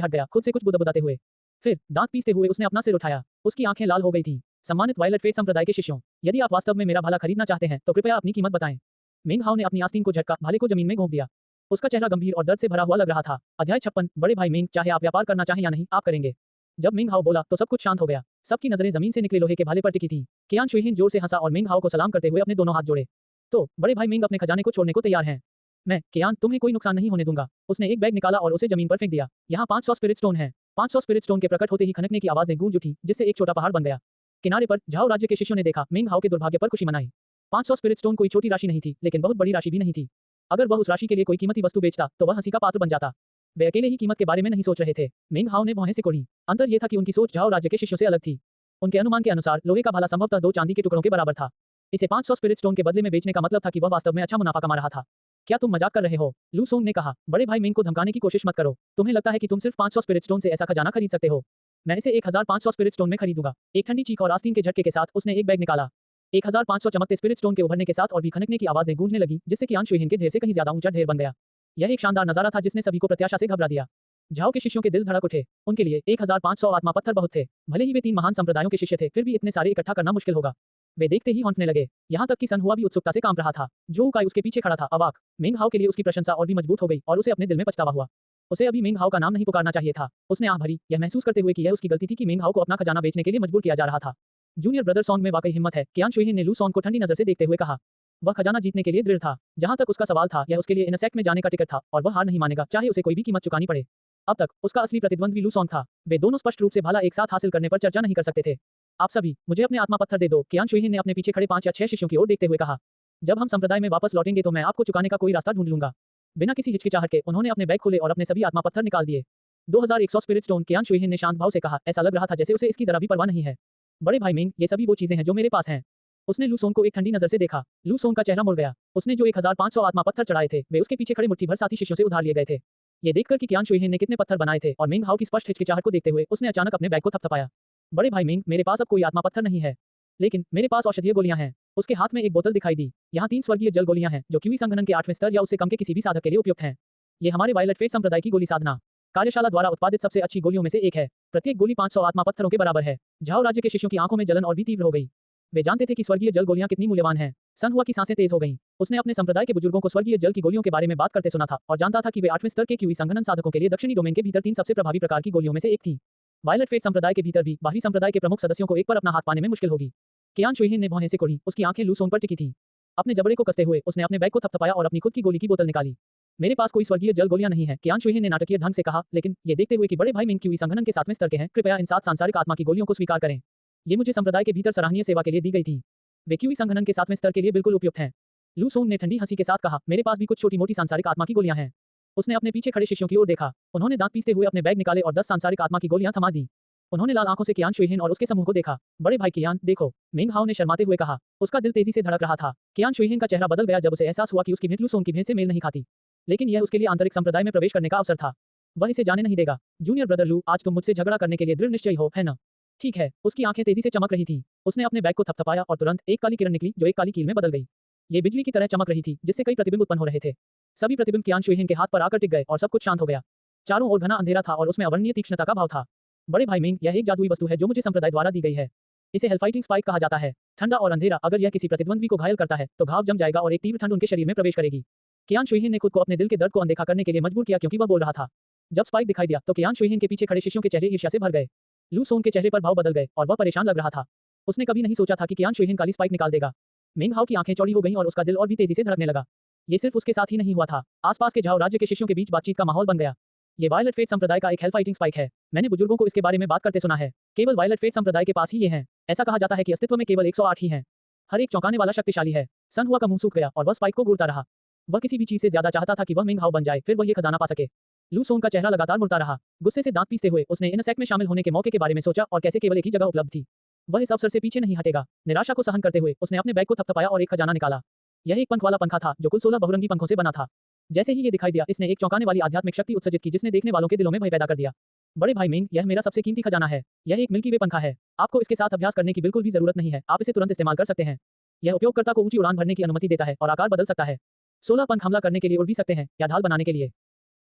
हट गया, खुद से कुछ बुदबुदाते हुए। फिर दांत पीसते हुए उसने अपना सिर उठाया। उसकी आंखें लाल हो गई थीं। सम्मानित वायलेट फेट संप्रदाय के शिष्यों, यदि आप वास्तव में मेरा भला खरीदना चाहते हैं तो कृपया अपनी कीमत बताएं। मिंग हाओ ने अपनी आस्तीन को झटका, भाले को जमीन में घोंप दिया। उसका चेहरा गंभीर और दर्द से भरा हुआ लग रहा था। अध्याय 56। बड़े भाई मिंग, चाहे आप व्यापार करना चाहें या नहीं, आप करेंगे। जब मिंग हाओ बोला तो सब कुछ शांत हो गया। सबकी नजरें जमीन से निकले लोहे के भाले पर टिकी थीं। कियान शुइहिन जोर से हंसा और मिंग हाओ को सलाम करते हुए अपने दोनों हाथ जोड़े। तो बड़े भाई मिंग अपने खजाने को छोड़ने को तैयार हैं। मैं कियान, तुम्हें कोई नुकसान नहीं होने दूंगा। उसने एक बैग निकाला और उसे जमीन पर फेंक दिया। यहाँ 500 स्पिरिट स्टोन है। 500 स्पिरिट स्टोन के प्रकट होते ही खनकने की आवाजें गूंज उठी, जिससे एक छोटा पहाड़ बन गया। किनारे पर झाओ राज्य के शिष्यों ने देखा। मिंग हाओ के दुर्भाग्य पर खुशी मनाई। 500 स्पिरिट स्टोन कोई छोटी राशि नहीं थी, लेकिन बहुत बड़ी राशि भी नहीं थी। अगर वह उस राशि के लिए कोई कीमती वस्तु बेचता तो वह हंसी का पात्र बन जाता। वे अकेले ही कीमत के बारे में नहीं सोच रहे थे। मिंग हाओ ने भौहें सिकोड़ी। अंतर यह था कि उनकी सोच झाओ राज्य के शिष्यों से अलग थी। उनके अनुमान के अनुसार लोहे का भाला संभवतः 2 चांदी के टुकड़ों के बराबर था। इसे 500 स्पिरिट स्टोन के बदले में बेचने का मतलब था कि वह वास्तव में अच्छा मुनाफा कमा रहा था। क्या तुम मजाक कर रहे हो? लू सोंग ने कहा। बड़े भाई मिंग को धमकाने की कोशिश मत करो। तुम्हें लगता है कि तुम सिर्फ 500 स्पिरिट स्टोन से ऐसा खजाना खरीद सकते हो? मैं इसे 1500 स्पिरिट स्टोन में खरीदूंगा। एक ठंडी चीख और आस्तीन के झटके के साथ उसने एक बैग निकाला। 1500 चमकते स्पिरिट स्टोन के उभरने के साथ और भी खनकने की आवाजें गूंजने लगी, जिससे कियान शुइहिन के ढेर से कहीं ज्यादा ऊंचा ढेर बन गया। यह एक शानदार नजारा था जिसने सभी को प्रत्याशा से घबरा दिया। झाओ के शिष्यों के दिल धड़क उठे। उनके लिए 1500 आत्मा पत्थर बहुत थे। भले ही वे 3 महान संप्रदायों के शिष्य थे, फिर भी इतने सारे इकट्ठा करना मुश्किल होगा। वे देखते ही हौंकने लगे। यहाँ तक कि सन हुआ भी उत्सुकता से कांप रहा था। जो उकाई उसके पीछे खड़ा था, अवाक। मिंग हाओ के लिए उसकी प्रशंसा और भी मजबूत हो गई और उसे अपने दिल में पछतावा हुआ। उसे अभी मिंग हाओ का नाम नहीं पुकारना चाहिए था। उसने आह भरी, यह महसूस करते हुए कि यह उसकी गलती थी कि मिंग हाओ को अपना खजाना बेचने के लिए मजबूर किया जा रहा था। जूनियर ब्रदर सॉन्ग में वाकई हिम्मत है, कियान शुइहिन ने लू सॉन्ग को ठंडी नजर से देखते हुए कहा। वह खजाना जीतने के लिए दृढ़ था। जहां तक उसका सवाल था, यह उसके लिए इनसेक्ट में जाने का टिकट था और वह हार नहीं मानेगा, चाहे उसे कोई भी कीमत चुकानी पड़े। अब तक उसका असली प्रतिद्वंद्वी लू सॉन्ग था। वे दोनों स्पष्ट रूप से भाला एक साथ हासिल करने पर चर्चा नहीं कर सकते थे। आप सभी मुझे अपने आत्मा पत्थर दे दो, कियान शुइहिन ने अपने पीछे खड़े 5 या 6 शिष्यों की ओर देखते हुए कहा। जब हम संप्रदाय में वापस लौटेंगे तो मैं आपको चुकाने का कोई रास्ता ढूंढ लूंगा। बिना किसी हिचकिचाहट के उन्होंने अपने बैग खोले और अपने सभी आत्मा पत्थर निकाल दिए। 2100 स्पिरिट स्टोन, कियान शुइहिन ने शांत भाव से कहा। ऐसा लग रहा था जैसे उसे इसकी जरा भी परवाह नहीं है। बड़े भाई मिंग, ये सभी वो चीजें हैं जो मेरे पास हैं। उसने लू सोंग को एक ठंडी नजर से देखा। लू सोंग का चेहरा मुड़ गया। उसने जो 1500 आत्मा पत्थर चढ़ाए थे, वे उसके पीछे खड़े मुट्ठी भर साथी शिष्यों से उधार लिए गए थे। ये देखकर कि कियान शुइहिन ने कितने पत्थर बनाए थे और मिंग हाओ की स्पष्ट हिचकिचाहट को देखते हुए उसने अचानक अपने बैग को थपथपाया। बड़े भाई मिंग, मेरे पास अब कोई आत्मा पत्थर नहीं है, लेकिन मेरे पास औषधीय गोलियां हैं। उसके हाथ में एक बोतल दिखाई दी। यहाँ 3 स्वर्गीय जल गोलियां हैं जो क्यूई संघनन के 8वें स्तर या उससे कम के किसी भी साधक के लिए उपयुक्त हैं। ये हमारे वायलेट फेट संप्रदाय की गोली साधना कार्यशाला द्वारा उत्पादित सबसे अच्छी गोलियों में से एक है। प्रत्येक गोली 500 आत्मा पत्थरों के बराबर है। झाओ राज्य के शिष्यों की आंखों में जलन और भी तीव्र हो गई। वे जानते थे कि स्वर्गीय जल गोलियां कितनी मूल्यवान हैं। सन हुआ की सांसें तेज हो गईं। उसने अपने संप्रदाय के बुजुर्गों को स्वर्गीय जल की गोलियों के बारे में बात करते सुना था और जानता था कि वे 8वें स्तर के क्यूई संघनन साधकों के लिए दक्षिणी डोमेन के भीतर 3 सबसे प्रभावी प्रकार की गोलियों में से एक थी। वायलेट फेट संप्रदाय के भीतर भी बाहरी संप्रदाय के प्रमुख सदस्यों को एक पर अपना हाथ पाने में मुश्किल होगी। कियान शुइहिन ने भौहें सिकोड़ी। उसकी आंखें लू सोंग पर टिकी थीं। अपने जबड़े को कसते हुए उसने अपने बैग को थपथपाया और अपनी खुद की गोली की बोतल निकाली। मेरे पास कोई स्वर्गीय जल गोलियां नहीं है, कियान शुइहिन ने नाटकीय ढंग से कहा, लेकिन ये देखते हुए कि बड़े भाई मिंग क्यूई संघनन के 7वें स्तर के हैं, कृपया इन 7 सांसारिक आत्मा की गोलियों को स्वीकार करें। ये मुझे संप्रदाय के भीतर सराहनीय सेवा के लिए दी गई थी। वे क्यूई संघनन के 7वें स्तर के लिए बिल्कुल उपयुक्त हैं। लू सोंग ने ठंडी हंसी के साथ कहा, मेरे पास भी कुछ छोटी मोटी सांसारिक आत्मा की गोलियां हैं। उसने अपने पीछे खड़े शिष्यों की ओर देखा। उन्होंने दांत पीसते हुए अपने बैग निकाले और 10 सांसारिक आत्मा की गोलियां थमा दी। उन्होंने लाल आंखों से कियान शुइहिन और उसके समूह को देखा। बड़े भाई कियान, देखो, मिंग हाओ ने शर्माते हुए कहा। उसका दिल तेजी से धड़क रहा था। कियान शुइहिन का चेहरा बदल गया जब उसे एहसास हुआ कि उसकी भेंट लू सोंग की भेंट से मेल नहीं खाती। लेकिन यह उसके लिए आंतरिक संप्रदाय में प्रवेश करने का अवसर था। वह इसे जाने नहीं देगा। जूनियर ब्रदर लू, आज तुम मुझसे झगड़ा करने के लिए दृढ़ निश्चयी हो, है ना? ठीक है। उसकी आंखें तेजी से चमक रही थीं। उसने अपने बैग को थपथपाया और तुरंत एक काली किरण निकली जो एक काली कील में बदल गई। ये बिजली की तरह चमक रही थी, जिससे कई प्रतिबिंब उत्पन्न हो रहे थे। सभी प्रतिबिंब कियान शुइहिन के हाथ पर आकर टिक गए और सब कुछ शांत हो गया। चारों ओर घना अंधेरा था और उसमें अवर्णनीय तीक्ष्णता का भाव था। बड़े भाई मिंग, यह एक जादुई वस्तु है जो मुझे संप्रदाय द्वारा दी गई है। इसे हेलफाइटिंग स्पाइक कहा जाता है। ठंडा और अंधेरा, अगर यह किसी प्रतिद्वंद्वी को घायल करता है तो घाव जम जाएगा और एक तीव्र ठंड उनके शरीर में प्रवेश करेगी। कियान शुइहिन ने खुद को अपने दिल के दर्द को अनदेखा करने के लिए मजबूर किया क्योंकि वह बोल रहा था। जब स्पाइक दिखाई दिया तो कियान शुइहिन के पीछे खड़े शिष्यों के चेहरे ईर्ष्या से भर गए। लू सोंग के चेहरे पर भाव बदल गए और वह परेशान लग रहा था। उसने कभी नहीं सोचा था कि कियान शुइहिन काली स्पाइक निकाल देगा। मिंग हाओ की आंखें चौड़ी हो गईं और उसका दिल और भी तेजी से धड़कने लगा। ये सिर्फ उसके साथ ही नहीं हुआ था, आसपास के झाओ राज्य के शिष्यों के बीच बातचीत का माहौल बन गया। ये वायलेट फेट संप्रदाय का एक हेलफाइटिंग स्पाइक है। मैंने बुजुर्गों को इसके बारे में बात करते सुना है। केवल वायलेट फेट संप्रदाय के पास ही ये हैं। ऐसा कहा जाता है कि अस्तित्व में केवल 108 ही हैं। हर एक चौंकाने वाला शक्तिशाली है। सन हुआ का मुंह सूख गया और वह स्पाइक को घूरता रहा। वह किसी भी चीज से ज्यादा चाहता था कि वह मिंग हाओ बन जाए, फिर वह ये खजाना पा सके। लू सोंग का चेहरा लगातार मुड़ता रहा। गुस्से से दांत पीसते हुए उसने इनसेक्ट में शामिल होने के मौके के बारे में सोचा और कैसे केवल एक ही जगह उपलब्ध थी। वह इस अवसर से पीछे नहीं हटेगा। निराशा को सहन करते हुए उसने अपने बैग को थपथपाया और एक खजाना निकाला। यह एक पंख वाला पंखा था जो कुल 16 बहुरंगी पंखों से बना था। जैसे ही ये दिखाई दिया, इसने एक चौंकाने वाली आध्यात्मिक शक्ति उत्सर्जित की जिसने देखने वालों के दिलों में भय पैदा कर दिया। बड़े भाई मेंग, यह मेरा सबसे कीमती खजाना है। यह एक मिल्की वे पंखा है। आपको इसके साथ अभ्यास करने की बिल्कुल भी जरूरत नहीं है, आप इसे तुरंत इस्तेमाल कर सकते हैं। यह उपयोगकर्ता को ऊंची उड़ान भरने की अनुमति देता है और आकार बदल सकता है। 16 पंख हमला करने के लिए उड़ भी सकते हैं या ढाल बनाने के लिए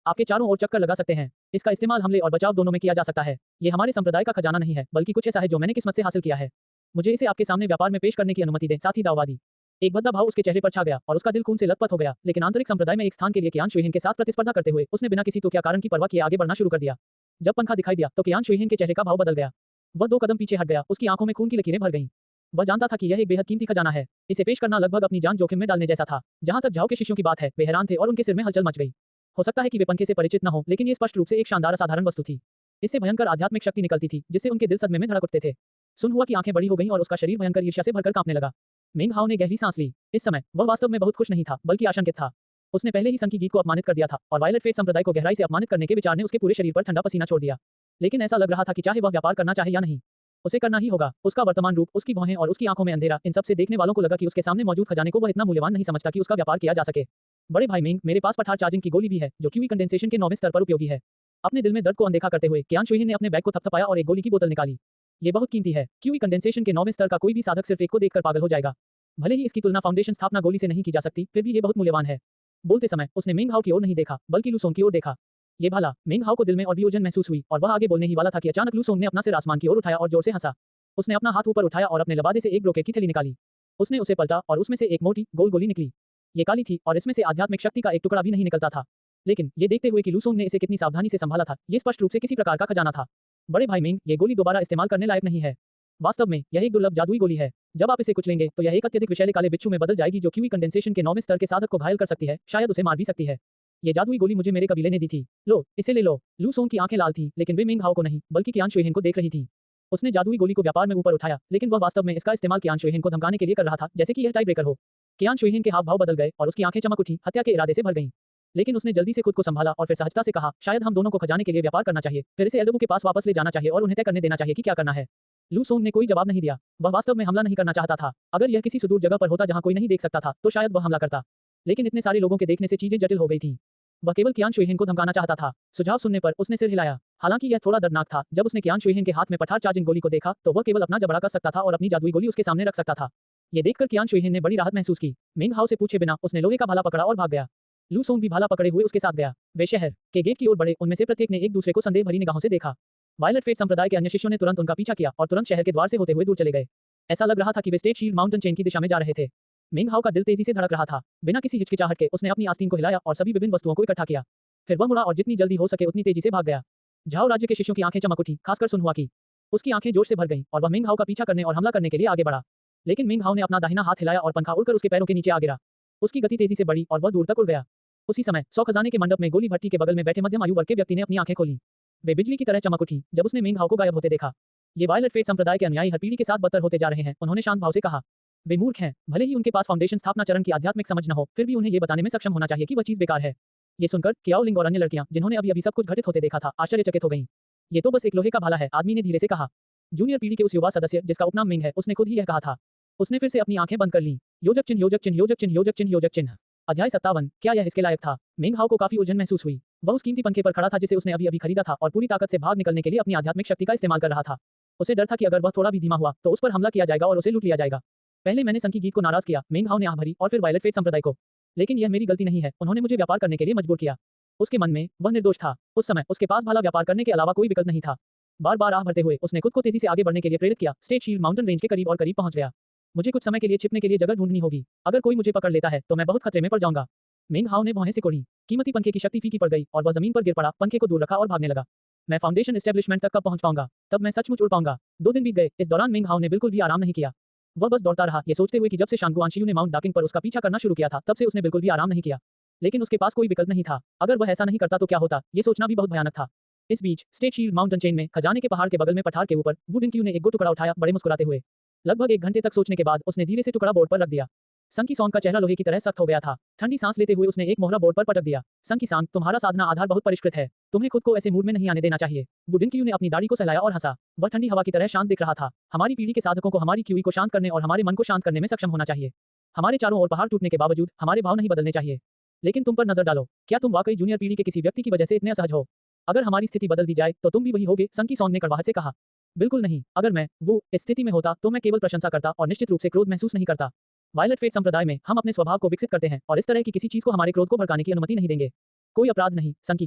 आपके चारों ओर चक्कर लगा सकते हैं। इसका इस्तेमाल हमले और बचाव दोनों में किया जा सकता है। ये हमारे संप्रदाय का खजाना नहीं है, बल्कि कुछ ऐसा है जो मैंने किस्मत से हासिल किया है। मुझे इसे आपके सामने व्यापार में पेश करने की अनुमति दें। साथ ही दाववादी एक भद्दा भाव उसके चेहरे पर छा गया और उसका दिल खून से लथपथ हो गया, लेकिन आंतरिक संप्रदाय में एक स्थान के लिए कियान शुइहिन के साथ प्रतिस्पर्धा करते हुए उसने बिना किसी तो क्या कारण की परवाह किए आगे बढ़ना शुरू कर दिया। जब पंखा दिखाई दिया तो कियान शुइहिन के चेहरे का भाव बदल गया। वह 2 कदम पीछे हट गया, उसकी आंखों में खून की लकीरें भर गईं। वह जानता था कि यह एक बेहद कीमती खजाना है। इसे पेश करना लगभग अपनी जान जोखिम में डालने जैसा था। जहां तक झाओ के शिष्यों की बात है, वे हैरान थे और उनके सिर में हलचल मच गई। हो सकता है कि वे पंखे से परिचित न हो, लेकिन ये स्पष्ट रूप से एक शानदार असाधारण वस्तु थी। इससे भयंकर आध्यात्मिक शक्ति निकलती थी, जिससे उनके दिल सदमे में धड़क उठते थे। सुन हुआ की आंखें बड़ी हो गईं और उसका शरीर भयंकर ईर्ष्या से भरकर कांपने लगा। मेंग हाओ ने गहरी सांस ली। इस समय वह वास्तव में बहुत खुश नहीं था, बल्कि आशंकित था। उसने पहले ही सन की गीत को अपमानित कर दिया था और वायलेट फेट संप्रदाय को गहराई से अपमानित करने के विचार ने उसके पूरे शरीर पर ठंडा पसीना छोड़ दिया। लेकिन ऐसा लग रहा था कि चाहे वह व्यापार करना चाहे या नहीं, उसे करना ही होगा। उसका वर्तमान रूप, उसकी भौहें और उसकी आंखों में अंधेरा, इन सब से देखने वालों को लगा कि उसके सामने मौजूद खजाने को वह इतना मूल्यवान नहीं समझता कि उसका व्यापार किया जा सके। बड़े भाई मेंग, मेरे पास पठार चार्जिंग की गोली भी है, जो क्यूई कंडेंसेशन के 9वें स्तर पर उपयोगी है। अपने दिल में दर्द को अनदेखा करते हुए कियान शुइहिन ने अपने बैग को थपथपाया और एक गोली की बोतल निकाली। ये बहुत कीमती है। क्यूई कंडेंसेशन के 9वें स्तर का कोई भी साधक सिर्फ एक को देखकर पागल हो जाएगा। भले ही इसकी तुलना फाउंडेशन स्थापना गोली से नहीं की जा सकती, फिर भी ये बहुत मूल्यवान है। बोलते समय उसने मेंग हाओ की ओर नहीं देखा, बल्कि लूसोंग की ओर देखा। ये भला मेंग हाओ को दिल में और भी उलझन महसूस हुई और वह आगे बोलने ही वाला था कि अचानक लूसोंग ने अपना सिर आसमान की ओर उठाया और जोर से हंसा। उसने अपना हाथ ऊपर उठाया और अपने लबादे से एक ब्रोकेट की थैली निकाली। उसने उसे पलटा और उसमें से एक मोटी गोल गोली निकली। ये काली थी और इसमें से आध्यात्मिक शक्ति का एक टुकड़ा भी नहीं निकलता था। लेकिन ये देखते हुए कि लूसोंग ने इसे कितनी सावधानी से संभाला था, ये स्पष्ट रूप से किसी प्रकार का खजाना था। बड़े भाई मेंग, ये गोली दोबारा इस्तेमाल करने लायक नहीं है। वास्तव में यह एक दुर्लभ जादुई गोली है। जब आप इसे कुचलेंगे तो यह एक अत्यधिक विषैले काले बिच्छू में बदल जाएगी, जो क्यूई कंडेंसेशन के 9वें स्तर के साधक को घायल कर सकती है, शायद उसे मार भी सकती है। ये जादुई गोली मुझे मेरे कबीले ने दी थी। लो, इसे ले लो। लूसोंग की आंखें लाल थीं, लेकिन वे मेंग हाओ को नहीं, बल्कि कियान शुइहिन को देख रही थीं। उसने जादुई गोली को व्यापार में ऊपर उठाया, लेकिन वह वास्तव में इसका इस्तेमाल कियान शुइहिन को धमकाने के लिए कर रहा था, जैसे कि यह टाई ब्रेकर हो। कियान शुइहिन के हाव भाव बदल गए और उसकी आंखें चमक उठी, हत्या के इरादे से भर गईं। लेकिन उसने जल्दी से खुद को संभाला और फिर सहजता से कहा, शायद हम दोनों को खजाने के लिए व्यापार करना चाहिए, फिर इसे एल्डवू के पास वापस ले जाना चाहिए और उन्हें तय करने देना चाहिए कि क्या करना है। लूसोंग ने कोई जवाब नहीं दिया। वह वास्तव में हमला नहीं करना चाहता था। अगर यह किसी सुदूर जगह पर होता जहां कोई नहीं देख सकता था, तो शायद वह हमला करता। लेकिन इतने सारे लोगों के देखने से चीजें जटिल हो गई थीं। वह केवल कियान शुइहिन को धमकाना चाहता था। सुझाव सुनने पर उसने सिर हिलाया। हालांकि यह थोड़ा दर्दनाक था। जब उसने कियान शुइहिन के हाथ में पठार चार्जिंग गोली को देखा, तो वह केवल अपना जबड़ा कर सकता था और अपनी जादुई गोली उसके सामने रख सकता था। ये देखकर कियान शुइहिन ने बड़ी राहत महसूस की। मेंग हाओ से पूछे बिना उसने लोहे का भाला पकड़ा और भाग गया। लूसोंग भी भाला पकड़े हुए उसके साथ गया। वे शहर के गेट की ओर बढ़े। उनमें से प्रत्येक ने एक दूसरे को संदेह भरी निगाहों से देखा। वायलेट फेट संप्रदाय के अन्य शिष्यों ने तुरंत उनका पीछा किया और तुरंत शहर के द्वार से होते हुए दूर चले गए। ऐसा लग रहा था कि वे स्टेट शील्ड माउंटेन चेन की दिशा में जा रहे थे। मेंग हाओ का दिल तेजी से धड़क रहा था। बिना किसी हिचकिचाहट के उसने अपनी आस्तीन को हिलाया और सभी विभिन्न वस्तुओं को इकट्ठा किया। फिर वह मुड़ा और जितनी जल्दी हो सके उतनी तेजी से भाग गया। झाओ राज्य के शिष्यों की आंखें चमक उठी, खासकर सुन हुआ की। उसकी आंखें जोश से भर गईं और वह मेंग हाओ का पीछा करने और हमला करने के लिए आगे बढ़ा। लेकिन मेंग हाओ ने अपना दाहिना हाथ हिलाया और पंखा उड़कर उसके पैरों के नीचे आ गिरा। उसकी गति तेजी से बढ़ी और वह दूर तक उड़ गया। उसी समय 100 खजाने के मंडप में गोली भट्टी के बगल में बैठे मध्यम आयु वर्ग के व्यक्ति ने अपनी आंखें खोली। वे बिजली की तरह चमक उठी जब उसने मेंग हाओ को गायब होते देखा। ये वायलेट फेट संप्रदाय के अनुयायी हर पीढ़ी के साथ बदतर होते जा रहे हैं, उन्होंने शांत भाव से कहा। वे मूर्ख हैं। भले ही उनके पास फाउंडेशन स्थापना चरण की आध्यात्मिक समझ न हो, फिर भी उन्हें ये बताने में सक्षम होना चाहिए कि वह चीज बेकार है। ये सुनकर कियाओ लिंग और अन्य लड़कियां, जिन्होंने अभी अभी सब कुछ घटित होते देखा था, आश्चर्यचकित हो गईं। ये तो बस एक लोहे का भाला है, आदमी ने धीरे से कहा। जूनियर पीढ़ी के उस युवा सदस्य, जिसका उपनाम मिंग है, उसने खुद ही यह कहा था। उसने फिर से अपनी आंखें बंद कर लीं। योजक चिन्ह, योजक चिन्ह, योजक चिन्ह, योजक चिन्ह, योजक चिन्ह। अध्याय 57। क्या यह इसके लायक था? मेंग हाओ को काफी उलझन महसूस हुई। वह उस कीमती पंखे पर खड़ा था जिसे उसने अभी अभी खरीदा था और पूरी ताकत से भाग निकलने के लिए अपनी आध्यात्मिक शक्ति का इस्तेमाल कर रहा था। उसे डर था कि अगर वह थोड़ा भी धीमा हुआ तो उस पर हमला किया जाएगा और उसे लूट लिया जाएगा। पहले मैंने सन की गीत को नाराज किया, मेंग हाओ ने आह भरी, और फिर वायलेट फेट संप्रदाय को। लेकिन यह मेरी गलती नहीं है, उन्होंने मुझे व्यापार करने के लिए मजबूर किया। उसके मन में वह निर्दोष था। उस समय उसके पास भला व्यापार करने के अलावा कोई विकल्प नहीं था। बार बार आह भरते हुए उसने खुद को तेजी से आगे बढ़ने के लिए प्रेरित किया। स्टेट शील्ड माउंटेन रेंज के करीब और करीब पहुंच गया। मुझे कुछ समय के लिए छिपने के लिए जगह ढूंढनी होगी। अगर कोई मुझे पकड़ लेता है तो मैं बहुत खतरे में पड़ जाऊंगा। मेंग हाओ ने भौहें सिकोड़ी। कीमती पंखे की शक्ति फीकी पड़ गई और वह जमीन पर गिर पड़ा, पंखे को दूर रखा और भागने लगा। मैं फाउंडेशन एस्टेब्लिशमेंट तक कब पहुंच पाऊंगा? तब मैं सचमुच उड़ पाऊंगा। 2 दिन बीत गए। इस दौरान मेंग हाओ ने बिल्कुल भी आराम नहीं किया। वह बस दौड़ता रहा, ये सोचते हुए कि जब से शांगुआनशियू ने माउंट डाकिंग पर उसका पीछा करना शुरू किया था, तब से उसने बिल्कुल भी आराम नहीं किया। लेकिन उसके पास कोई विकल्प नहीं था। अगर वह ऐसा नहीं करता तो क्या होता, ये सोचना भी बहुत भयानक था। इस बीच स्टेट शील्ड माउंटेन चेन में खजाने के पहाड़ के बगल में पठार के ऊपर वु डिंक्यू ने एक टुकड़ा उठाया, बड़े मुस्कुराते हुए। लगभग 1 घंटे तक सोचने के बाद उसने धीरे से टुकड़ा बोर्ड पर रख दिया। सन की सॉन्ग का चेहरा लोहे की तरह सख्त हो गया था। ठंडी सांस लेते हुए उसने एक मोहरा बोर्ड पर पटक दिया। सन की सॉन्ग, तुम्हारा साधना आधार बहुत परिष्कृत है। तुम्हें खुद को ऐसे मूड में नहीं आने देना चाहिए। वु डिंक्यू ने अपनी दाढ़ी को सहलाया और हंसा। वह ठंडी हवा की तरह शांत दिख रहा था। हमारी पीढ़ी के साधकों को हमारी क्यूई को शांत करने और हमारे मन को शांत करने में सक्षम होना चाहिए। हमारे चारों ओर पहाड़ टूटने के बावजूद हमारे भाव नहीं बदलने चाहिए। लेकिन तुम पर नजर डालो, क्या तुम वाकई जूनियर पीढ़ी के किसी व्यक्ति की वजह से इतने असहज हो? अगर हमारी स्थिति बदल दी जाए तो तुम भी वही होगे, संकी सॉन्ग ने कड़वाहट से कहा। बिल्कुल नहीं, अगर मैं वो इस स्थिति में होता तो मैं केवल प्रशंसा करता और निश्चित रूप से क्रोध महसूस नहीं करता। वायलेट फेट संप्रदाय में हम अपने स्वभाव को विकसित करते हैं और इस तरह की किसी चीज को हमारे क्रोध को भड़काने की अनुमति नहीं देंगे। कोई अपराध नहीं, संकी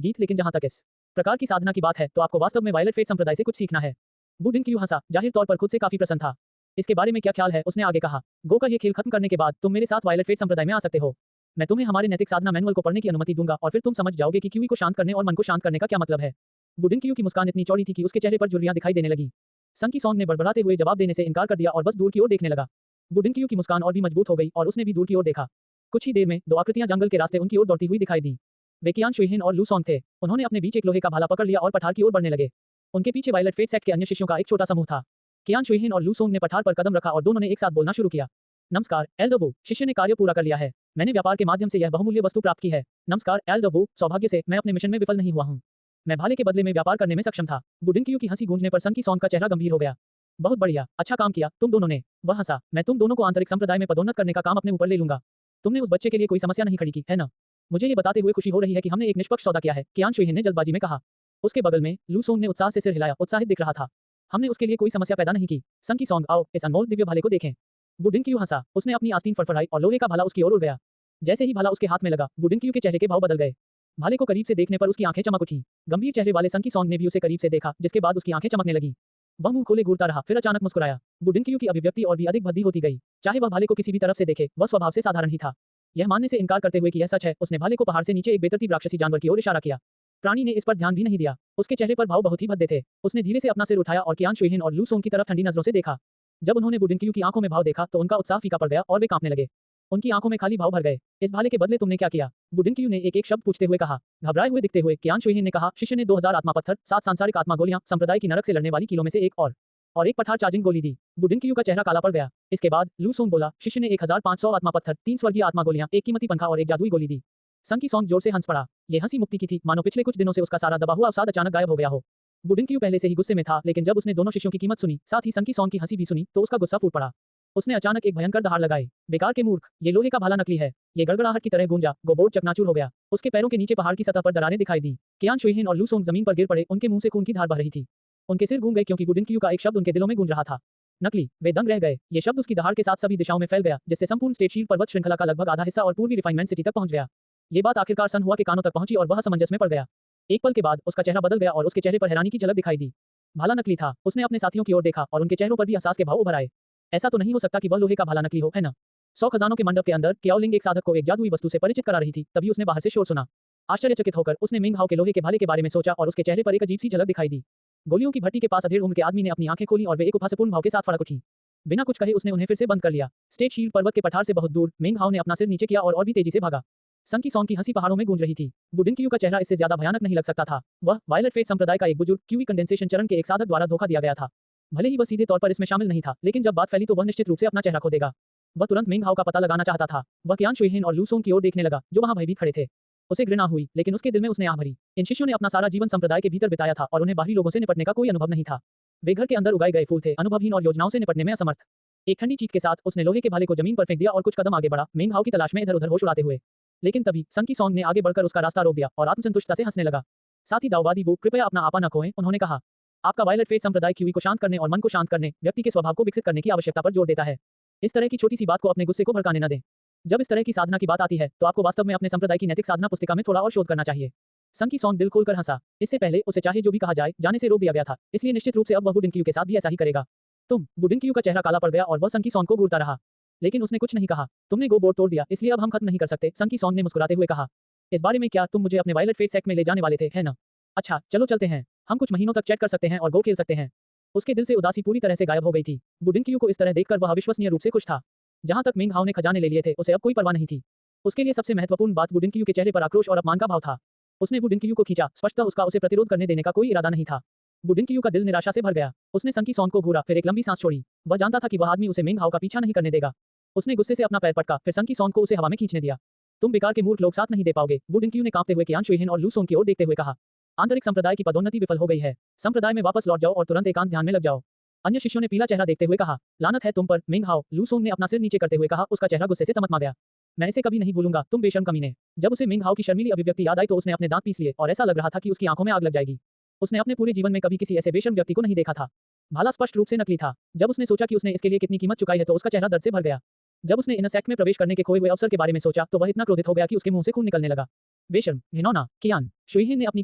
गीत, लेकिन जहां तक इस प्रकार की साधना की बात है तो आपको वास्तव में वायलेट फेट संप्रदाय से कुछ सीखना है। वु डिंग हंसा, जाहिर तौर पर खुद से काफी प्रसन्न था। इसके बारे में क्या ख्याल है? उसने आगे कहा। गो का ये खेल खत्म करने के बाद तुम मेरे साथ वायलेट फेट संप्रदाय में आ सकते हो। मैं तुम्हें हमारे नैतिक साधना मैनुअल को पढ़ने की अनुमति दूंगा और फिर तुम समझ जाओगे कि क्यूई को शांत करने और मन को शांत करने का क्या मतलब है। वु डिंग की मुस्कान इतनी चौड़ी थी कि उसके चेहरे पर झुर्रियां दिखाई देने लगी। संकी सॉन्ग ने बड़बड़ाते हुए जवाब देने से इनकार कर दिया और बस दूर की ओर देखने लगा। वु डिंग की मुस्कान और भी मजबूत हो गई और उसने भी दूर की ओर देखा। कुछ ही देर में दो आकृतियां जंगल के रास्ते उनकी ओर दौड़ती हुई दिखाई दी। वे कियान शुइहिन और लू सॉन्ग थे। उन्होंने अपने बीच एक लोहे का भाला पकड़ लिया और पठार की ओर बढ़ने लगे। उनके पीछे वायलेट फेट सेक्ट के अन्य शिष्यों का एक छोटा समूह था। कियान शुइहिन और लू सॉन्ग ने पठार पर कदम रखा और दोनों ने एक साथ बोलना शुरू किया। नमस्कार एल्डर वू, शिष्य ने कार्य पूरा कर लिया है। मैंने व्यापार के माध्यम से यह बहुमूल्य वस्तु प्राप्त की है। नमस्कार एल्डर वू, सौभाग्य से मैं अपने मिशन में विफल नहीं हुआ हूँ। मैं भाले के बदले में व्यापार करने में सक्षम था। वु डिंग की हंसी गूंजने पर संकी सॉन्ग का चेहरा गंभीर हो गया। बहुत बढ़िया, अच्छा काम किया तुम दोनों ने। वह हंसा। मैं तुम दोनों को आंतरिक संप्रदाय में पदोन्नत करने का काम अपने ऊपर ले लूंगा। तुमने उस बच्चे के लिए कोई समस्या नहीं खड़ी की, है ना? मुझे ये बताते हुए खुशी हो रही है कि हमने एक निष्पक्ष सौदा किया है, कियान शुइहिन ने जल्दबाजी में कहा। उसके बगल में लू सॉन्ग ने उत्साह से सिर हिलाया, उत्साहित दिख रहा था। हमने उसके लिए कोई समस्या पैदा नहीं की। संकी सॉन्ग, आओ इस अनमोल दिव्य भाले को देखें। वु डिंग हंसा। उसने अपनी आस्तीन फड़फड़ाई और लोहे का भाला उसकी ओर उड़ गया। जैसे ही भाला उसके हाथ में लगा, वु डिंग के चेहरे के भाव बदल गए। भाले को करीब से देखने पर उसकी आंखें चमक उठी। गंभीर चेहरे वाले संकी सॉन्ग ने भी उसे करीब से देखा, जिसके बाद उसकी आंखें चमकने लगी। वह मुंह खोले घूरता रहा, फिर अचानक मुस्कुराया। वु डिंग की अभिव्यक्ति और भी अधिक भद्दी होती गई। चाहे वह भाले को किसी भी तरफ से देखे, वह स्वभाव से साधारण ही था। यह मानने से इनकार करते हुए कि यह सच है, उसने भाले को पहाड़ से नीचे एक बेतरतीब राक्षसी जानवर की ओर इशारा किया। प्राणी ने इस पर ध्यान भी नहीं दिया। उसके चेहरे पर भाव बहुत ही भद्दे थे। उसने धीरे से अपना सिर उठाया और कियान शुइहिन और लू सॉन्ग की तरफ ठंडी नजरों से देखा। जब उन्होंने वु डिंग की आंखों में भाव देखा तो उनका उत्साह फीका पड़ गया और वे कांपने लगे। उनकी आंखों में खाली भाव भर गए। इस भाले के बदले तुमने क्या किया? वु डिंग ने एक शब्द पूछते हुए कहा। घबराए हुए दिखते हुए कियान शुइहिन ने कहा, शिष्य ने 2000 आत्मा पत्थर, 7 सांसारिक आत्मा गोलियां, संप्रदाय की नरक से लड़ने वाली कीलों में से एक और एक पठार चार्जिंग गोली दी। वु डिंग का चेहरा काला पड़ गया। इसके बाद लू सॉन्ग बोला, शिष्य ने 1500 आत्मा पत्थर, 3 स्वर्गीय आत्मा गोलियां, एक कीमती पंखा और एक जादुई गोली दी। संकी सॉन्ग जोर से हंस पड़ा। ये हंसी मुक्ति की थी, मानो पिछले कुछ दिनों से उसका सारा दबा हुआ अवसाद अचानक गायब हो गया हो। वु डिंग पहले से ही गुस्से में था, लेकिन जब उसने दोनों शिष्यों की कीमत सुनी, साथ ही संकी सॉन्ग की हंसी भी सुनी, तो उसका गुस्सा फूट पड़ा। उसने अचानक एक भयंकर दहाड़ लगाई। बेकार के मूर्ख, ये लोहे का भाला नकली है। ये गड़गड़ाहट की तरह गूंजा। गोबोर्ड चकनाचूर हो गया। उसके पैरों के नीचे पहाड़ की सतह पर दरारें दिखाई दी। कियान शुइहिन और लू सॉन्ग जमीन पर गिर पड़े, उनके मुंह से खून की धार बह रही थी। उनके सिर गूंज गए क्योंकि वु डिंग का एक शब्द उनके दिलों में गूंज रहा था। नकली। वे दंग रह गए। ये शब्द उसकी दहाड़ के साथ सभी दिशाओं में फैल गया, जिससे संपूर्ण स्टेट शील्ड पर्वत श्रृंखला का लगभग आधा हिस्सा और पूर्वी रिफाइनमेंट सिटी तक पहुंच गया। ये बात आखिरकार सन हुआ के कानों तक पहुंची और वह असमंजस में पड़ गया। एक पल के बाद उसका चेहरा बदल गया और उसके चेहरे पर हैरानी की झलक दिखाई दी। भाला नकली था। उसने अपने साथियों की ओर देखा और उनके चेहरों पर भी एहसास के भाव उभर आए। ऐसा तो नहीं हो सकता कि वह लोहे का भाला नकली हो, है ना? 100 खजानों के मंडप के अंदर क्याओलिंग एक साधक को एक जादुई वस्तु से परिचित करा रही थी, तभी उसने बाहर से शोर सुना। आश्चर्यचकित होकर उसने मिंग हाओ के लोहे के भाले के बारे में सोचा और उसके चेहरे पर एक अजीब सी झलक दिखाई दी। गोलियों की भट्टी के पास अधेड़ उम्र के आदमी ने अपनी आंखें खोली और वे एक उपहासपूर्ण भाव के साथ फड़क उठी। बिना कुछ कहे उसने उन्हें फिर से बंद कर लिया। स्टेट शील्ड पर्वत के पठार से बहुत दूर मिंग हाओ ने अपना सिर नीचे किया और भी तेजी से भागा। संकी सॉन्ग की हंसी पहाड़ों में गूंज रही थी। वु डिंग का चेहरा इससे ज्यादा भयानक नहीं लग सकता था। वह वायलेट फेट संप्रदाय का एक बुजुर्ग क्यूई कंडेंसेशन चरण के एक साधक द्वारा धोखा दिया गया था। भले ही वह सीधे तौर पर इसमें शामिल नहीं था, लेकिन जब बात फैली तो वह निश्चित रूप से अपना चेहरा खो देगा। वह तुरंत मिंग हाओ का पता लगाना चाहता था। वह कियान शुइहिन और लू सॉन्ग की ओर देखने लगा, जो वहां भयभीत खड़े थे। उसे घृणा हुई, लेकिन उसके दिल में उसने आह भरी। इन शिष्यों ने अपना सारा जीवन संप्रदाय के भीतर बिताया था और उन्हें बाहरी लोगों से निपटने का कोई अनुभव नहीं था। वे घर के अंदर उगाए गए फूल थे, अनुभवहीन और योजनाओं से निपटने में असमर्थ। एक ठंडी चीख के साथ उसने लोहे के भाले को जमीन पर फेंक दिया और कुछ कदम आगे बढ़ा, मिंग हाओ की तलाश में इधर-उधर होश उड़ाते हुए। लेकिन तभी संकी सॉन्ग ने आगे बढ़कर उसका रास्ता रोक दिया और आत्मसंतुष्टता से हंसने लगा। साथ ही दाववादी वो, कृपया अपना आपा न खोएं, उन्होंने कहा। आपका वायलेट फेट संप्रदाय क्यूई को शांत करने और मन को शांत करने, व्यक्ति के स्वभाव को विकसित करने की आवश्यकता पर जोर देता है। इस तरह की छोटी सी बात को अपने गुस्से को भड़काने न दें। जब इस तरह की साधना की बात आती है तो आपको वास्तव में अपने संप्रदाय की नैतिक साधना पुस्तिका में थोड़ा और शोध करना चाहिए। संकी सॉन्ग दिल खोलकर हंसा। इससे पहले उसे चाहे जो भी कहा जाए, जाने से रोक दिया गया था, इसलिए निश्चित रूप से अब वह वु डिंग के साथ भी ऐसा ही करेगा। वु डिंग का चेहरा काला पड़ गया और वह संकी सॉन्ग को घूरता रहा, लेकिन उसने कुछ नहीं कहा। तुमने गो बोर्ड तोड़ दिया, इसलिए अब हम खत्म नहीं कर सकते, संकी सॉन्ग ने मुस्कुराते हुए कहा। इस बारे में क्या तुम मुझे अपने वायलेट फेट सेक्ट में ले जाने वाले थे, है ना? अच्छा, चलो चलते हैं। हम कुछ महीनों तक चैट कर सकते हैं और गो खेल सकते हैं। उसके दिल से उदासी पूरी तरह से गायब हो गई थी। वु डिंग को इस तरह देखकर वह अविश्वसनीय रूप से खुश था। जहां तक मिंग हाओ ने खजाने ले लिए थे, उसे अब कोई परवाह नहीं थी। उसके लिए सबसे महत्वपूर्ण बात वु डिंग के चेहरे पर आक्रोश और अपमान का भाव था। उसने वु डिंग को खींचा, स्पष्टतः उसका उसे प्रतिरोध करने देने का कोई इरादा नहीं था। वु डिंग का दिल निराशा से भर गया। उसने संकी सॉन्ग को घूरा, फिर एक लंबी सांस छोड़ी। वह जानता था कि वह आदमी उसे मिंग हाओ का पीछा नहीं करने देगा। उसने गुस्से से अपना पैर पटका, फिर संकी सॉन्ग को उसे हवा में खींचने दिया। तुम बेकार के मूर्ख लोग साथ नहीं दे पाओगे, वु डिंग ने कांपते हुए कियान शुइहिन और लू सॉन्ग की ओर देखते हुए कहा। आंतरिक संप्रदाय की पदोन्नति विफल हो गई है। संप्रदाय में वापस लौट जाओ और तुरंत एकांत ध्यान में लग जाओ। अन्य शिष्यों ने पीला चेहरा देखते हुए कहा। लानत है तुम पर, मिंग हाओ, लू सॉन्ग ने अपना सिर नीचे करते हुए कहा। उसका चेहरा गुस्से से तमतमा गया। मैं इसे कभी नहीं भूलूंगा, तुम बेशर्म कमीने। जब उसे मिंग हाओ की शर्मीली अभिव्यक्ति याद आई तो उसने अपने दांत पीस लिए और ऐसा लग रहा था कि उसकी आंखों में आग लग जाएगी। उसने अपने पूरे जीवन में कभी किसी ऐसे बेशर्म व्यक्ति को नहीं देखा था। भाला स्पष्ट रूप से नकली था। जब उसने सोचा कि उसने इसके लिए कितनी कीमत चुकाई है तो उसका चेहरा दर्द से भर गया। जब उसने इनर सेक्ट में प्रवेश करने के खोए हुए अवसर के बारे में सोचा तो वह इतना क्रोधित हो गया कि उसके मुंह से खून निकलने लगा। बेशर्म, घिनौना, कियान, शुइहिन ने अपनी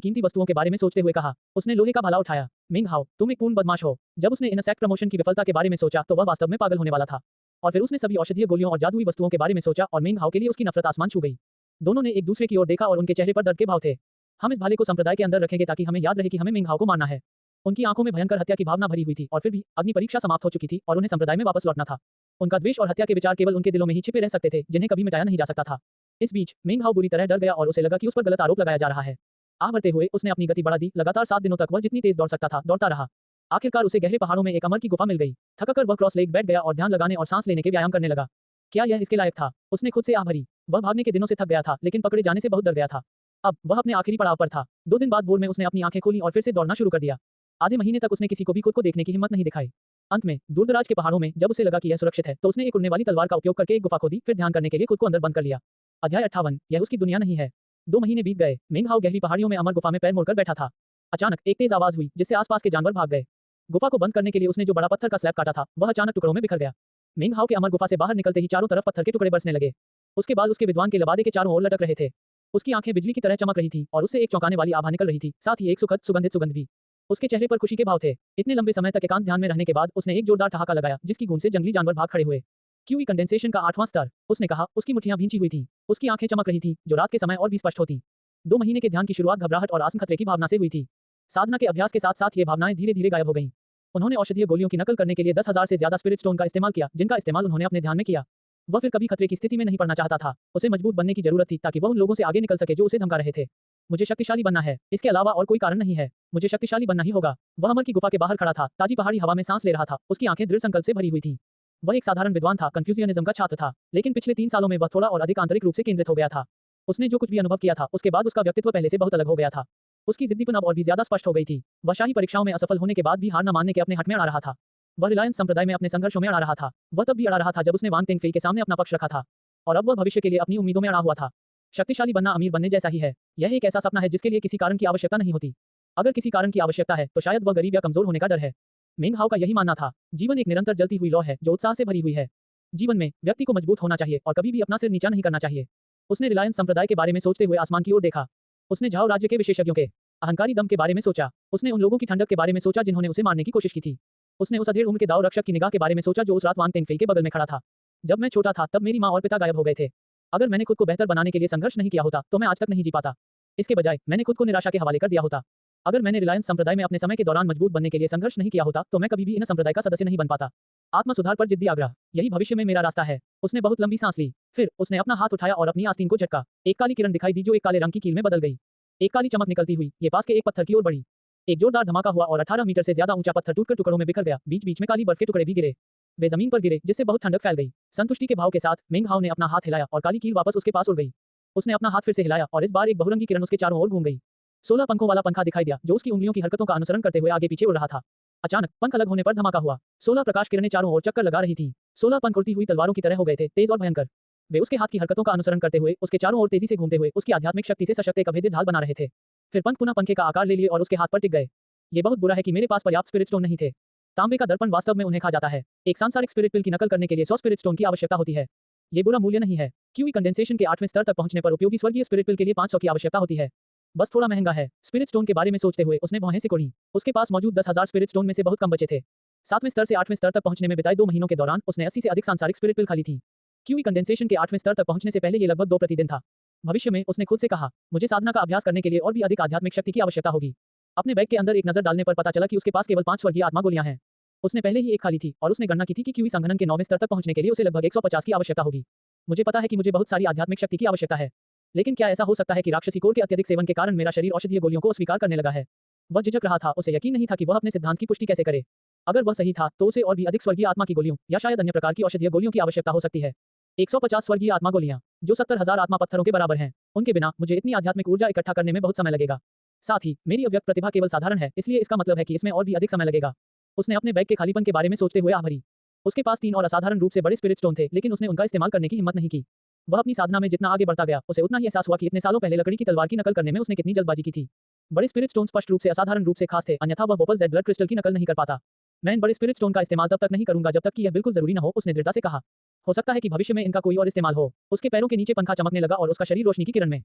कीमती वस्तुओं के बारे में सोचते हुए कहा। उसने लोहे का भाला उठाया। मिंग हाओ, तुम एक पूर्ण बदमाश हो। जब उसने इनर सेक्ट प्रमोशन की विफलता के बारे में सोचा तो वह वास्तव में पागल होने वाला था। और फिर उसने सभी औषधीय गोलियों और जादुई वस्तुओं के बारे में सोचा और मिंग हाओ के लिए उसकी नफरत आसमान छू गई। दोनों ने एक दूसरे की ओर देखा और उनके चेहरे पर दर्द के भाव थे। हम इस भाले को संप्रदाय के अंदर रखेंगे ताकि हमें याद रहे कि हमें मिंग हाओ को मारना है। उनकी आंखों में भयंकर हत्या की भावना भरी हुई थी और फिर भी अग्नि परीक्षा समाप्त हो चुकी थी और उन्हें संप्रदाय में वापस लौटना था। उनका द्वेष और हत्या के विचार केवल उनके दिलों में ही छिपे रह सकते थे जिन्हें कभी मिटाया नहीं जा सकता था। इस बीच मिंग हाओ बुरी तरह डर गया और उसे लगा कि उस पर गलत आरोप लगाया जा रहा है। आह भरते हुए उसने अपनी गति बढ़ा दी। लगातार 7 दिनों तक वह जितनी तेज दौड़ सकता था दौड़ता रहा। आखिरकार उसे गहरे पहाड़ों में एक अमर की गुफा मिल गई। थककर वह क्रॉस लेग बैठ गया और ध्यान लगाने और सांस लेने के व्यायाम करने लगा। क्या यह इसके लायक था? उसने खुद से आह भरी। वह भागने के दिनों से थक गया था लेकिन पकड़े जाने से बहुत डर गया था। अब वह अपने आखिरी पड़ाव पर था। 2 दिन बाद भोर में उसने अपनी आंखें खोली और फिर से दौड़ना शुरू कर दिया। आधे महीने तक उसने किसी को भी खुद को देखने की हिम्मत नहीं दिखाई। अंत में दूरदराज के पहाड़ों में जब उसे लगा कि यह सुरक्षित है तो उसने एक उड़ने वाली तलवार का उपयोग करके एक गुफा खोदी, फिर ध्यान करने के लिए खुद को अंदर बंद कर लिया। अध्याय 58, यह उसकी दुनिया नहीं है। 2 महीने बीत गए। मिंग हाओ गहरी पहाड़ियों में अमर गुफा में पैर मोड़कर बैठा था। अचानक एक तेज आवाज हुई जिससे आसपास के जानवर भाग गए। गुफा को बंद करने के लिए उसने जो बड़ा पत्थर का स्लैब काटा था वह अचानक टुकड़ों में बिखर गया। मिंग हाओ के अमर गुफा से बाहर निकलते ही चारों तरफ पत्थर के टुकड़े बरसने लगे। उसके बाद उसके विद्वान के लबादे के चारों ओर लटक रहे थे। उसकी आंखें बिजली की तरह चमक रही थी और उससे एक चौंकाने वाली आभा निकल रही थी, साथ ही एक सुखद सुगंधित सुगंध भी। उसके चेहरे पर खुशी के भाव थे। इतने लंबे समय तक एकांत ध्यान में रहने के बाद उसने एक जोरदार ठहाका लगाया जिसकी गूंज से जंगली जानवर भाग खड़े हुए। क्यूई कंडेंसेशन का 8वां स्तर, उसने कहा। उसकी मुट्ठियां भींची हुई थीं। उसकी आंखें चमक रही थीं जो रात के समय और भी स्पष्ट होती। 2 महीने के ध्यान की शुरुआत घबराहट और आसन खतरे की भावना से हुई थी। साधना के अभ्यास के साथ साथ ये भावनाएं धीरे धीरे गायब हो गईं। उन्होंने औषधीय गोलियों की नकल करने के लिए 10,000 से ज्यादा स्पिरिट स्टोन का इस्तेमाल किया जिनका इस्तेमाल उन्होंने अपने ध्यान में किया। वह फिर कभी खतरे की स्थिति में नहीं पड़ना चाहता था। उसे मजबूत बनने की जरूरत थी ताकि वह उन लोगों से आगे निकल सके जो उसे धमका रहे थे। मुझे शक्तिशाली बनना है, इसके अलावा और कोई कारण नहीं है। मुझे शक्तिशाली बनना ही होगा। वह अमर की गुफा के बाहर खड़ा था, ताजी पहाड़ी हवा में सांस ले रहा था। उसकी आंखें दृढ़ संकल्प से भरी हुई थीं। वह एक साधारण विद्वान था, कन्फ्यूजियनिज्म का छात्र था, लेकिन पिछले 3 सालों में वह थोड़ा और अधिक आंतरिक रूप से केंद्रित हो गया था। उसने जो कुछ भी अनुभव किया था उसके बाद उसका व्यक्तित्व पहले से बहुत अलग हो गया था। उसकी जिद्दीपन अब और भी ज्यादा स्पष्ट हो गई थी। वह शाही परीक्षाओं में असफल होने के बाद भी हार न मानने के अपने हठ में अड़ा रहा था। वह रिलायंस संप्रदाय में अपने संघर्षों में अड़ा रहा था। वह तब भी अड़ा रहा था जब उसने वांग तेंगफेई के सामने अपना पक्ष रखा था। और अब वह भविष्य के लिए अपनी उम्मीदों में अड़ा हुआ था। शक्तिशाली बनना अमीर बनने जैसा ही है। यह एक ऐसा सपना है जिसके लिए किसी कारण की आवश्यकता नहीं होती। अगर किसी कारण की आवश्यकता है तो शायद वह गरीब या कमजोर होने का डर है। मिंग हाओ का यही मानना था। जीवन एक निरंतर जलती हुई लौ है जो उत्साह से भरी हुई है। जीवन में व्यक्ति को मजबूत होना चाहिए और कभी भी अपना सिर नीचा नहीं करना चाहिए। उसने रिलायंस संप्रदाय के बारे में सोचते हुए आसमान की ओर देखा। उसने झाओ राज्य के विशेषज्ञों के अहंकारी दम के बारे में सोचा। उसने उन लोगों की ठंडक के बारे में सोचा जिन्होंने उसे मारने की कोशिश की थी। उसने उस अधेड़ उम्र के दाव रक्षक की निगाह के बारे में सोचा जो उस रात वांग तेंगफेई के बगल में खड़ा था। जब मैं छोटा था तब मेरी माँ और पिता गायब हो गए थे। अगर मैंने खुद को बेहतर बनाने के लिए संघर्ष नहीं किया होता तो मैं आज तक नहीं जी पाता। इसके बजाय मैंने खुद को निराशा के हवाले कर दिया होता। अगर मैंने रिलायंस संप्रदाय में अपने समय के दौरान मजबूत बनने के लिए संघर्ष नहीं किया होता तो मैं कभी भी इन संप्रदाय का सदस्य नहीं बन पाता। आत्म सुधार पर जिद्दी आग्रह, यही भविष्य में मेरा रास्ता है। उसने बहुत लंबी सांस ली। फिर उसने अपना हाथ उठाया और अपनी आस्तीन को झटका। एक काली किरण दिखाई दी जो एक काले रंग की कील में बदल गई। एक काली चमक निकलती हुई ये पास के एक पत्थर की ओर बढ़ी। एक जोरदार धमाका हुआ और 18 मीटर से ज्यादा ऊंचा पत्थर टूटकर टुकड़ों में बिखर गया। बीच बीच में काली बर्फ के टुकड़े भी गिरे। वे जमीन पर गिरे जिससे बहुत ठंडक फैल गई। संतुष्टि के भाव के साथ मिंग हाओ ने अपना हाथ हिलाया और काली कील वापस उसके पास उड़ गई। उसने अपना हाथ फिर से हिलाया और इस बार एक बहुरंगी किरण उसके चारों ओर घूम गई। 16 पंखों वाला पंखा दिखाई दिया जो उसकी उंगलियों की हरकतों का अनुसरण करते हुए आगे पीछे उड़ रहा था। अचानक पंख अलग होने पर धमाका हुआ। 16 प्रकाश किरणें चारों ओर चक्कर लगा रही थीं। 16 पंख उड़ती हुई तलवारों की तरह हो गए थे, तेज और भयंकर। वे उसके हाथ की हरकतों का अनुसरण करते हुए उसके चारों ओर तेजी से घूमते हुए उसकी आध्यात्मिक शक्ति से सशक्त एक अभेद्य ढाल बना रहे थे। फिर पंख पुनः पंखे का आकार ले लिए और उसके हाथ पर टिक गए। ये बहुत बुरा है कि मेरे पास पर्याप्त स्पिरिट स्टोन नहीं थे। तांबे का दर्पण वास्तव में उन्हें खा जाता है। एक सांसारिक स्पिरिट पिल की नकल करने के लिए 100 स्पिरिट स्टोन की आवश्यकता होती है। ये बुरा मूल्य नहीं है। क्यूई कंडेंसेशन के 8वें स्तर तक पहुंचने पर उपयोगी स्वर्गीय स्पिरिट पिल के लिए 500 की आवश्यकता होती है। बस थोड़ा महंगा है। स्पिरिट स्टोन के बारे में सोचते हुए उसने भौहें सिकोड़ी। उसके पास मौजूद 10,000 स्पिरिट स्टोन में से बहुत कम बचे थे। 7वें स्तर से 8वें स्तर तक पहुंचने में बिताए 2 महीनों के दौरान उसने 80 से अधिक सांसारिक स्पिरिट पिल खाली थी। क्यूई कंडेंसेशन के 8वें स्तर तक पहुंचने से पहले ये लगभग 2 प्रतिदिन था। भविष्य में उसने खुद से कहा, मुझे साधना का अभ्यास करने के लिए और भी अधिक आध्यात्मिक शक्ति की आवश्यकता होगी। अपने बैग के अंदर एक नजर डालने पर पता चला कि उसके पास केवल 5 स्वर्गीय आत्मा गोलियां हैं। उसने पहले ही एक खाली थी और उसने गणना की थी कि क्यूई संघनन के 9वें स्तर तक पहुंचने के लिए उसे लगभग 150 की आवश्यकता होगी। मुझे पता है कि मुझे बहुत सारी आध्यात्मिक शक्ति की आवश्यकता है, लेकिन क्या ऐसा हो सकता है कि राक्षसी कोर के अत्यधिक सेवन के कारण मेरा शरीर औषधीय गोलियों को अस्वीकार करने लगा है? वह झिझक रहा था। उसे यकीन नहीं था कि वह अपने सिद्धांत की पुष्टि कैसे करे। अगर वह सही था तो उसे और भी अधिक स्वर्गीय आत्मा की गोलियों या शायद अन्य प्रकार की औषधीय गोलियों की आवश्यकता हो सकती है। 150 स्वर्गीय आत्मा गोलियां जो 70,000 आत्मा पत्थरों के बराबर हैं। उनके बिना मुझे इतनी आध्यात्मिक ऊर्जा इकट्ठा करने में बहुत समय लगेगा। साथ ही मेरी अव्यक्त प्रतिभा केवल साधारण है, इसलिए इसका मतलब है कि इसमें और भी अधिक समय लगेगा। उसने अपने बैग के खालीपन के बारे में सोचते हुए आह भरी। उसके पास 3 और असाधारण रूप से बड़े स्पिरिट स्टोन थे, लेकिन उसने उनका इस्तेमाल करने की हिम्मत नहीं की। वह अपनी साधना में जितना आगे बढ़ता गया, उसे उतना ही एहसास हुआ कि इतने सालों पहले लकड़ी की तलवार की नकल करने में उसने कितनी जल्दबाजी की थी। बड़े स्पिरिट स्टोन स्पष्ट रूप से असाधारण रूप से खास थे, अन्यथा वह वोपल जेड ब्लड क्रिस्टल की नकल नहीं कर पाता। मैं इन बड़े स्पिरिट स्टोन का इस्तेमाल तब तक नहीं करूंगा जब तक कि यह बिल्कुल जरूरी न हो, उसने दृढ़ता से कहा। हो सकता है कि भविष्य में इनका कोई और इस्तेमाल हो। उसके पैरों के नीचे पंखा चमकने लगा और उसका शरीर रोशनी की किरण में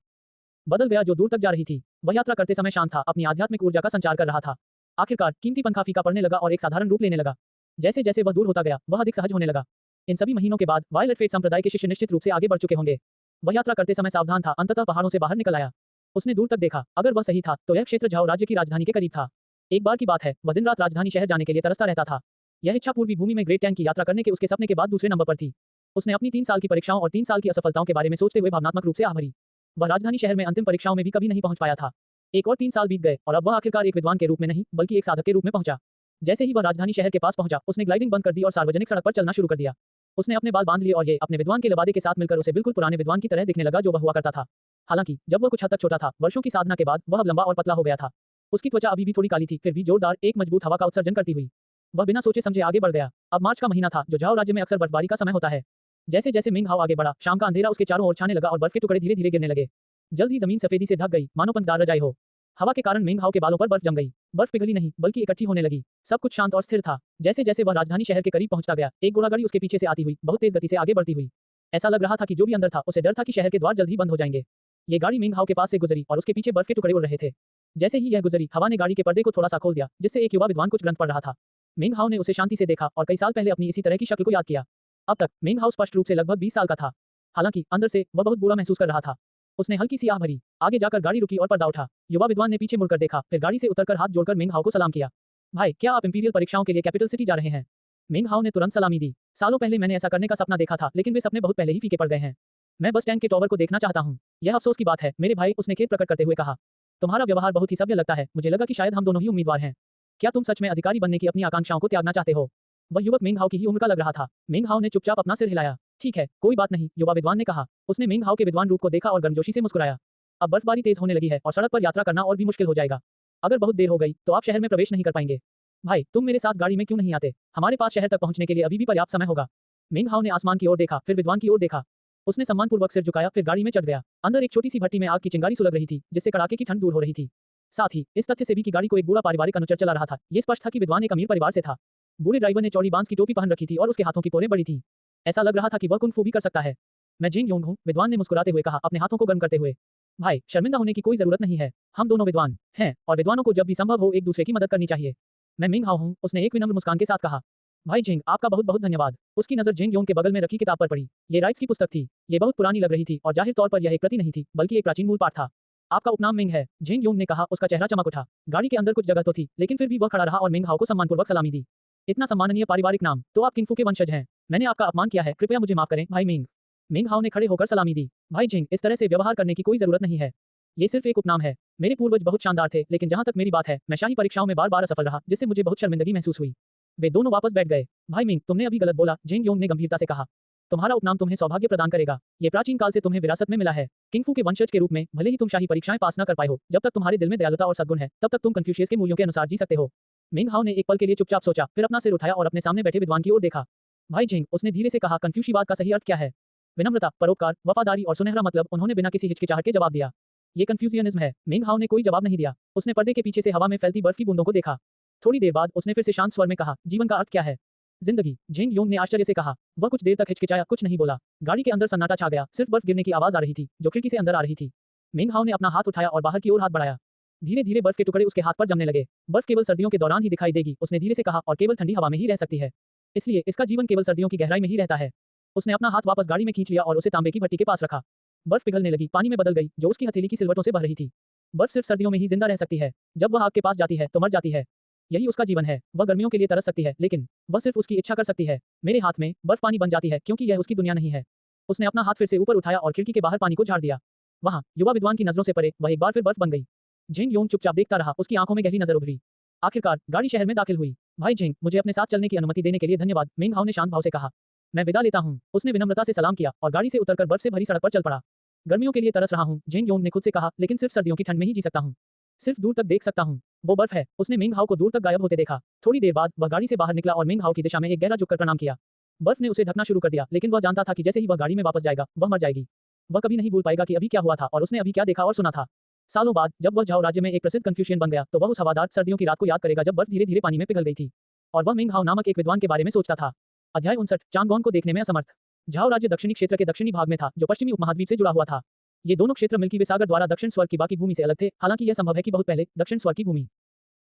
बदल गया जो दूर तक जा रही थी। वह यात्रा करते समय शांत था, अपनी आध्यात्मिक ऊर्जा का संचार कर रहा था। आखिरकार कीमती पंखा फीका पड़ने लगा और एक साधारण रूप लेने लगा। जैसे जैसे वह दूर होता गया, वह अधिक सहज होने लगा। इन सभी महीनों के बाद वायलेट फेट संप्रदाय के शिष्य निश्चित रूप से आगे बढ़ चुके होंगे। वह यात्रा करते समय सावधान था, अंततः पहाड़ों से बाहर निकल आया। उसने दूर तक देखा, अगर वह सही था तो यह क्षेत्र झाओ राज्य की राजधानी के करीब था। एक बार की बात है, वह दिन रात राजधानी शहर जाने के लिए तरसता रहता था। यह इच्छा पूर्वी भूमि में ग्रेट टैंक की यात्रा करने के उसके सपने के बाद दूसरे नंबर पर थी। उसने अपनी 3 साल की परीक्षाओं और 3 साल की असफलताओं के बारे में सोचते हुए भावनात्मक रूप से आह भरी। वह राजधानी शहर में अंतिम परीक्षाओं में भी कभी नहीं पहुंच पाया था। एक और 3 साल बीत गए और अब वह आखिरकार एक विद्वान के रूप में नहीं, बल्कि एक साधक के रूप में पहुंचा। जैसे ही वह राजधानी शहर के पास पहुंचा, उसने ग्लाइडिंग बंद कर दी और सार्वजनिक सड़क पर चलना शुरू कर दिया। उसने अपने बाल बांध लिए और ये अपने विद्वान के लबादे के साथ मिलकर उसे बिल्कुल पुराने विद्वान की तरह दिखने लगा जो वह हुआ करता था। हालांकि जब वह कुछ हद तक छोटा था, वर्षों की साधना के बाद वह अब लंबा और पतला हो गया था। उसकी त्वचा अभी भी थोड़ी काली थी, फिर भी जोरदार एक मजबूत हवा का उत्सर्जन करती हुई वह बिना सोचे समझे आगे बढ़ गया। अब मार्च का महीना था, जो झाओ राज्य में अक्सर बर्फबारी का समय होता है। जैसे जैसे मिंग हाओ आगे बढ़ा, शाम का अंधेरा उसके चारों ओर छाने लगा और बर्फ के टुकड़े धीरे धीरे गिरने लगे। जल्द ही जमीन सफेदी से ढक गई, मानो पंखदार रजाई हो। हवा के कारण मिंग हाओ के बालों पर बर्फ जम गई। बर्फ पिघली नहीं, बल्कि इकट्ठी होने लगी। सब कुछ शांत और स्थिर था। जैसे जैसे वह राजधानी शहर के करीब पहुंचता गया, एक घोड़ागाड़ी उसके पीछे से आती हुई बहुत तेज गति से आगे बढ़ती हुई। ऐसा लग रहा था कि जो भी अंदर था, उसे डर था कि शहर के द्वार जल्द ही बंद हो जाएंगे। ये गाड़ी मिंग हाओ के पास से गुजरी और उसके पीछे बर्फ के टुकड़े उड़ रहे थे। जैसे ही यह गुजरी, हवा ने गाड़ी के पर्दे को थोड़ा सा खोल दिया, जिससे एक युवा विद्वान कुछ ग्रंथ पढ़ रहा था। मिंग हाओ ने उसे शांति से देखा और कई साल पहले अपनी इसी तरह की शक्ल को याद किया। अब तक मिंग हाओ स्पष्ट रूप से लगभग 20 साल का था। हालांकि अंदर से वह बहुत बुरा महसूस कर रहा था। उसने हल्की सी आह भरी। आगे जाकर गाड़ी रुकी और पर्दा उठा। युवा विद्वान ने पीछे मुड़कर देखा, फिर गाड़ी से उतरकर हाथ जोड़कर मिंग हाओ को सलाम किया। भाई, क्या आप इंपीरियल परीक्षाओं के लिए कैपिटल सिटी जा रहे हैं? मिंग हाओ ने तुरंत सलामी दी। सालों पहले मैंने ऐसा करने का सपना देखा था, लेकिन वे सपने बहुत पहले ही फीके पड़ गए हैं। मैं बस स्टैंड के टॉवर को देखना चाहता हूँ। यह अफसोस की बात है, मेरे भाई, उसने खेद प्रकट करते हुए कहा। तुम्हारा व्यवहार बहुत ही सभ्य लगता है। मुझे लगा कि शायद हम दोनों ही उम्मीदवार हैं। क्या तुम सच में अधिकारी बनने की अपनी आकांक्षाओं को त्यागना चाहते हो? वह युवक मिंग हाओ की ही उम्र का लग रहा था। मिंग हाओ ने चुपचाप अपना सिर हिलाया। ठीक है, कोई बात नहीं, युवा विद्वान ने कहा। उसने मिंग हाओ के विद्वान रूप को देखा और गर्मजोशी से मुस्कुराया। अब बर्फबारी तेज होने लगी है और सड़क पर यात्रा करना और भी मुश्किल हो जाएगा। अगर बहुत देर हो गई तो आप शहर में प्रवेश नहीं कर पाएंगे। भाई, तुम मेरे साथ गाड़ी में क्यों नहीं आते? हमारे पास शहर तक पहुंचने के लिए अभी भी पर्याप्त समय होगा। मिंग हाओ ने आसमान की ओर देखा, फिर विद्वान की ओर देखा। उसने सम्मानपूर्वक सिर झुकाया, फिर गाड़ी में चढ़ गया। अंदर एक छोटी सी भट्टी में आग की चिंगारी सुलग रही थी, जिससे कड़ाके की ठंड दूर हो रही थी। साथ ही इस तथ्य से भी कि गाड़ी को एक बूढ़ा पारिवारिक अनुचर चला रहा था, ये स्पष्ट था कि विद्वान एक अमीर परिवार से था। बूढ़े ड्राइवर ने चौड़ी बांस की टोपी पहन रखी थी और उसके हाथों की पोरें बड़ी थी। ऐसा लग रहा था कि वह कुंग फू भी कर सकता है। मैं जेंग योंग हूँ, विद्वान ने मुस्कुराते हुए कहा, अपने हाथों को गर्म करते हुए। भाई, शर्मिंदा होने की कोई जरूरत नहीं है। हम दोनों विद्वान हैं और विद्वानों को जब भी संभव हो एक दूसरे की मदद करनी चाहिए। मैं मिंग हाओ हूँ, उसने एक विनम्र मुस्कान के साथ कहा। भाई जेंग, आपका बहुत बहुत धन्यवाद। उसकी नजर जेंग योंग के बगल में रखी किताब पर पड़ी। ये राइट्स की पुस्तक थी। ये बहुत पुरानी लग रही थी और जाहिर तौर पर यह एक प्रति नहीं थी, बल्कि एक प्राचीन मूल पाठ था। आपका उपनाम मिंग है, जेंग योंग ने कहा। उसका चेहरा चमक उठा। गाड़ी के अंदर कुछ जगह तो थी, लेकिन फिर भी वह खड़ा रहा और मिंग हाओ को सम्मानपूर्वक सलामी दी। इतना सम्माननीय पारिवारिक नाम, तो आप किंग फू के वंशज हैं। मैंने आपका अपमान किया है, कृपया मुझे माफ करें, भाई मिंग। मिंग हाओ ने खड़े होकर सलामी दी। भाई जेंग, इस तरह से व्यवहार करने की कोई जरूरत नहीं है। ये सिर्फ एक उपनाम है। मेरे पूर्वज बहुत शानदार थे, लेकिन जहां तक मेरी बात है, मैं शाही परीक्षाओं में बार बार असफल रहा, जिससे मुझे बहुत शर्मिंदगी महसूस हुई। वे दोनों वापस बैठ गए। भाई मिंग, तुमने अभी गलत बोला, जेंग योंग ने गंभीरता से कहा। तुम्हारा उपनाम तुम्हें सौभाग्य प्रदान करेगा। ये प्राचीन काल से तुम्हें विरासत में मिला है। किंग फू के वंशज के रूप में भले ही तुम शाही परीक्षाएं पास न कर पाए हो, जब तक तुम्हारे दिल में दयालुता और सद्गुण है, तब तक तुम कन्फ्यूशियस के मूल्यों के अनुसार जी सकते हो। मिंग हाओ ने एक पल के लिए चुपचाप सोचा, फिर अपना सिर उठाया और अपने सामने बैठे विद्वान की ओर देखा। भाई जेंग, उसने धीरे से कहा, कन्फ्यूशीवाद का सही अर्थ क्या है? विनम्रता, परोपकार, वफादारी और सुनहरा मतलब। उन्होंने बिना किसी हिचकिचाहट के जवाब दिया। ये कन्फ्यूजियनिज्म है। मिंग हाओ ने कोई जवाब नहीं दिया। उसने पर्दे के पीछे से हवा में फैलती बर्फ की बूंदों को देखा। थोड़ी देर बाद उसने फिर से शांत स्वर में कहा, जीवन का अर्थ क्या है? जिंदगी, जेंग योंग ने आश्चर्य से कहा। वह कुछ देर तक हिचकिचाया, कुछ नहीं बोला। गाड़ी के अंदर सन्नाटा छा गया, सिर्फ बर्फ गिरने की आवाज आ रही थी, जो खिड़की से अंदर आ रही थी। मिंग हाओ ने अपना हाथ उठाया और बाहर की ओर हाथ बढ़ाया। धीरे धीरे बर्फ के टुकड़े उसके हाथ पर जमने लगे। बर्फ केवल सर्दियों के दौरान ही दिखाई देगी, उसने धीरे से कहा, और केवल ठंडी हवा में ही रह सकती है। इसलिए इसका जीवन केवल सर्दियों की गहराई में ही रहता है। उसने अपना हाथ वापस गाड़ी में खींच लिया और उसे तांबे की भट्टी के पास रखा। बर्फ पिघलने लगी, पानी में बदल गई, जो उसकी हथेली की सिलवटों से बह रही थी। बर्फ सिर्फ सर्दियों में ही जिंदा रह सकती है। जब वह आग के पास जाती है तो मर जाती है। यही उसका जीवन है। वह गर्मियों के लिए तरस सकती है, लेकिन वह सिर्फ उसकी इच्छा कर सकती है। मेरे हाथ में बर्फ पानी बन जाती है, क्योंकि यह उसकी दुनिया नहीं है। उसने अपना हाथ फिर से ऊपर उठाया और खिड़की के बाहर पानी को झाड़ दिया। वहां युवा विद्वान की नजरों से परे वह एक बार फिर बर्फ बन गई। जेंग योंग चुपचाप देखता रहा, उसकी आंखों में गहरी नजर उभरी। आखिरकार गाड़ी शहर में दाखिल हुई। भाई जेंग, मुझे अपने साथ चलने की अनुमति देने के लिए धन्यवाद, मिंग हाओ ने शांत भाव से कहा। मैं विदा लेता हूँ। उसने विनम्रता से सलाम किया और गाड़ी से उतरकर बर्फ से भरी सड़क पर चल पड़ा। गर्मियों के लिए तरस रहा हूँ, जेंग योंग ने खुद से कहा, लेकिन सिर्फ सर्दियों की ठंड में ही जी सकता हूँ। सिर्फ दूर तक देख सकता हूँ। वो बर्फ है। उसने मिंग हाओ को दूर तक गायब होते देखा। थोड़ी देर बाद वह गाड़ी से बाहर निकला और मिंग हाओ की दिशा में एक गहरा झुककर प्रणाम किया। बर्फ ने उसे ढकना शुरू कर दिया, लेकिन वह जानता था कि जैसे ही वह गाड़ी में वापस जाएगा, वह मर जाएगी। वह कभी नहीं भूल पाएगा कि अभी क्या हुआ था और उसने अभी क्या देखा और सुना था। सालों बाद जब वह झाओ राज्य में एक प्रसिद्ध कन्फ्यूशियन बन गया, तो वह उस हवादार सर्दियों की रात को याद करेगा जब बर्फ धीरे-धीरे पानी में पिघल गई थी। और वह मिंग हाओ नामक एक विद्वान के बारे में सोचता था। अध्याय 59 चांगगोन को देखने में असमर्थ। झाओ राज्य दक्षिणी क्षेत्र के दक्षिणी भाग में था, जो पश्चिमी उपमहाद्वीप से जुड़ा हुआ था। ये दोनों क्षेत्र मिल्की वे सागर द्वारा दक्षिण स्वर्ग की बाकी भूमि से अलग थे, हालांकि यह संभव है कि बहुत पहले दक्षिण स्वर्ग की भूमि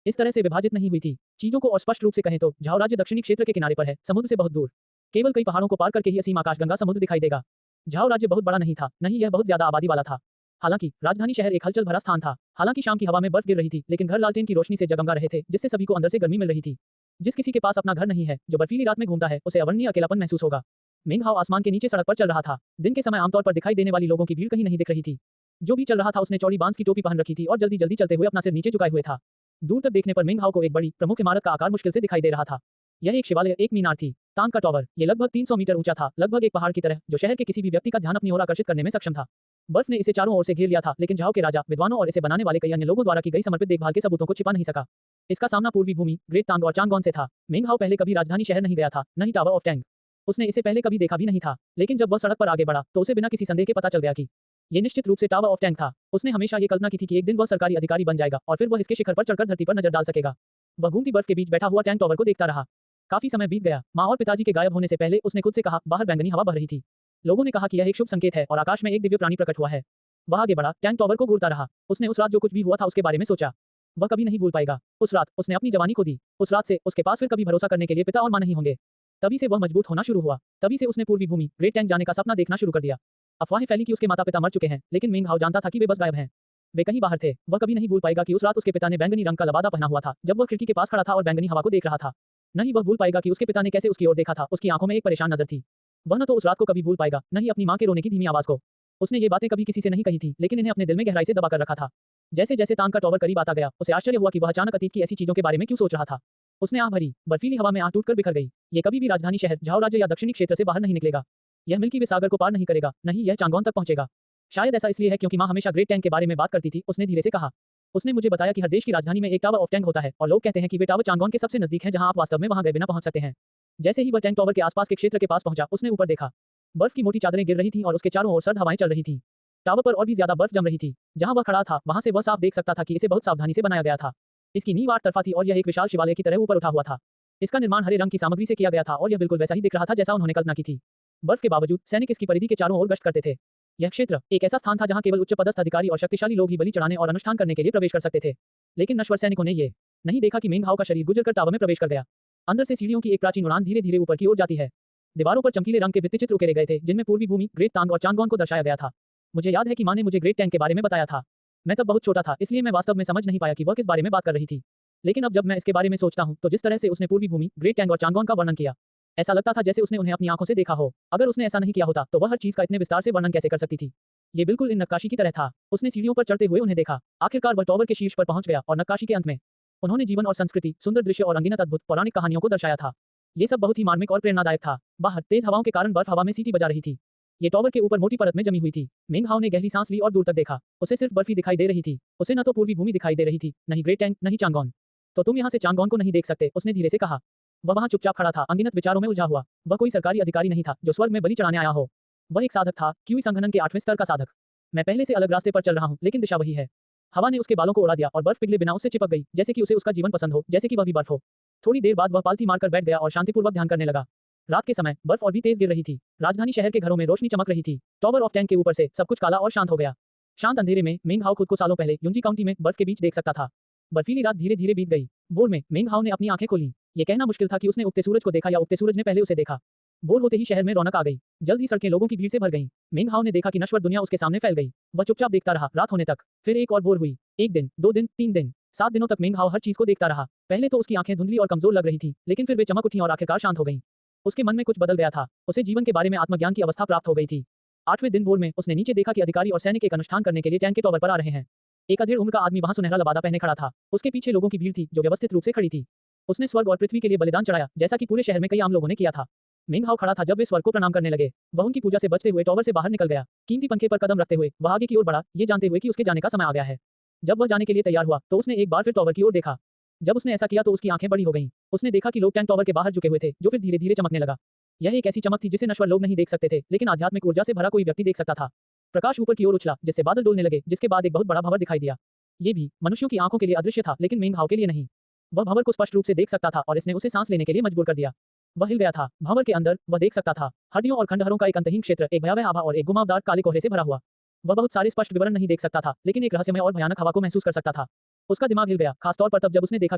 इस तरह से विभाजित नहीं हुई थी। चीजों को और स्पष्ट रूप से कहें तो झाओ राज्य दक्षिणी क्षेत्र के किनारे पर है, समुद्र से बहुत दूर। केवल कई पहाड़ों को पार करके ही असीम आकाशगंगा समुद्र दिखाई देगा। झाओ राज्य बहुत बड़ा नहीं था, नहीं यह बहुत ज्यादा आबादी वाला था। हालांकि राजधानी शहर एक हलचल भरा स्थान था। हालांकि शाम की हवा में बर्फ गिर रही थी, लेकिन घर लालटेन की रोशनी से जगमगा रहे थे, जिससे सभी को अंदर से गर्मी मिल रही थी। जिस किसी के पास अपना घर नहीं है, जो बर्फीली रात में घूमता है, उसे अवर्णनीय अकेलापन महसूस होगा। मिंग हाओ आसमान के नीचे सड़क पर चल रहा था। दिन के समय आमतौर पर दिखाई देने वाली लोगों की भीड़ कहीं नहीं दिख रही थी। जो भी चल रहा था उसने चौड़ी बांस की टोपी पहन रखी थी और जल्दी जल्दी चलते हुए अपना सिर नीचे झुकाए हुए था। दूर तक देखने पर मिंग हाओ को एक बड़ी प्रमुख इमारत का आकार मुश्किल से दिखाई दे रहा था। यह एक शिवालय, एक मीनार थी। तांग का टॉवर, ये लगभग 300 मीटर ऊंचा था, लगभग एक पहाड़ की तरह, जो शहर के किसी भी व्यक्ति का ध्यान अपनी ओर आकर्षित करने में सक्षम था। बर्फ ने इसे चारों ओर से घेर लिया था, लेकिन झाओ के राजा, विद्वानों और इसे बनाने वाले कई अन्य लोगों द्वारा की गई समर्पित देखभाल के सबूतों को छिपा नहीं सका। इसका सामना पूर्वी भूमि, ग्रेट तांग और चांगगोन से था। मिंग हाओ पहले कभी राजधानी शहर नहीं गया था, न ही टावर ऑफ टैंग। उसने इसे पहले कभी देखा भी नहीं था, लेकिन जब वह सड़क पर आगे बढ़ा, तो उसे बिना किसी संदेह के पता चल गया कि ये निश्चित रूप से टावर ऑफ टैंग था। उसने हमेशा ये कल्पना की थी कि एक दिन वह सरकारी अधिकारी बन जाएगा और फिर वह इसके शिखर पर चढ़कर धरती पर नजर डाल सकेगा। वह घूमती बर्फ के बीच बैठा हुआ टैंक टॉवर को देखता रहा। काफी समय बीत गया। माँ और पिताजी के गायब होने से पहले उसने खुद से कहा, बाहर बैंगनी हवा बह रही थी। लोगों ने कहा कि यह एक शुभ संकेत है और आकाश में एक दिव्य प्राणी प्रकट हुआ है। वह आगे बढ़ा, टैंक टॉवर को घूरता रहा। उसने उस रात जो कुछ भी हुआ था उसके बारे में सोचा। वह कभी नहीं भूल पाएगा। उस रात उसने अपनी जवानी खो दी। उस रात से उसके पास फिर कभी भरोसा करने के लिए पिता और मां नहीं होंगे। तभी से वह मजबूत होना शुरू हुआ। तभी से उसने पूर्वी भूमि, ग्रेट टैंक जाने का सपना देखना शुरू कर दिया। अफवाहें फैली कि उसके माता पिता मर चुके हैं, लेकिन मिंग हाओ जानता था कि वे बस गायब हैं। वे कहीं बाहर थे। वह कभी नहीं भूल पाएगा कि उस रात उसके पिता ने बैंगनी रंग का लबादा पहना हुआ था, जब वह खिड़की के पास खड़ा था और बैंगनी हवा को देख रहा था। न ही वह भूल पाएगा कि उसके पिता ने कैसे उसकी ओर देखा था। उसकी आंखों में एक परेशान नजर थी। वह न तो उस रात को कभी भूल पाएगा, न ही अपनी मां के रोने की धीमी आवाज को। उसने ये बातें कभी किसी से नहीं कही थी, लेकिन इन्हें अपने दिल में गहराई से दबा कर रखा था। जैसे जैसे तांग का टॉवर करीब आता गया, उसे आश्चर्य हुआ कि वह अचानक अतीत की ऐसी चीजों के बारे में क्यों सोच रहा था। उसने आह भरी। बर्फीली हवा में आह टूटकर बिखर गई। ये कभी भी राजधानी शहर, झाओ राज्य या दक्षिणी क्षेत्र से बाहर नहीं निकलेगा। यह मिल्की वे सागर को पार नहीं करेगा, नहीं यह चांगगोन तक पहुंचेगा। शायद ऐसा इसलिए है क्योंकि मां हमेशा ग्रेट टैंक के बारे में बात करती थी, उसने धीरे से कहा। उसने मुझे बताया कि हर देश की राजधानी में एक टावर ऑफ टैंक होता है और लोग कहते हैं कि वे टावर चांगगोन के सबसे नजदीक हैं, जहां आप वास्तव में वहां गए बिना पहुंच सकते हैं। जैसे ही वह टैंक टॉवर के आसपास के क्षेत्र के पास पहुंचा, उसने ऊपर देखा। बर्फ की मोटी चादरें गिर रही थीं और उसके चारों ओर सर्द हवाएं चल रही थीं। टावर पर और भी ज्यादा बर्फ जम रही थी। जहां वह खड़ा था, वहां से वह साफ देख सकता था कि इसे बहुत सावधानी से बनाया गया था। इसकी नींव 8 तरफा थी और यह एक विशाल शिवालय की तरह ऊपर उठा हुआ था। इसका निर्माण हरे रंग की सामग्री से किया गया था और यह बिल्कुल वैसा ही दिख रहा था जैसा उन्होंने कल्पना की थी। बर्फ के बावजूद सैनिक इसकी परिधि के चारों ओर गश्त करते थे। यह क्षेत्र एक ऐसा स्थान था जहां केवल उच्च पदस्थ अधिकारी और शक्तिशाली लोग ही बलि चढ़ाने और अनुष्ठान करने के लिए प्रवेश कर सकते थे। लेकिन नश्वर सैनिकों ने ये नहीं देखा कि मिंग हाओ का शरीर गुजरकर टावर में प्रवेश कर गया। अंदर से सीढ़ियों की एक प्राचीन उड़ान धीरे धीरे ऊपर की ओर जाती है। दीवारों पर चमकीले रंग के भित्तिचित्र उकेरे गए थे, जिनमें पूर्वी भूमि, ग्रेट तांग और चांगगोन को दर्शाया गया था। मुझे याद है कि मां ने मुझे ग्रेट टैंक के बारे में बताया था। मैं तब बहुत छोटा था, इसलिए मैं वास्तव में समझ नहीं पाया कि वह किस बारे में बात कर रही थी। लेकिन अब जब मैं इसके बारे में सोचता हूं, तो जिस तरह से उसने पूर्वी भूमि, ग्रेट टैंक और चांगगोन का वर्णन किया, ऐसा लगता था जैसे उसने उन्हें अपनी आंखों से देखा हो। अगर उसने ऐसा नहीं किया होता, तो वह हर चीज का इतने विस्तार से वर्णन कैसे कर सकती थी। ये बिल्कुल इन नक्काशी की तरह था। उसने सीढ़ियों पर चढ़ते हुए उन्हें देखा। आखिरकार वह टॉवर के शीर्ष पर पहुंच गया और नक्काशी के अंत में उन्होंने जीवन और संस्कृति, सुंदर दृश्य और अनगिनत अद्भुत पौराणिक कहानियों को दर्शाया था। ये सब बहुत ही मार्मिक और प्रेरणादायक था। बाहर तेज हवाओं के कारण बर्फ हवा में सीटी बजा रही थी। ये टॉवर के ऊपर मोटी परत में जमी हुई थी। मिंग हाओ ने गहरी सांस ली और दूर तक देखा। उसे सिर्फ बर्फ ही दिखाई दे रही थी। उसे न तो पूर्वी भूमि दिखाई दे रही थी, न ही ग्रेट टैंक, न ही चांगगोन। तो तुम यहाँ से चांगगोन को नहीं देख सकते, उसने धीरे से कहा। वह वहां चुपचाप खड़ा था, अनगिनत विचारों में उलझा हुआ। वह कोई सरकारी अधिकारी नहीं था जो स्वर्ग में बलि चढ़ाने आया हो। वह एक साधक था, क्यूई संघनन के 8वें स्तर का साधक। मैं पहले से अलग रास्ते पर चल रहा हूँ, लेकिन दिशा वही है। हवा ने उसके बालों को उड़ा दिया और बर्फ पिघले बिना उससे चिपक गई, जैसे कि उसे उसका जीवन पसंद हो, जैसे कि वह भी बर्फ हो। थोड़ी देर बाद वह पालती मारकर बैठ गया और शांतिपूर्वक ध्यान करने लगा। रात के समय बर्फ और भी तेज गिर रही थी। राजधानी शहर के घरों में रोशनी चमक रही थी। टॉवर ऑफ टैंक के ऊपर से सब कुछ काला और शांत हो गया। शांत अंधेरे में मिंग हाओ खुद को सालों पहले यूंजी काउंटी में बर्फ के बीच देख सकता था। बर्फीली रात धीरे धीरे बीत गई। भोर में मिंग हाओ ने अपनी आंखें खोली। ये कहना मुश्किल था कि उसने उगते सूरज को देखा या उगते सूरज ने पहले उसे देखा। भोर होते ही शहर में रौनक आ गई। जल्द ही सड़कें लोगों की भीड़ से भर गईं। मिंग हाओ ने देखा कि नश्वर दुनिया उसके सामने फैल गई। वह चुपचाप देखता रहा रात होने तक। फिर एक और भोर हुई। 1 दिन, 2 दिन, 3 दिन, 7 दिनों तक मिंग हाओ हर चीज को देखता रहा। पहले तो उसकी आंखें धुंधली और कमजोर लग रही थी, लेकिन फिर वे चमक उठी और आखिरकार शांत हो गईं। उसके मन में कुछ बदल गया था। उसे जीवन के बारे में आत्मज्ञान की अवस्था प्राप्त हो गई थी। 8वें दिन भोर में उसने नीचे देखा कि अधिकारी और सैनिक एक अनुष्ठान करने के लिए टैंक के टॉवर पर आ रहे हैं। एक अधेड़ उम्र का आदमी वहां सुनहरा लबादा पहने खड़ा था। उसके पीछे लोगों की भीड़ थी जो व्यवस्थित रूप से खड़ी थी। उसने स्वर्ग और पृथ्वी के लिए बलिदान चढ़ाया, जैसा कि पूरे शहर में कई आम लोगों ने किया था। मिंग हाओ खड़ा था जब वे स्वर्ग को प्रणाम करने लगे। वह उनकी पूजा से बचते हुए टॉवर से बाहर निकल गया। कीमती पंखे पर कदम रखते हुए वह आगे की ओर बढ़ा, ये जानते हुए कि उसके जाने का समय आ गया है। जब वह जाने के लिए तैयार हुआ, तो उसने एक बार फिर टॉवर की ओर देखा। जब उसने ऐसा किया तो उसकी आंखें बड़ी हो गईं। उसने देखा कि लोग टैंक टॉवर के बाहर झुके हुए थे, जो फिर धीरे धीरे चमकने लगा। यह एक ऐसी चमक थी जिसे नश्वर लोग नहीं देख सकते थे, लेकिन आध्यात्मिक ऊर्जा से भरा कोई व्यक्ति देख सकता था। प्रकाश ऊपर की ओर उछला, जिससे बादल डोलने लगे, जिसके बाद एक बहुत बड़ा भंवर दिखाई दिया। ये भी मनुष्यों की आंखों के लिए अदृश्य था, लेकिन मेंग हाओ के लिए नहीं। वह भंवर को स्पष्ट रूप से देख सकता था और इसने उसे सांस लेने के लिए मजबूर कर दिया। वह हिल गया था। भंवर के अंदर वह देख सकता था हड्डियों और खंडहरों का एक अंतहीन क्षेत्र, एक भयावह आभा और एक घुमावदार काले कोहरे से भरा हुआ। वह बहुत सारे स्पष्ट विवरण नहीं देख सकता था, लेकिन एक रहस्यमय और भयानक हवा को महसूस कर सकता था। उसका दिमाग हिल गया, खासतौर पर तब जब उसने देखा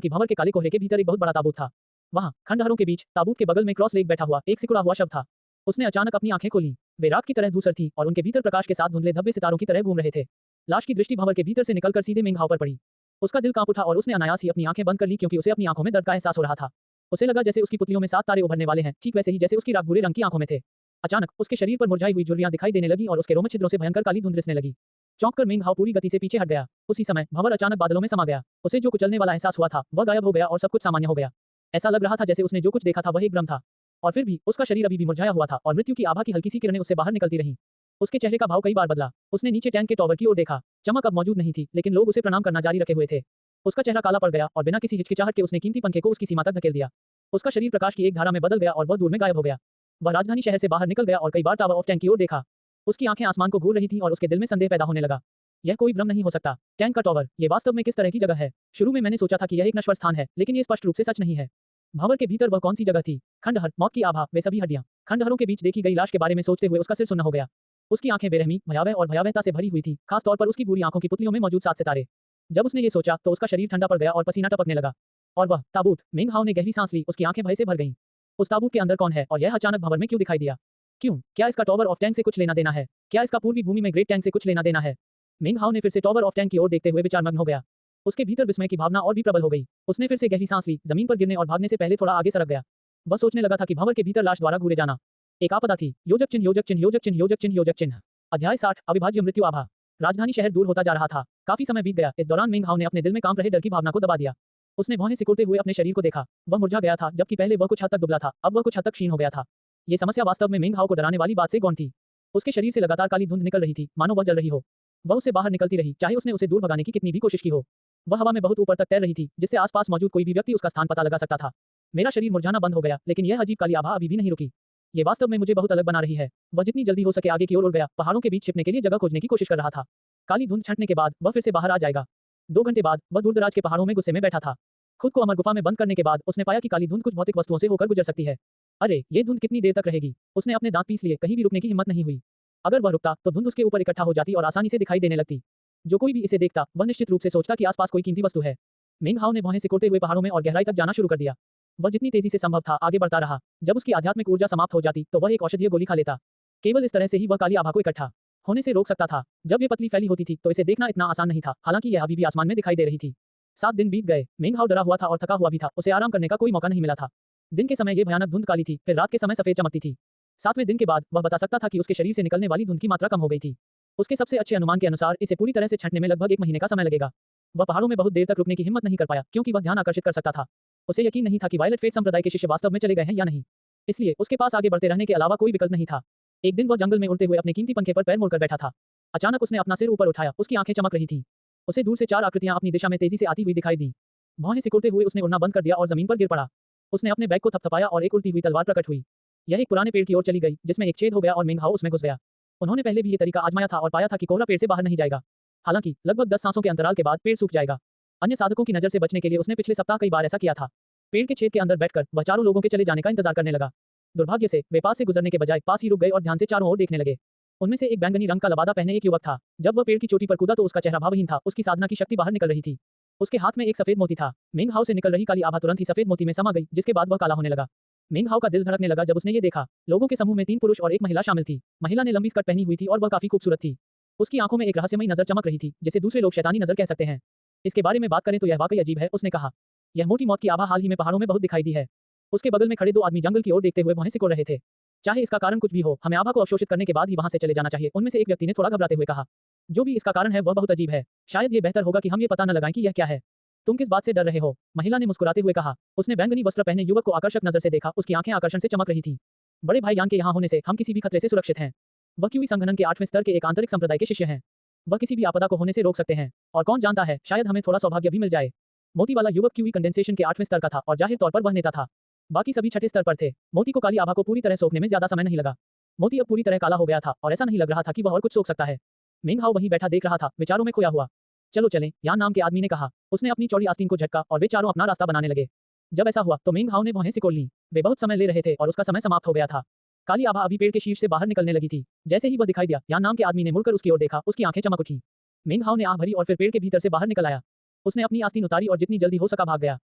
कि भंवर के काले कोहरे के भीतर एक बहुत बड़ा ताबूत था। वहाँ खंडहरों के बीच ताबूत के बगल में क्रॉस लेग बैठा हुआ एक सिकुड़ा हुआ शव था। उसने अचानक अपनी आंखें खोली। वे रात की तरह धूसर थीं और उनके भीतर प्रकाश के साथ धुंधले धब्बे सितारों की तरह घूम रहे थे। लाश की दृष्टि भंवर के भीतर से निकलकर सीधे मेंग हाओ पर पड़ी। उसका दिल कांप उठा और उसने अनायास ही अपनी आंखें बंद कर ली, क्योंकि उसे अपनी आंखों में दर्द का एहसास हो रहा था। उसे लगा जैसे उसकी पुतलियों में 7 तारे उभरने वाले हैं, ठीक वैसे ही जैसे उसकी राख भूरे रंग की आंखों में थे। अचानक उसके शरीर पर मुरझाई हुई झुर्रियां दिखाई देने लगी और उसके रोम छिद्रों से भयंकर काली धुंध रिसने लगी। चौंक कर मेंग हाओ पूरी गति से पीछे हट गया। उसी समय भंवर अचानक बादलों में समा गया। उसे जो कुचलने वाला एहसास हुआ था वह गायब हो गया और सब कुछ सामान्य हो गया। ऐसा लग रहा था जैसे उसने जो कुछ देखा था वह एक भ्रम था। और फिर भी उसका शरीर अभी भी मुरझाया हुआ था और मृत्यु की आभा की हल्की सी किरणें उससे बाहर निकलती रहीं। उसके चेहरे का भाव कई बार बदला। उसने नीचे टैंक के टॉवर की ओर देखा। चमक अब मौजूद नहीं थी, लेकिन लोग उसे प्रणाम करना जारी रखे हुए थे। उसका चेहरा काला पड़ गया और बिना किसी हिचकिचाहट के उसने कीमती पंखे को उसकी सीमा तक धकेल दिया। उसका शरीर प्रकाश की एक धारा में बदल गया और वह दूर में गायब हो गया। वह राजधानी शहर से बाहर निकल गया और कई बार टावर ऑफ टैंक की ओर देखा। उसकी आंखें आसमान को घूर रही थीं और उसके दिल में संदेह पैदा होने लगा। यह कोई भ्रम नहीं हो सकता। टैंक का टॉवर, ये वास्तव में किस तरह की जगह है? शुरू में मैंने सोचा था कि यह एक नश्वर स्थान है, लेकिन ये स्पष्ट रूप से सच नहीं है। भंवर के भीतर वह कौन सी जगह थी? खंडहर, मौत की आभा, वे सभी हड्डियां। खंडहरों के बीच देखी गई लाश के बारे में सोचते हुए उसका सिर सुन्न हो गया। उसकी आंखें बेरहमी, भयावह और भयावहता से भरी हुई थी, खास तौर पर उसकी बुरी आंखों की पुतलियों में मौजूद 7 सितारे। जब उसने ये सोचा तो उसका शरीर ठंडा पड़ गया और पसीना टपकने लगा। और वह ताबूत, मेंग हाओ ने गहरी सांस ली, उसकी आंखें भय से भर गईं। उस ताबूत के अंदर कौन है और यह अचानक भंवर में क्यों दिखाई दिया? क्यों? क्या इसका टॉवर ऑफ टैंक से कुछ लेना देना है? क्या इसका पूर्वी भूमि में ग्रेट टैंक से कुछ लेना देना है? मेंग हाओ ने फिर से टॉवर ऑफ टैंक की ओर देखते हुए विचारमग्न हो गया। उसके भीतर विस्मय की भावना और भी प्रबल हो गई। उसने फिर से गहरी सांस ली, जमीन पर गिरने और भागने से पहले थोड़ा आगे सरक गया। वह सोचने लगा था कि भंवर के भीतर लाश द्वारा घूरे जाना एक आपदा थी। योजक चिन्ह, योजक चिन्ह, योजक चिन्ह, योजक चिन्ह, योजक चिन्ह। अध्याय 60, अविभाज्य मृत्यु आभा। राजधानी शहर दूर होता जा रहा था। काफी समय बीत गया। इस दौरान मेंग हाओ ने अपने दिल में काम रहे डर की भावना को दबा दिया। उसने भौहें सिकुड़ते हुए अपने शरीर को देखा। वह मुरझा गया था, जबकि पहले वह कुछ हद तक दुबला था, अब वह कुछ हद तक क्षीण हो गया था। ये समस्या वास्तव में मेंग हाओ को डराने वाली बात से गौण थी। उसके शरीर से लगातार काली धुंध निकल रही थी, मानो वह जल रही हो। वह उससे बाहर निकलती रही, चाहे उसने उसे दूर भगाने की कितनी भी कोशिश की हो। वह हवा में बहुत ऊपर तक तैर रही थी, जिससे आसपास मौजूद कोई भी व्यक्ति उसका स्थान पता लगा सकता था। मेरा शरीर मुरझाना बंद हो गया, लेकिन यह अजीब काली आभा अभी भी नहीं रुकी। ये वास्तव में मुझे बहुत अलग बना रही है। वह जितनी जल्दी हो सके आगे की ओर उड़ गया, पहाड़ों के बीच छिपने के लिए जगह खोजने की कोशिश कर रहा था। काली धुंध छंटने के बाद वह फिर से बाहर आ जाएगा। 2 घंटे बाद वह दूरदराज के पहाड़ों में गुस्से में बैठा था। खुद को अमर गुफा में बंद करने के बाद उसने पाया कि काली धुंध कुछ भौतिक वस्तुओं से होकर गुजर सकती है। अरे, ये धुंध कितनी देर तक रहेगी? उसने अपने दांत पीस लिए, कहीं भी रुकने की हिम्मत नहीं हुई। अगर वह रुकता तो धुंध उसके ऊपर इकट्ठा हो जाती और आसानी से दिखाई देने लगती। जो कोई भी इसे देखता वह निश्चित रूप से सोचता कि आसपास कोई कीमती वस्तु है। मेंग हाओ ने भौहें सिकोड़ते हुए पहाड़ों में और गहराई तक जाना शुरू कर दिया। वह जितनी तेजी से संभव था आगे बढ़ता रहा। जब उसकी आध्यात्मिक ऊर्जा समाप्त हो जाती तो वह एक औषधीय गोली खा लेता। केवल इस तरह से ही वह काली आभा को इकट्ठा होने से रोक सकता था। जब ये पतली फैली होती थी तो इसे देखना इतना आसान नहीं था, हालांकि यह अभी भी आसमान में दिखाई दे रही थी। 7 दिन बीत गए। मेंग हाओ डरा हुआ था और थका हुआ भी था। उसे आराम करने का कोई मौका नहीं मिला था। दिन के समय ये भयानक धुंध काली थी, फिर रात के समय सफेद चमकती थी। 7वें दिन के बाद वह बता सकता था कि उसके शरीर से निकलने वाली धुंध की मात्रा कम हो गई थी। उसके सबसे अच्छे अनुमान के अनुसार इसे पूरी तरह से छंटने में लगभग 1 महीने का समय लगेगा। वह पहाड़ों में बहुत देर तक रुकने की हिम्मत नहीं कर पाया, क्योंकि वह ध्यान आकर्षित कर सकता था। उसे यकीन नहीं था कि वायलेट फेट संप्रदाय के शिष्य वास्तव में चले गए हैं या नहीं। इसलिए उसके पास आगे बढ़ते रहने के अलावा कोई विकल्प नहीं था। एक दिन वह जंगल में उड़ते हुए अपने कीमती पंखे पर पैर मोड़कर बैठा था। अचानक उसने अपना सिर ऊपर उठाया। उसकी आंखें चमक रही थीं। उसे दूर से 4 आकृतियां अपनी दिशा में तेजी से आती हुई दिखाई दी। भौहें सिकुड़ते हुए उसने उड़ना बंद कर दिया और जमीन पर गिर पड़ा। उसने अपने बैग को थपथपाया और एक उड़ती हुई तलवार प्रकट हुई। यह एक पुराने पेड़ की ओर चली गई, जिसमें एक छेद हो गया और मेंग हाओ उसमें घुस गया। उन्होंने पहले भी ये तरीका आजमाया था और पाया था कि कोहरा पेड़ से बाहर नहीं जाएगा। हालांकि लगभग 10 सांसों के अंतराल के बाद पेड़ सूख जाएगा। अन्य साधकों की नजर से बचने के लिए उसने पिछले सप्ताह कई बार ऐसा किया था। पेड़ के छेद के अंदर बैठकर वह चारों लोगों के चले जाने का इंतजार करने लगा। दुर्भाग्य से वे पास से गुजरने के बजाय पास ही रुक गए और ध्यान से चारों ओर देखने लगे। उनमें से एक बैंगनी रंग का लबादा पहने एक युवक था। जब वह पेड़ की चोटी पर कूदा तो उसका चेहरा भावहीन था। उसकी साधना की शक्ति बाहर निकल रही थी। उसके हाथ में एक सफेद मोती था। मेंग हाओ से निकल रही काली आभा तुरंत ही सफेद मोती में समा गई, जिसके बाद वह काला होने लगा। मेंग हाओ का दिल धड़कने लगा जब उसने ये देखा। लोगों के समूह में 3 पुरुष और एक महिला शामिल थी। महिला ने लंबी स्कर्ट पहनी हुई थी और वह काफी खूबसूरत थी। उसकी आंखों में एक रहस्यमयी नजर चमक रही थी, जिसे दूसरे लोग शैतानी नजर कह सकते हैं। इसके बारे में बात करें तो यह वाकई अजीब है, उसने कहा। यह मोटी मौत की आभा हाल ही में पहाड़ों में बहुत दिखाई दी है। उसके बगल में खड़े 2 आदमी जंगल की ओर देखते हुए भौहें सिकोड़ रहे थे। चाहे इसका कारण कुछ भी हो, हमें आभा को अवशोषित करने के बाद ही वहां से चले जाना चाहिए, उनमें से एक व्यक्ति ने थोड़ा घबराते हुए कहा। जो भी इसका कारण है वह बहुत अजीब है। शायद ये बेहतर होगा कि हम ये पता न लगाएं कि यह क्या है। तुम किस बात से डर रहे हो? महिला ने मुस्कुराते हुए कहा। उसने बैंगनी वस्त्र पहने युवक को आकर्षक नजर से देखा। उसकी आंखें आकर्षण से चमक रही थीं। बड़े भाई यान के यहाँ होने से हम किसी भी खतरे से सुरक्षित हैं। वह क्यूई संघनन के 8वें स्तर के एक आंतरिक संप्रदाय के शिष्य हैं। वह किसी भी आपदा को होने से रोक सकते हैं। और कौन जानता है, शायद हमें थोड़ा सौभाग्य भी मिल जाए। मोती वाला युवक क्यूई कंडेंसेशन के 8वें स्तर का था और जाहिर तौर पर वह नेता था। बाकी सभी छठे स्तर पर थे। मोती को काली आभा को पूरी तरह सोखने में ज्यादा समय नहीं लगा। मोती अब पूरी तरह काला हो गया था और ऐसा नहीं लग रहा था कि वह और कुछ सोख सकता है। मेंग हाओ वहीं बैठा देख रहा था, विचारों में खोया हुआ। चलो चलें, यान नाम के आदमी ने कहा। उसने अपनी चौड़ी आस्तीन को झटका और वे चारों अपना रास्ता बनाने लगे। जब ऐसा हुआ तो मेंग हाओ ने भौहें सिकोड़ लीं। वे बहुत समय ले रहे थे और उसका समय समाप्त हो गया था। काली आभा अभी पेड़ के शीर्ष से बाहर निकलने लगी थी। जैसे ही वह दिखाई दिया, यान नाम के आदमी ने मुड़कर उसकी ओर देखा, उसकी आंखें चमक उठी। मेंग हाओ ने आह भरी और फिर पेड़ के भीतर से बाहर निकल आया। उसने अपनी आस्तीन उतारी और जितनी जल्दी हो सका भाग गया।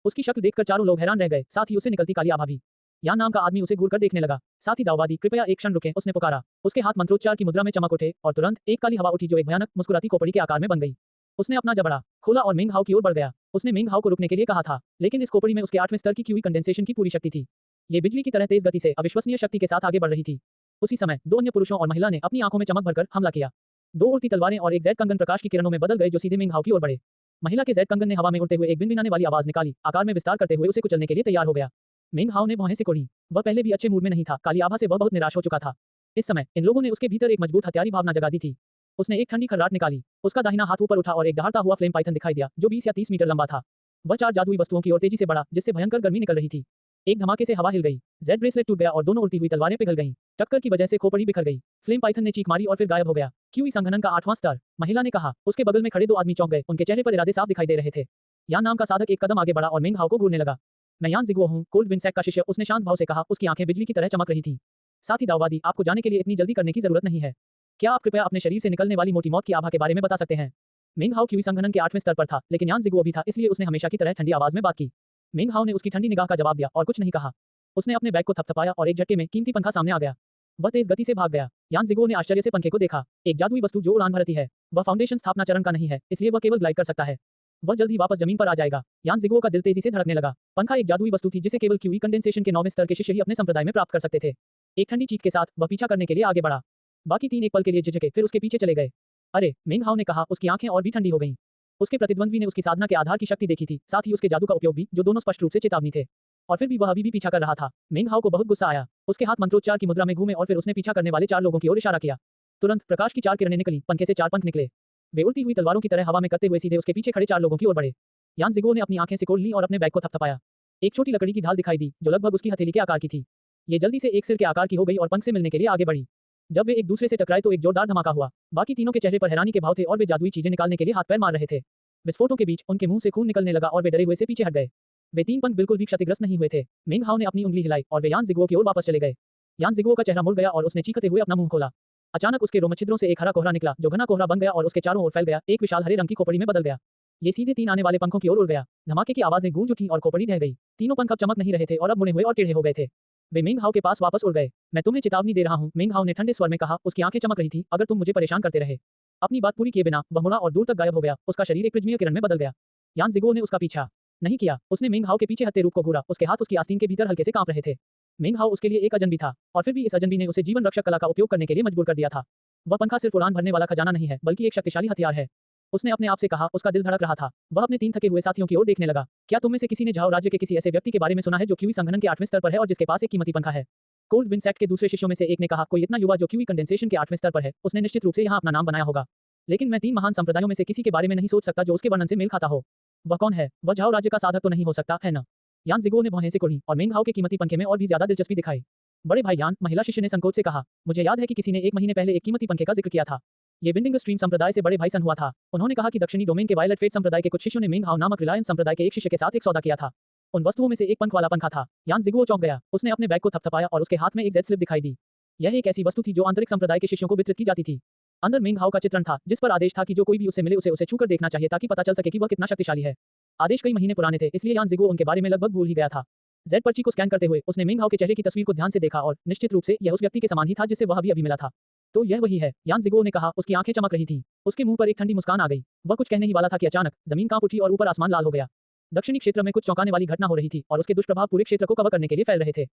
उसकी शक्ल देखकर चारों लोग हैरान रह गए, साथ ही उससे निकलती काली आभा भी। यान नाम का आदमी उसे घूरकर देखने लगा। साथ ही दाववादी, कृपया एक क्षण रुकें, उसने पुकारा। उसके हाथ मंत्रोच्चार की मुद्रा में चमक उठे और तुरंत एक काली हवा उठी जो एक भयानक मुस्कुराती खोपड़ी के आकार में बन गई। उसने अपना जबड़ा खोला और मेंग हाओ की ओर बढ़ गया। उसने मेंग हाओ को रुकने के लिए कहा था, लेकिन इस खोपड़ी में उसके 8वें स्तर की क्यूई कंडेंसेशन की पूरी शक्ति थी। ये बिजली की तरह तेज गति से अविश्वसनीय शक्ति के साथ आगे बढ़ रही थी। उसी समय दो अन्य पुरुषों और महिला ने अपनी आंखों में चमक भरकर हमला किया। दो उड़ती तलवारें और एक जैड कंगन प्रकाश की किरणों में बदल गए जो सीधे मेंग हाओ की ओर बढ़े। महिला के जैड कंगन ने हवा में उड़ते हुए एक बिनबिनाने वाली आवाज निकाली, आकार में विस्तार करते हुए उसे कुचलने के लिए तैयार हो गया। मेंग हाओ ने भौहें सिकोड़ी। वह पहले भी अच्छे मूड में नहीं था, काली आभा से वह बहुत निराश हो चुका था। इस समय इन लोगों ने उसके भीतर एक मजबूत हत्यारी भावना जगा दी थी। उसने एक ठंडी खर्राट निकाली। उसका दाहिना हाथ ऊपर उठा और एक दहाड़ता हुआ फ्लेम पाइथन दिखाई दिया जो 20 या 30 मीटर लंबा था। वह 4 जादुई वस्तुओं की ओर तेजी से बढ़ा, जिससे भयंकर गर्मी निकल रही थी। एक धमाके से हवा हिल गई। जेड ब्रेसलेट टूट गया और दोनों उड़ती हुई तलवारें पिघल गईं। टक्कर की वजह से खोपड़ी बिखर गई। फ्लेम पाइथन ने चीख मारी और फिर गायब हो गया। क्यूई संघनन का 8वां स्तर, महिला ने कहा। उसके बगल में खड़े दो आदमी चौंक गए, उनके चेहरे पर इरादे साफ दिखाई दे रहे थे। यान नाम का साधक एक कदम आगे बढ़ा और मेंग हाओ को घूरने लगा। मैं यान जिगुओ हूँ, कोल्ड विंड सैक का शिष्य, उसने शांत भाव से कहा। उसकी आंखें बिजली की तरह चमक रही थीं। साथ ही दाववादी, आपको जाने के लिए इतनी जल्दी करने की जरूरत नहीं है। क्या आप कृपया अपने शरीर से निकलने वाली मोटी मौत की आभा के बारे में बता सकते हैं? मेंग हाओ क्यूई संघनन के 8वें स्तर पर था, लेकिन यान जिगुओ भी था, इसलिए उसने हमेशा की तरह ठंडी आवाज में बात की। मेंग हाओ ने उसकी ठंडी निगाह का जवाब दिया और कुछ नहीं कहा। उसने अपने बैग को थपथपाया और एक झटके में कीमती पंखा सामने आ गया। वह तेज गति से भाग गया। यान जिगुओ ने आश्चर्य से पंखे को देखा। एक जादुई वस्तु जो उड़ान भरती है। वह फाउंडेशन स्थापना चरण का नहीं है, इसलिए वह केवल ग्लाइड कर सकता है। वह जल्द ही वापस जमीन पर आ जाएगा। यान जिगुओ का दिल तेजी से धड़कने लगा। पंखा एक जादुई वस्तु थी जिसे केवल क्यूई कंडेंसेशन के 9वें स्तर के शिष्य ही अपने संप्रदाय में प्राप्त कर सकते थे। एक ठंडी चीख के साथ वह पीछा करने के लिए आगे बढ़ा। बाकी तीन एक पल के लिए झिझके, फिर उसके पीछे चले गए। अरे, मेंग हाओ ने कहा। उसकी आंखें और भी ठंडी हो गईं। उसके प्रतिद्वंद्वी ने उसकी साधना के आधार की शक्ति देखी थी, साथ ही उसके जादू का उपयोग भी, जो दोनों स्पष्ट रूप से चेतावनी थे। और फिर भी वह अभी भी पीछा कर रहा था। मेंग हाओ को बहुत गुस्सा आया। उसके हाथ मंत्रोच्चार की मुद्रा में घूमे और फिर उसने पीछा करने वाले 4 लोगों की ओर इशारा किया। तुरंत प्रकाश की 4 किरणें निकली, पंखे से 4 पंख निकले। वे उड़ती हुई तलवारों की तरह हवा में करते हुए सीधे उसके पीछे खड़े 4 लोगों की ओर बढ़े। यान जिगुओ ने अपनी आंखें सिकोड़ लीं और अपने बैग को थपथपाया। एक छोटी लकड़ी की ढाल दिखाई दी, जो लगभग उसकी हथेली के आकार की थी। ये जल्दी से एक सिर के आकार की हो गई और पंख से मिलने के लिए आगे बढ़ी। जब वे एक दूसरे से टकराए तो एक जोरदार धमाका हुआ। बाकी तीनों के चेहरे पर हैरानी के भाव थे और वे जादुई चीजें निकालने के लिए हाथ पैर मार रहे थे। विस्फोटों के बीच उनके मुंह से खून निकलने लगा और वे डरे हुए से पीछे हट गए। वे 3 पंख बिल्कुल भी क्षतिग्रस्त नहीं हुए थे। मेंग हाओ ने अपनी उंगली हिलाई और वे यान जिगुओ की ओर वापस चले गए। यान जिगुओ का चेहरा मुड़ गया और उसने चीखते हुए अपना मुंह खोला। अचानक उसके रोमछिद्रों से एक हरा कोहरा निकला, जो घना कोहरा बन गया और उसके चारों ओर फैल गया, एक विशाल हरे रंग की खोपड़ी में बदल गया। ये सीधे 3 आने वाले पंखों की ओर उड़ गया। धमाके की आवाजें गूंज उठी और खोपड़ी ढह गई। तीनों पंख अब चमक नहीं रहे थे और अब मुड़े हुए और टेढ़े हो गए थे। वे मेंग हाओ के पास वापस उड़ गए। मैं तुम्हें चेतावनी दे रहा हूं, मेंग हाओ ने ठंडे स्वर में कहा। उसकी आंखें चमक रही थी। अगर तुम मुझे परेशान करते रहे। अपनी बात पूरी किए बिना वह मुड़ा और दूर तक गायब हो गया। उसका शरीर एक प्रिज्मीय किरण में बदल गया। यान जिगुओ ने उसका पीछा नहीं किया। उसने मेंग हाओ के पीछे हत्ते रूप को घूरा। उसके हाथ उसकी आस्तीन के भीतर हल्के से कांप रहे थे। मेंग हाओ उसके लिए एक अजनबी था और फिर भी इस अजनबी ने उसे जीवन रक्षक कला का उपयोग करने के लिए मजबूर कर दिया था। वह पंखा सिर्फ उड़ान भरने वाला खजाना नहीं है, बल्कि एक शक्तिशाली हथियार है। उसने अपने आप से कहा। उसका दिल धड़क रहा था। वह अपने 3 थके हुए साथियों की ओर देखने लगा। क्या तुम में से किसी ने झाओ राज्य के किसी ऐसे व्यक्ति के बारे में सुना है जो क्यूई संघनन के 8वें स्तर पर है और जिसके पास एक कीमती पंखा है? कोल्ड विंड सैक्ट के दूसरे शिष्यों में से एक ने कहा। कोई इतना युवा जो क्यूई कंडेंसेशन के 8वें स्तर पर है, उसने निश्चित रूप से यहाँ अपना नाम बनाया होगा। लेकिन मैं 3 महान संप्रदायों में से किसी के बारे में नहीं सोच सकता जो उसके वर्णन से मेल खाता हो। वह कौन है? वह झाओ राज्य का साधक तो नहीं हो सकता है ना? यान जिगुओ ने भौहें सिकोड़ी और मेंग हाओ के कीमती पंखे में और भी ज्यादा दिलचस्पी दिखाई। बड़े भाई यान, महिला शिष्य ने संकोच से कहा। मुझे याद है कि किसी ने 1 महीने पहले एक कीमती पंखे का जिक्र किया था। ये विंडिंग स्ट्रीम संप्रदाय से बड़े भाई सन हुआ था। उन्होंने कहा कि दक्षिणी डोमेन के वायलेट फेट संप्रदाय के कुछ शिष्यों ने मेंग हाओ नामक रिलायंस संप्रदाय के एक शिष्य के साथ एक सौदा किया था। उन वस्तुओं में से एक पंख वाला पंखा था। यान जिगुओ चौंक गया। उसने अपने बैग को थपथपाया और उसके हाथ में एक जेड स्लिप दिखाई दी। यह एक ऐसी वस्तु थी जो आंतरिक संप्रदाय के शिष्यों को वितरित की जाती थी। अंदर मेंग हाओ का चित्रण था, जिस पर आदेश था कि जो कोई भी उससे मिले उसे छूकर देखना चाहिए ताकि पता चल सके कि वह कितना शक्तिशाली है। आदेश कई महीने पुराने थे, इसलिए यान जिगुओ उनके बारे में लगभग भूल ही गया था। जेड पर्ची को स्कैन करते हुए उसने मेंग हाओ के चेहरे की तस्वीर को ध्यान से देखा और निश्चित रूप से यह उस व्यक्ति के समान ही था जिससे वह अभी मिला था। तो यह वही है, यान जिगुओ ने कहा। उसकी आंखें चमक रही थीं। उसके मुंह पर एक ठंडी मुस्कान आ गई। वह कुछ कहने ही वाला था कि अचानक जमीन कांप उठी और ऊपर आसमान लाल हो गया। दक्षिणी क्षेत्र में कुछ चौंकाने वाली घटना हो रही थी और उसके दुष्प्रभाव पूरे क्षेत्र को कवर करने के लिए फैल रहे थे।